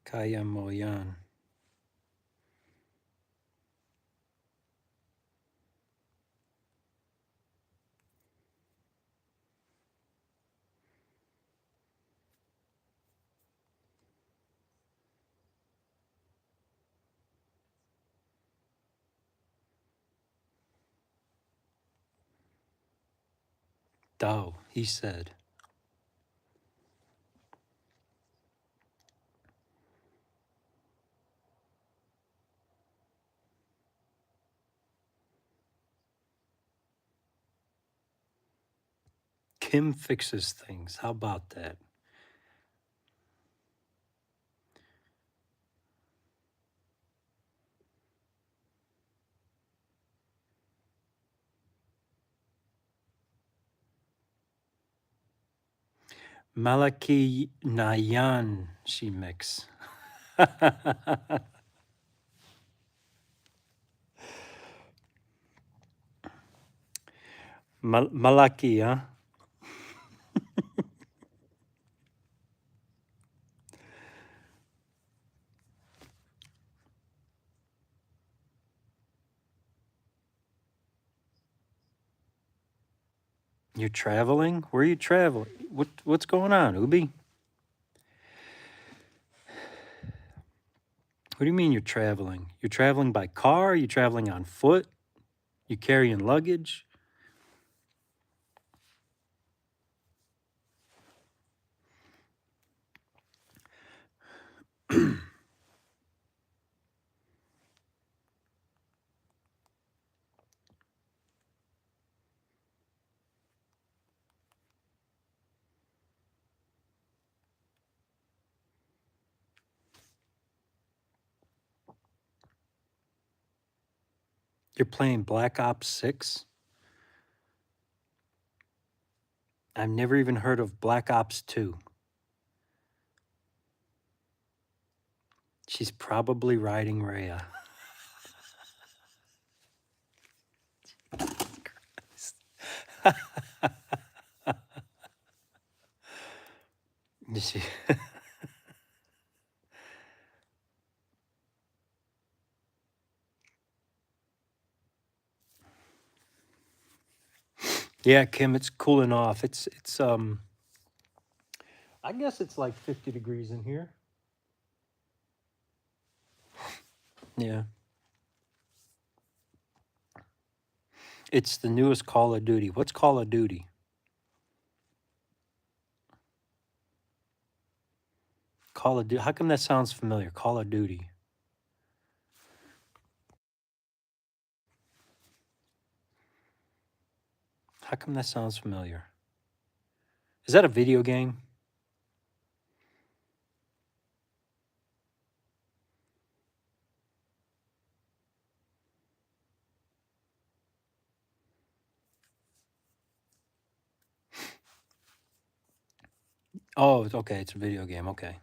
Kaya mo yan. Dao, he said. Kim fixes things. How about that? Malaki Nayan, she mix. Malaki, huh? You're traveling? Where are you traveling? What's going on, Ubi? What do you mean you're traveling? You're traveling by car? You traveling on foot? You carrying luggage? You're playing Black Ops 6? I've never even heard of Black Ops 2. She's probably riding Rhea. She- yeah, Kim, it's cooling off. It's I guess it's like 50 degrees in here. Yeah. It's the newest Call of Duty. What's Call of Duty? Call of Duty. How come that sounds familiar? Call of Duty. How come that sounds familiar? Is that a video game? Oh, okay. It's a video game. Okay.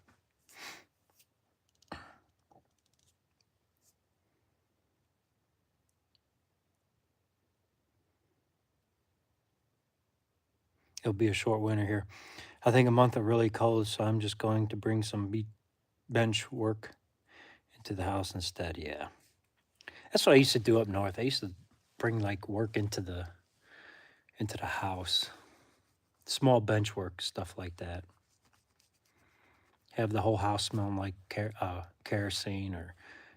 It'll be a short winter here. I think a month of really cold, so I'm just going to bring some bench work into the house instead. Yeah. That's what I used to do up north. I used to bring like work into the house. Small bench work, stuff like that. Have the whole house smelling like kerosene or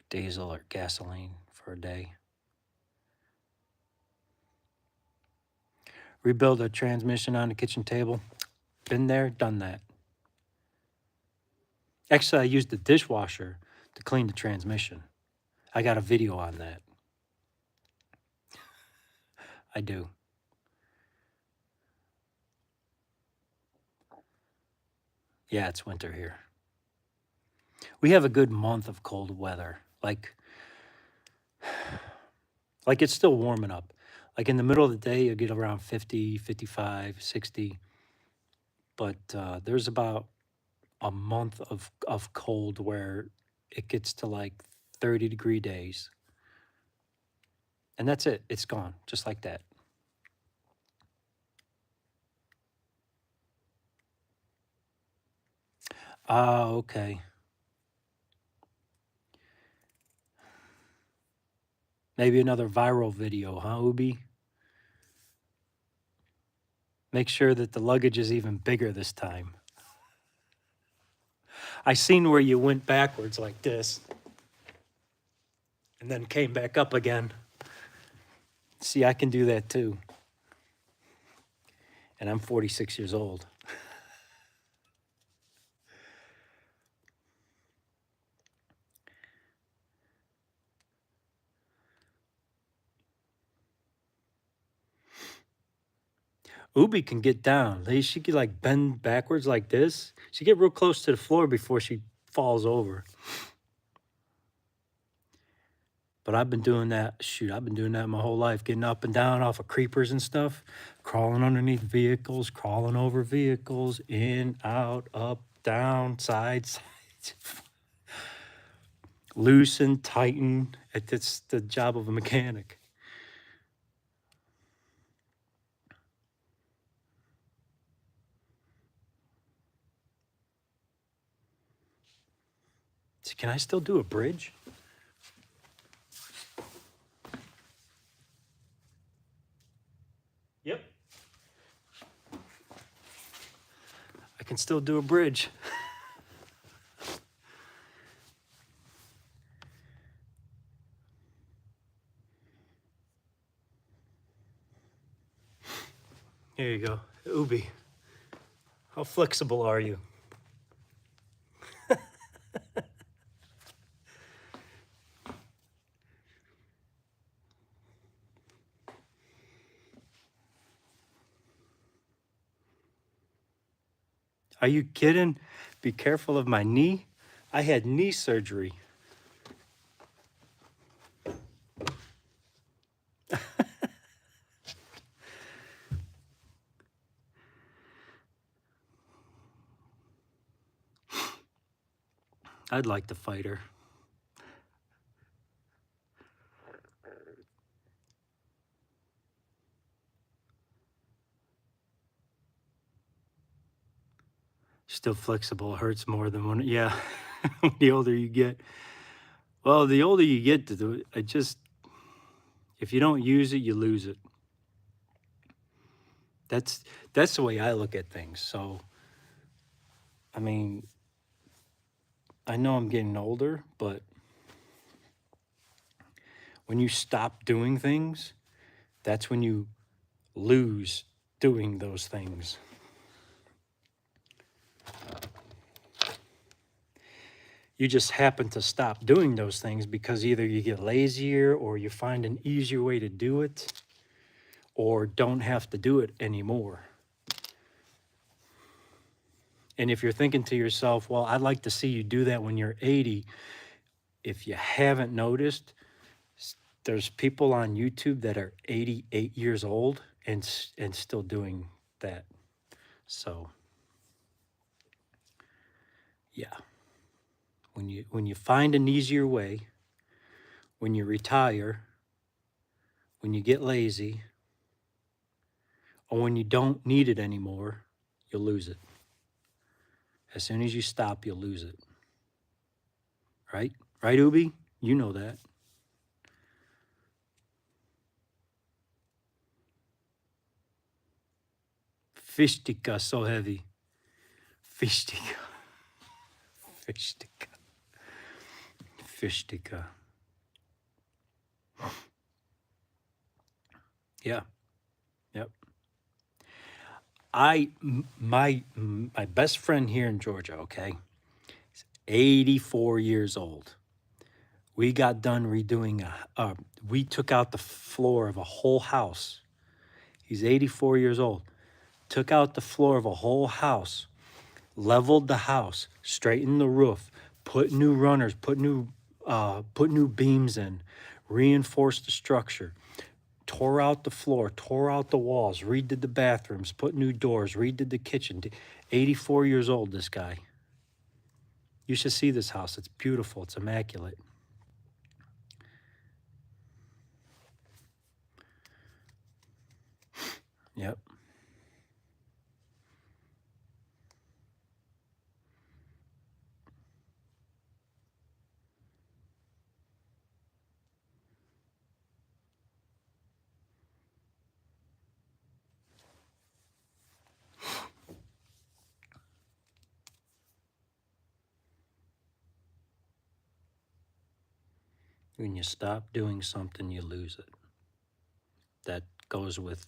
diesel or gasoline for a day. Rebuild a transmission on the kitchen table. Been there, done that. Actually, I used the dishwasher to clean the transmission. I got a video on that. I do. Yeah, it's winter here. We have a good month of cold weather. Like it's still warming up. Like in the middle of the day, you'll get around 50, 55, 60. But there's about a month of cold where it gets to like 30-degree days. And that's it. It's gone, just like that. Ah, okay. Maybe another viral video, huh, Ubi? Make sure that the luggage is even bigger this time. I seen where you went backwards like this and then came back up again. See, I can do that too. And I'm 46 years old. Ubi can get down. She could like bend backwards like this. She get real close to the floor before she falls over. But I've been doing that. Shoot, I've been doing that my whole life, getting up and down off of creepers and stuff, crawling underneath vehicles, crawling over vehicles, in, out, up, down, sides, loosen, tighten. It's the job of a mechanic. So can I still do a bridge? Yep. I can still do a bridge. Here you go. Ubi, how flexible are you? Are you kidding? Be careful of my knee. I had knee surgery. I'd like to fight her. Still flexible, hurts more than when, yeah, the older you get. Well, the older you get, if you don't use it, you lose it. That's the way I look at things. So, I mean, I know I'm getting older, but when you stop doing things, that's when you lose doing those things. You just happen to stop doing those things because either you get lazier or you find an easier way to do it or don't have to do it anymore. And if you're thinking to yourself, well, I'd like to see you do that when you're 80, if you haven't noticed, there's people on YouTube that are 88 years old and still doing that. So, yeah. When you find an easier way, when you retire, when you get lazy, Or when you don't need it anymore, you'll lose it. As soon as you stop, you'll lose it. Right? Right, Ubi? You know that. Fishtika, so heavy. Fishtika. Fishtika. Fishtika. Yeah. Yep. My best friend here in Georgia, okay, 84 years old. We got done redoing we took out the floor of a whole house. He's 84 years old. Took out the floor of a whole house, leveled the house, straightened the roof, put new runners, put new beams in, reinforced the structure, tore out the floor, tore out the walls, redid the bathrooms, put new doors, redid the kitchen. 84 years old, this guy. You should see this house. It's beautiful. It's immaculate. Yep. When you stop doing something, you lose it. That goes with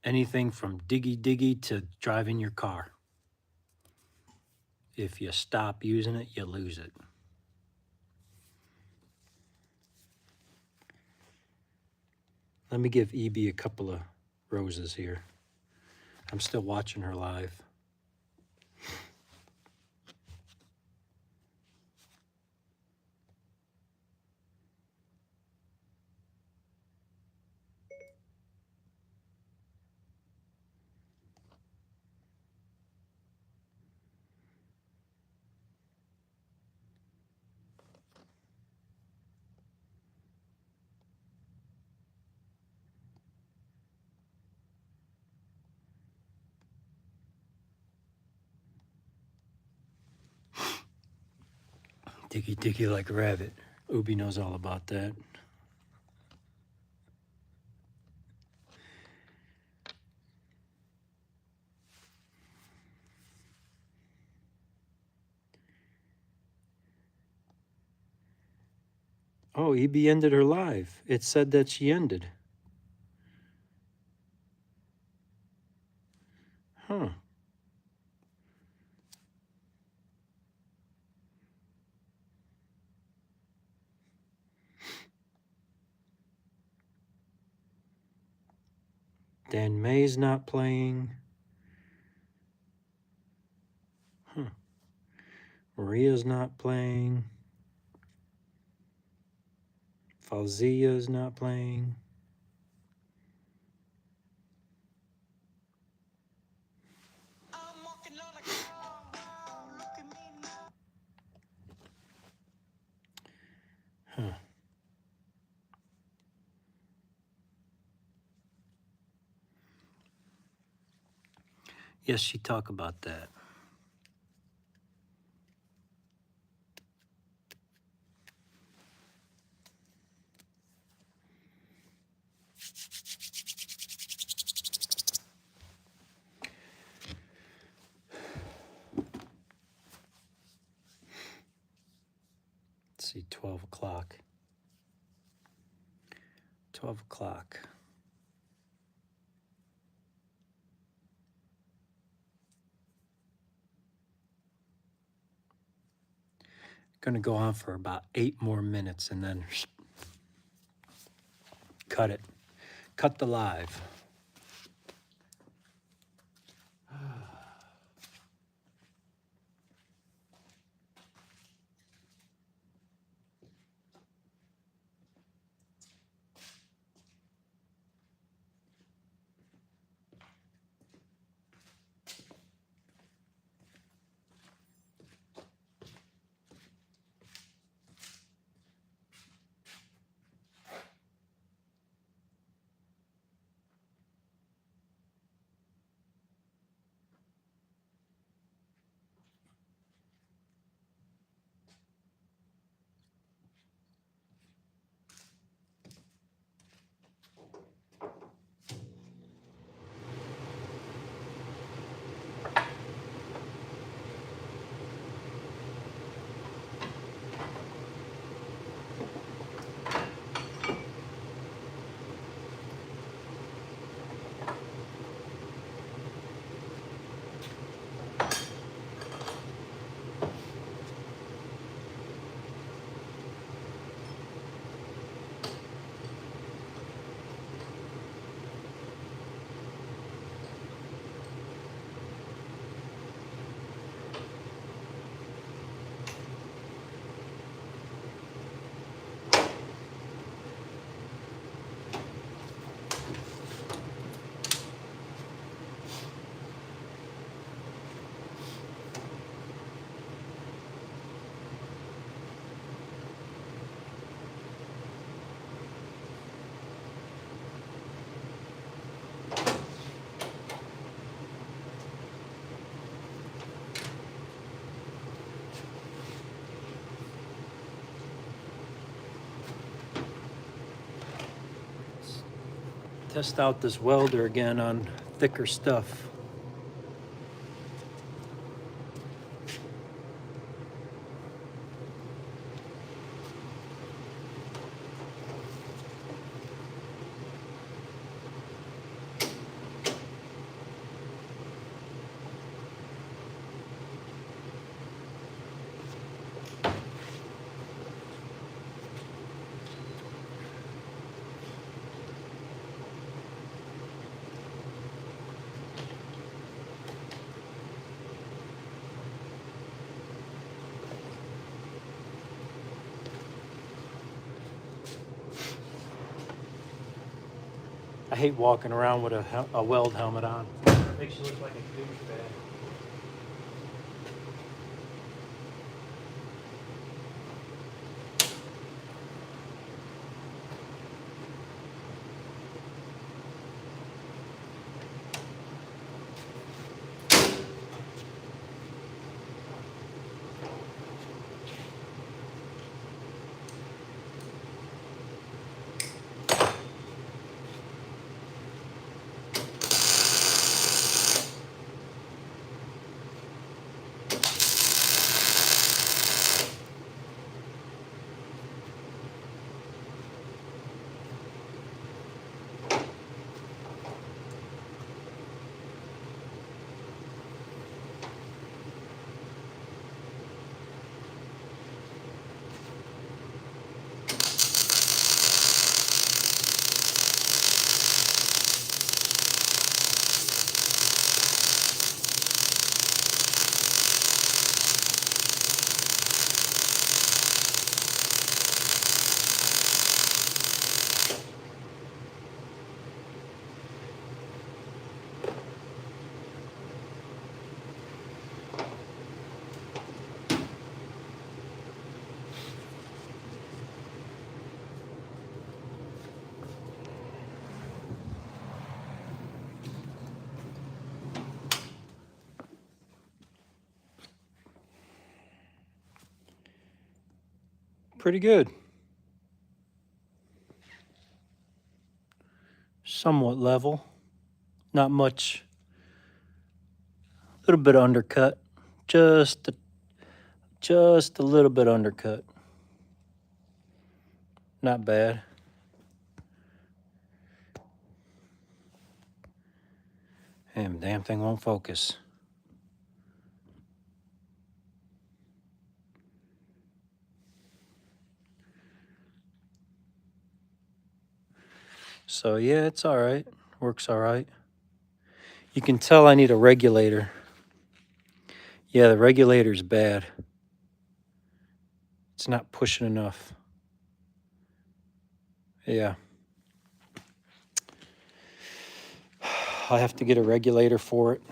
anything from diggy to driving your car. If you stop using it, you lose it. Let me give EB a couple of roses here. I'm still watching her live. Diggy like a rabbit. Ubi knows all about that. Oh, EB ended her live. It said that she ended. Huh. Dan May's not playing. Huh. Maria's not playing. Fauzia's not playing. Huh. Yes, she talked about that. Let's see, 12 o'clock. 12 o'clock. Going to go on for about 8 more minutes and then cut it. Cut the live. Test out this welder again on thicker stuff. I hate walking around with a weld helmet on. Makes you look like a douchebag. Pretty good. Somewhat level. Not much. A little bit undercut. Just a little bit undercut. Not bad. And damn thing won't focus. So yeah, it's all right. Works all right. You can tell I need a regulator. Yeah, the regulator's bad. It's not pushing enough. Yeah. I have to get a regulator for it.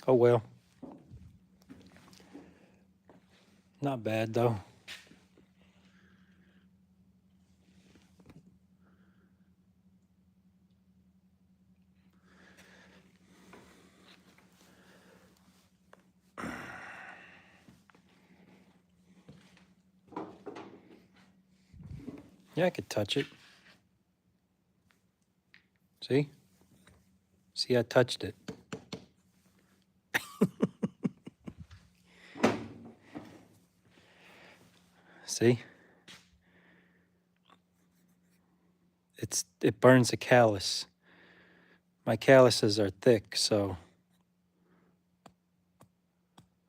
Oh well. Not bad though. Yeah, I could touch it. See? See, I touched it. See? It burns a callus. My calluses are thick, so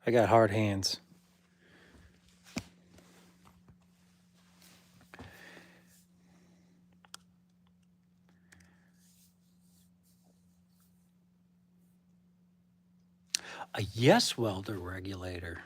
I got hard hands. A yes welder regulator.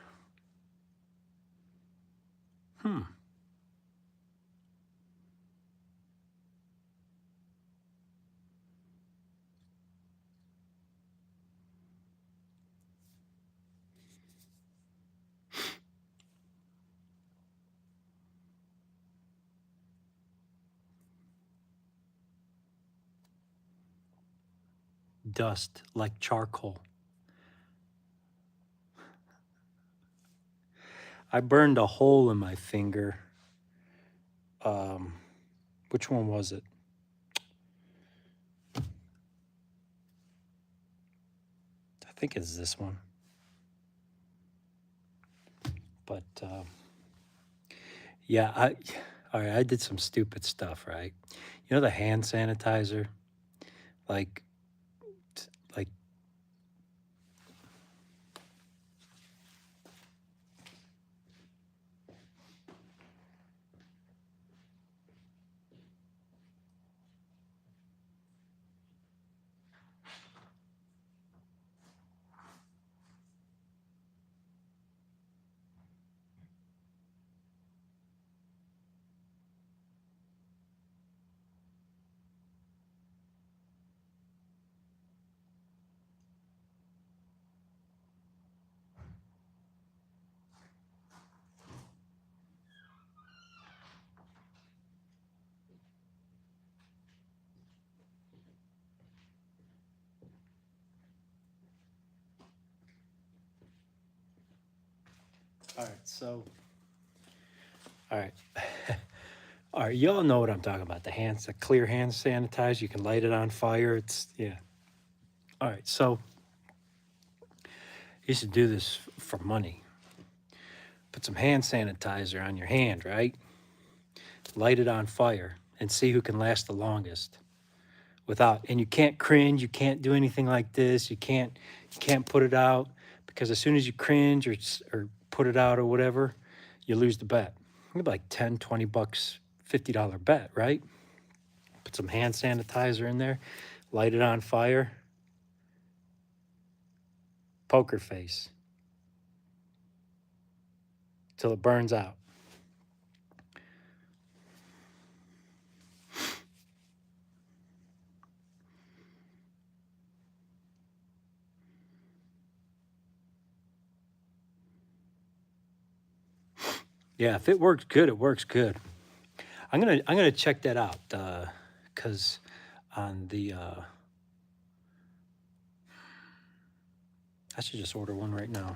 Dust like charcoal. I burned a hole in my finger Which one was it? I think it's this one. But yeah, all right, I did some stupid stuff, right? You know the hand sanitizer, like like all right, so all right. All right, y'all know what I'm talking about. The clear hand sanitizer. You can light it on fire. It's, yeah. All right, so I used to do this for money. Put some hand sanitizer on your hand, right? Light it on fire and see who can last the longest. And you can't cringe, you can't do anything like this. You can't put it out, because as soon as you cringe or put it out or whatever, you lose the bet. Maybe like 10, 20 bucks, $50 bet, right? Put some hand sanitizer in there, light it on fire, poker face till it burns out. Yeah, if it works good, it works good. I'm gonna check that out, because on the I should just order one right now.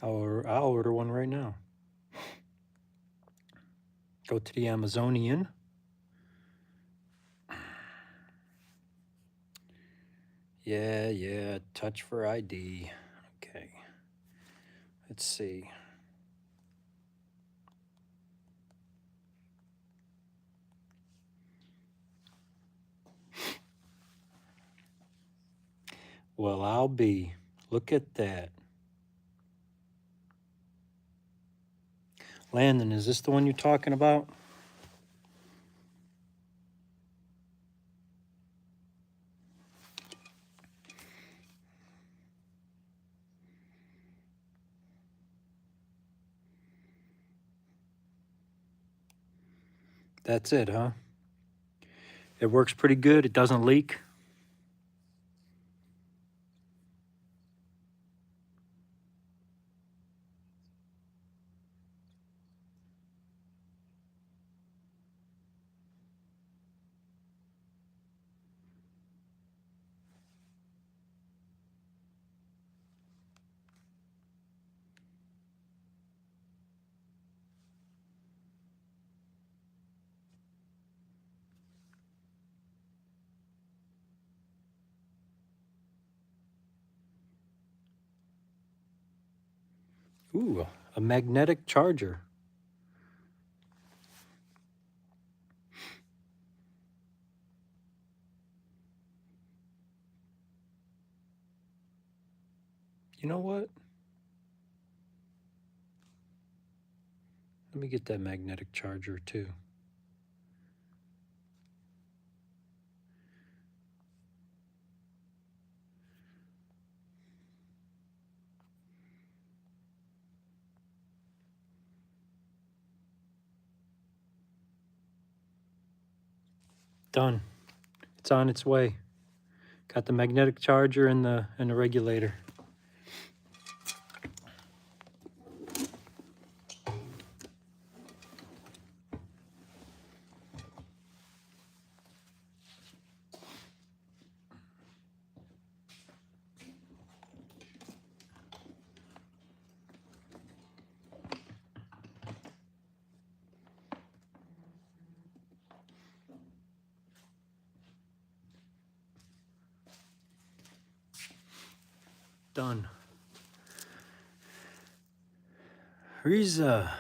I'll order one right now. Go to the Amazonian. Yeah, touch for ID. Okay. Let's see. Well, look at that. Landon, is this the one you're talking about? That's it, huh? It works pretty good. It doesn't leak. Ooh, a magnetic charger. You know what? Let me get that magnetic charger too. Done. It's on its way. Got the magnetic charger and the regulator. done. Riza.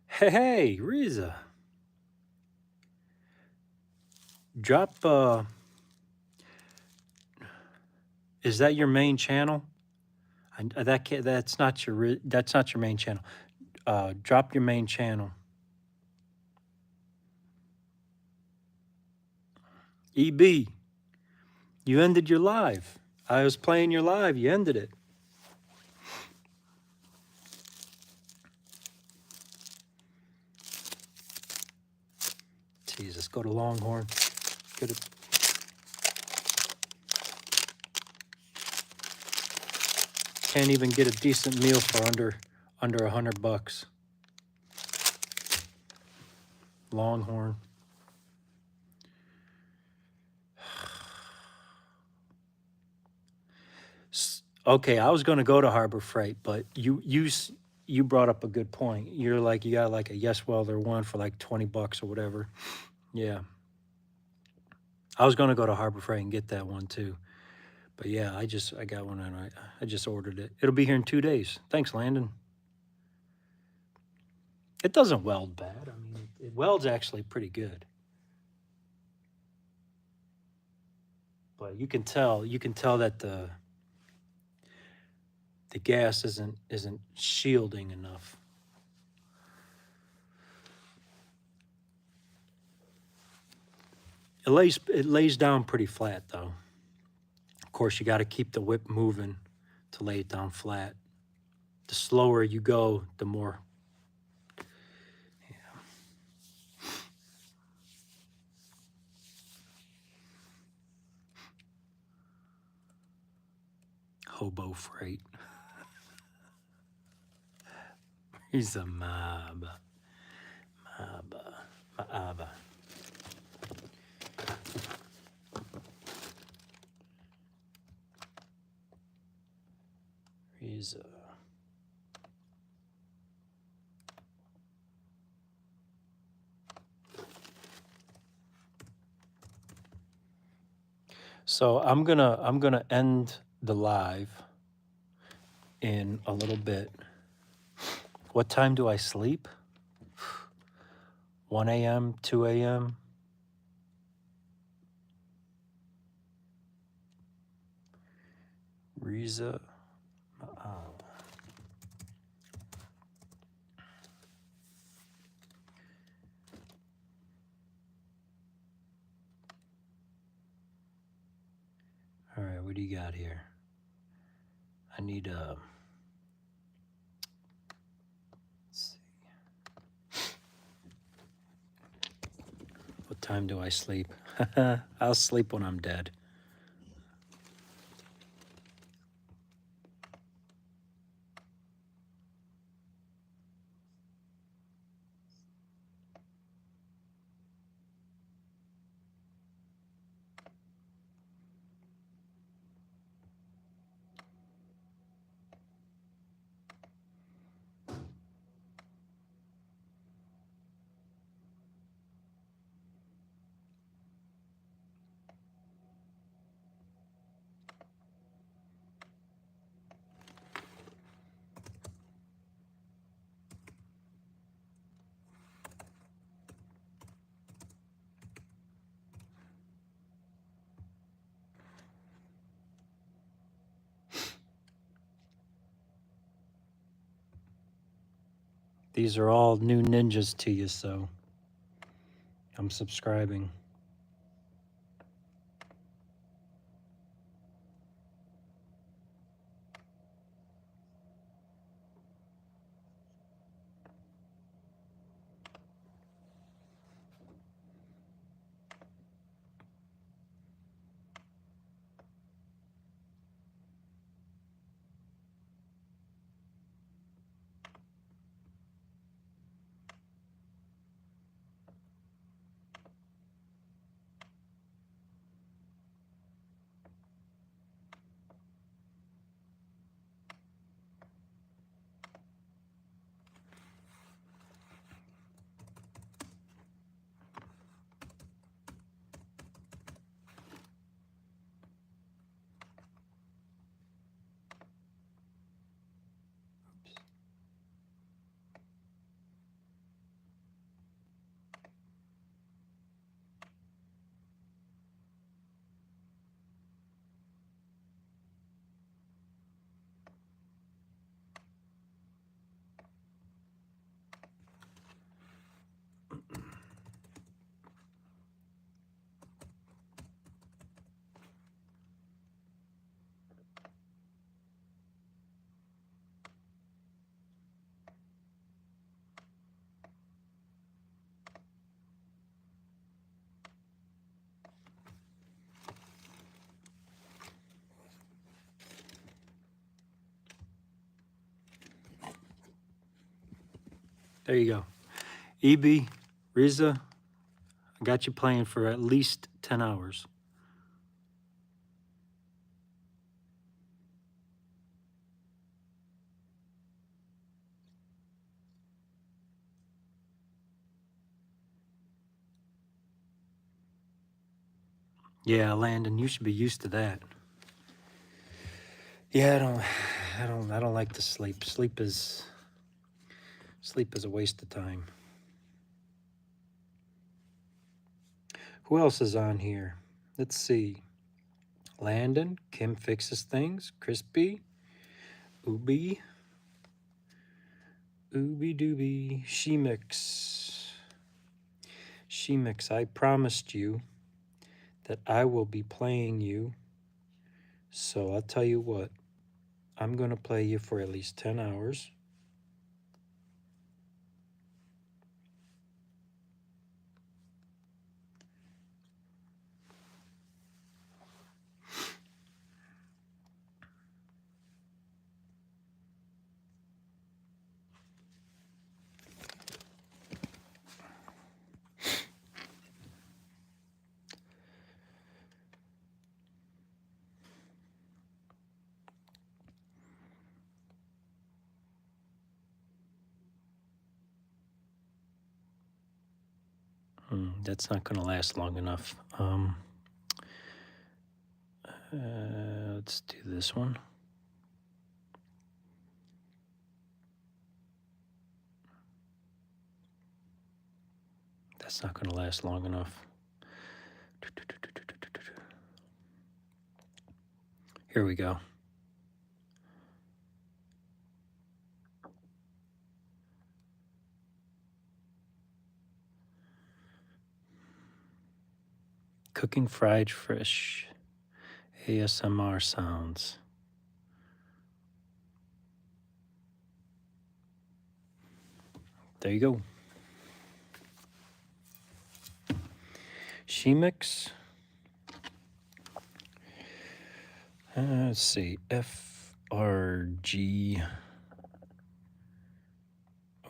Hey, Riza. Drop, is that your main channel? That's not your main channel. Drop your main channel. EB, you ended your live. I was playing your live. You ended it. Jesus, go to Longhorn. Get it. Can't even get a decent meal for under $100. Longhorn. Okay, I was going to go to Harbor Freight, but you brought up a good point. You're like, you got like a Yes Welder one for like $20 or whatever. Yeah. I was going to go to Harbor Freight and get that one too. But yeah, I got one and I just ordered it. It'll be here in 2 days. Thanks, Landon. It doesn't weld bad. I mean, it welds actually pretty good. But you can tell that the gas isn't shielding enough. It lays down pretty flat though. Of course, you got to keep the whip moving to lay it down flat. The slower you go, the more. Yeah. Hobo freight. He's a mob. Maaba. He's a. So I'm gonna end the live in a little bit. What time do I sleep? 1 a.m., 2 a.m. Riza. All right, what do you got here? I need let's see. What time do I sleep? I'll sleep when I'm dead. These are all new ninjas to you, so I'm subscribing. There you go. EB, Riza, I got you playing for at least 10 hours. Yeah, Landon, you should be used to that. Yeah, I don't like to sleep. Sleep is a waste of time. Who else is on here? Let's see. Landon, Kim Fixes Things, Crispy, Ubi, Doobie, Shemix, I promised you that I will be playing you. So I'll tell you what, I'm going to play you for at least 10 hours. That's not going to last long enough. Let's do this one. That's not going to last long enough. Here we go. Cooking fried fish. ASMR sounds. There you go. Shemix. Let's see. FRG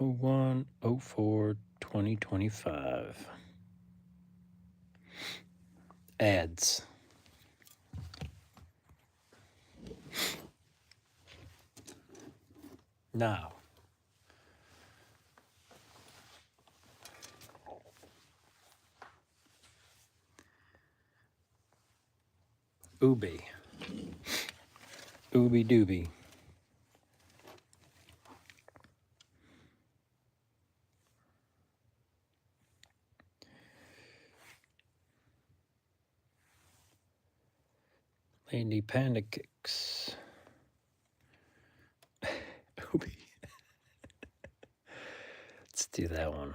01/04/2025. Ads. Now. Ubi Doobie. Lady Panda Kicks. Ubi. Let's do that one.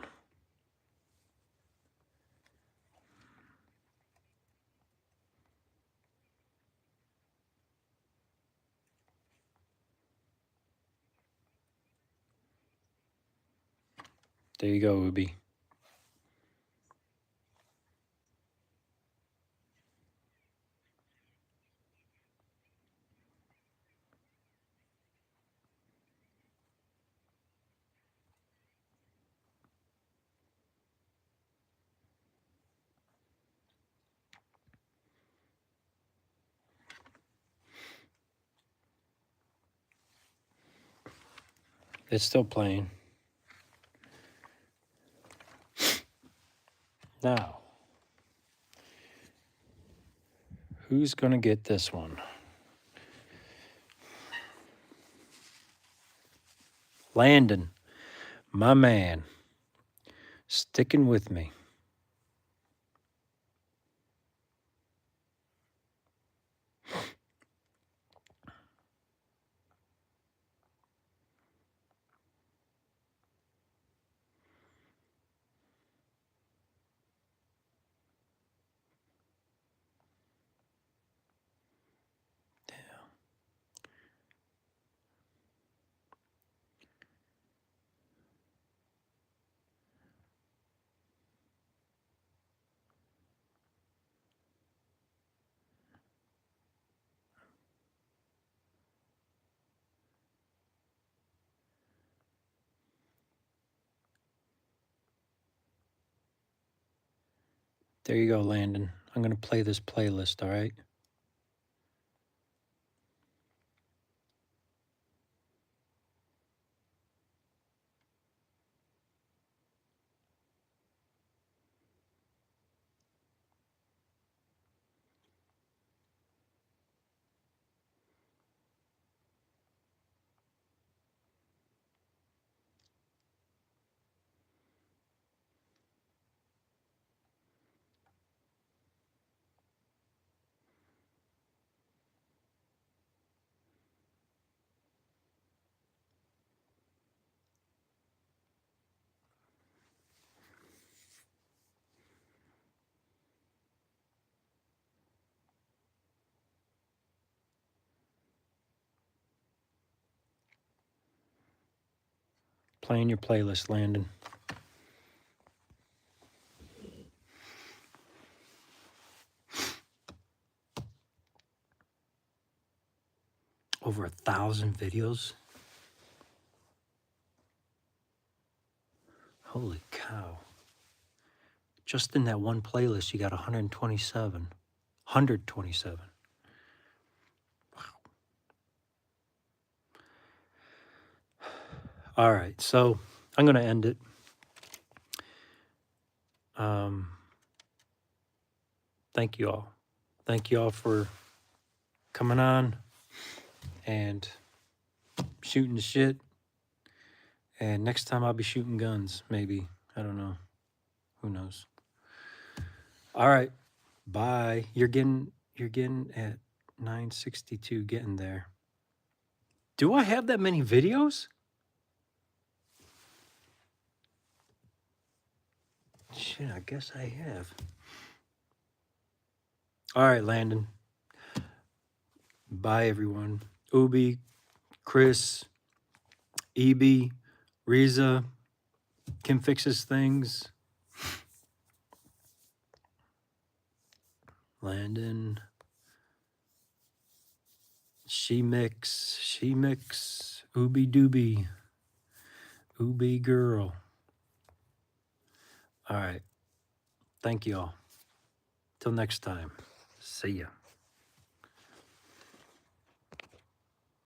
There you go, Ubi. It's still playing. Now, who's going to get this one? Landon, my man, sticking with me. There you go, Landon. I'm going to play this playlist, all right? Playing your playlist, Landon. Over 1,000 videos. Holy cow. Just in that one playlist, you got 127. 127. Wow. All right, so I'm going to end it. Thank you all. Thank you all for coming on and shooting the shit. And next time I'll be shooting guns, maybe. I don't know. Who knows? All right. Bye. You're getting at 962, getting there. Do I have that many videos? Shit, I guess I have. All right, Landon. Bye, everyone. Ubi, Chris, EB, Riza, Kim Fixes Things, Landon, She Mix, Ubi Doobie, Ubi Girl. All right. Thank you all. Till next time. See ya.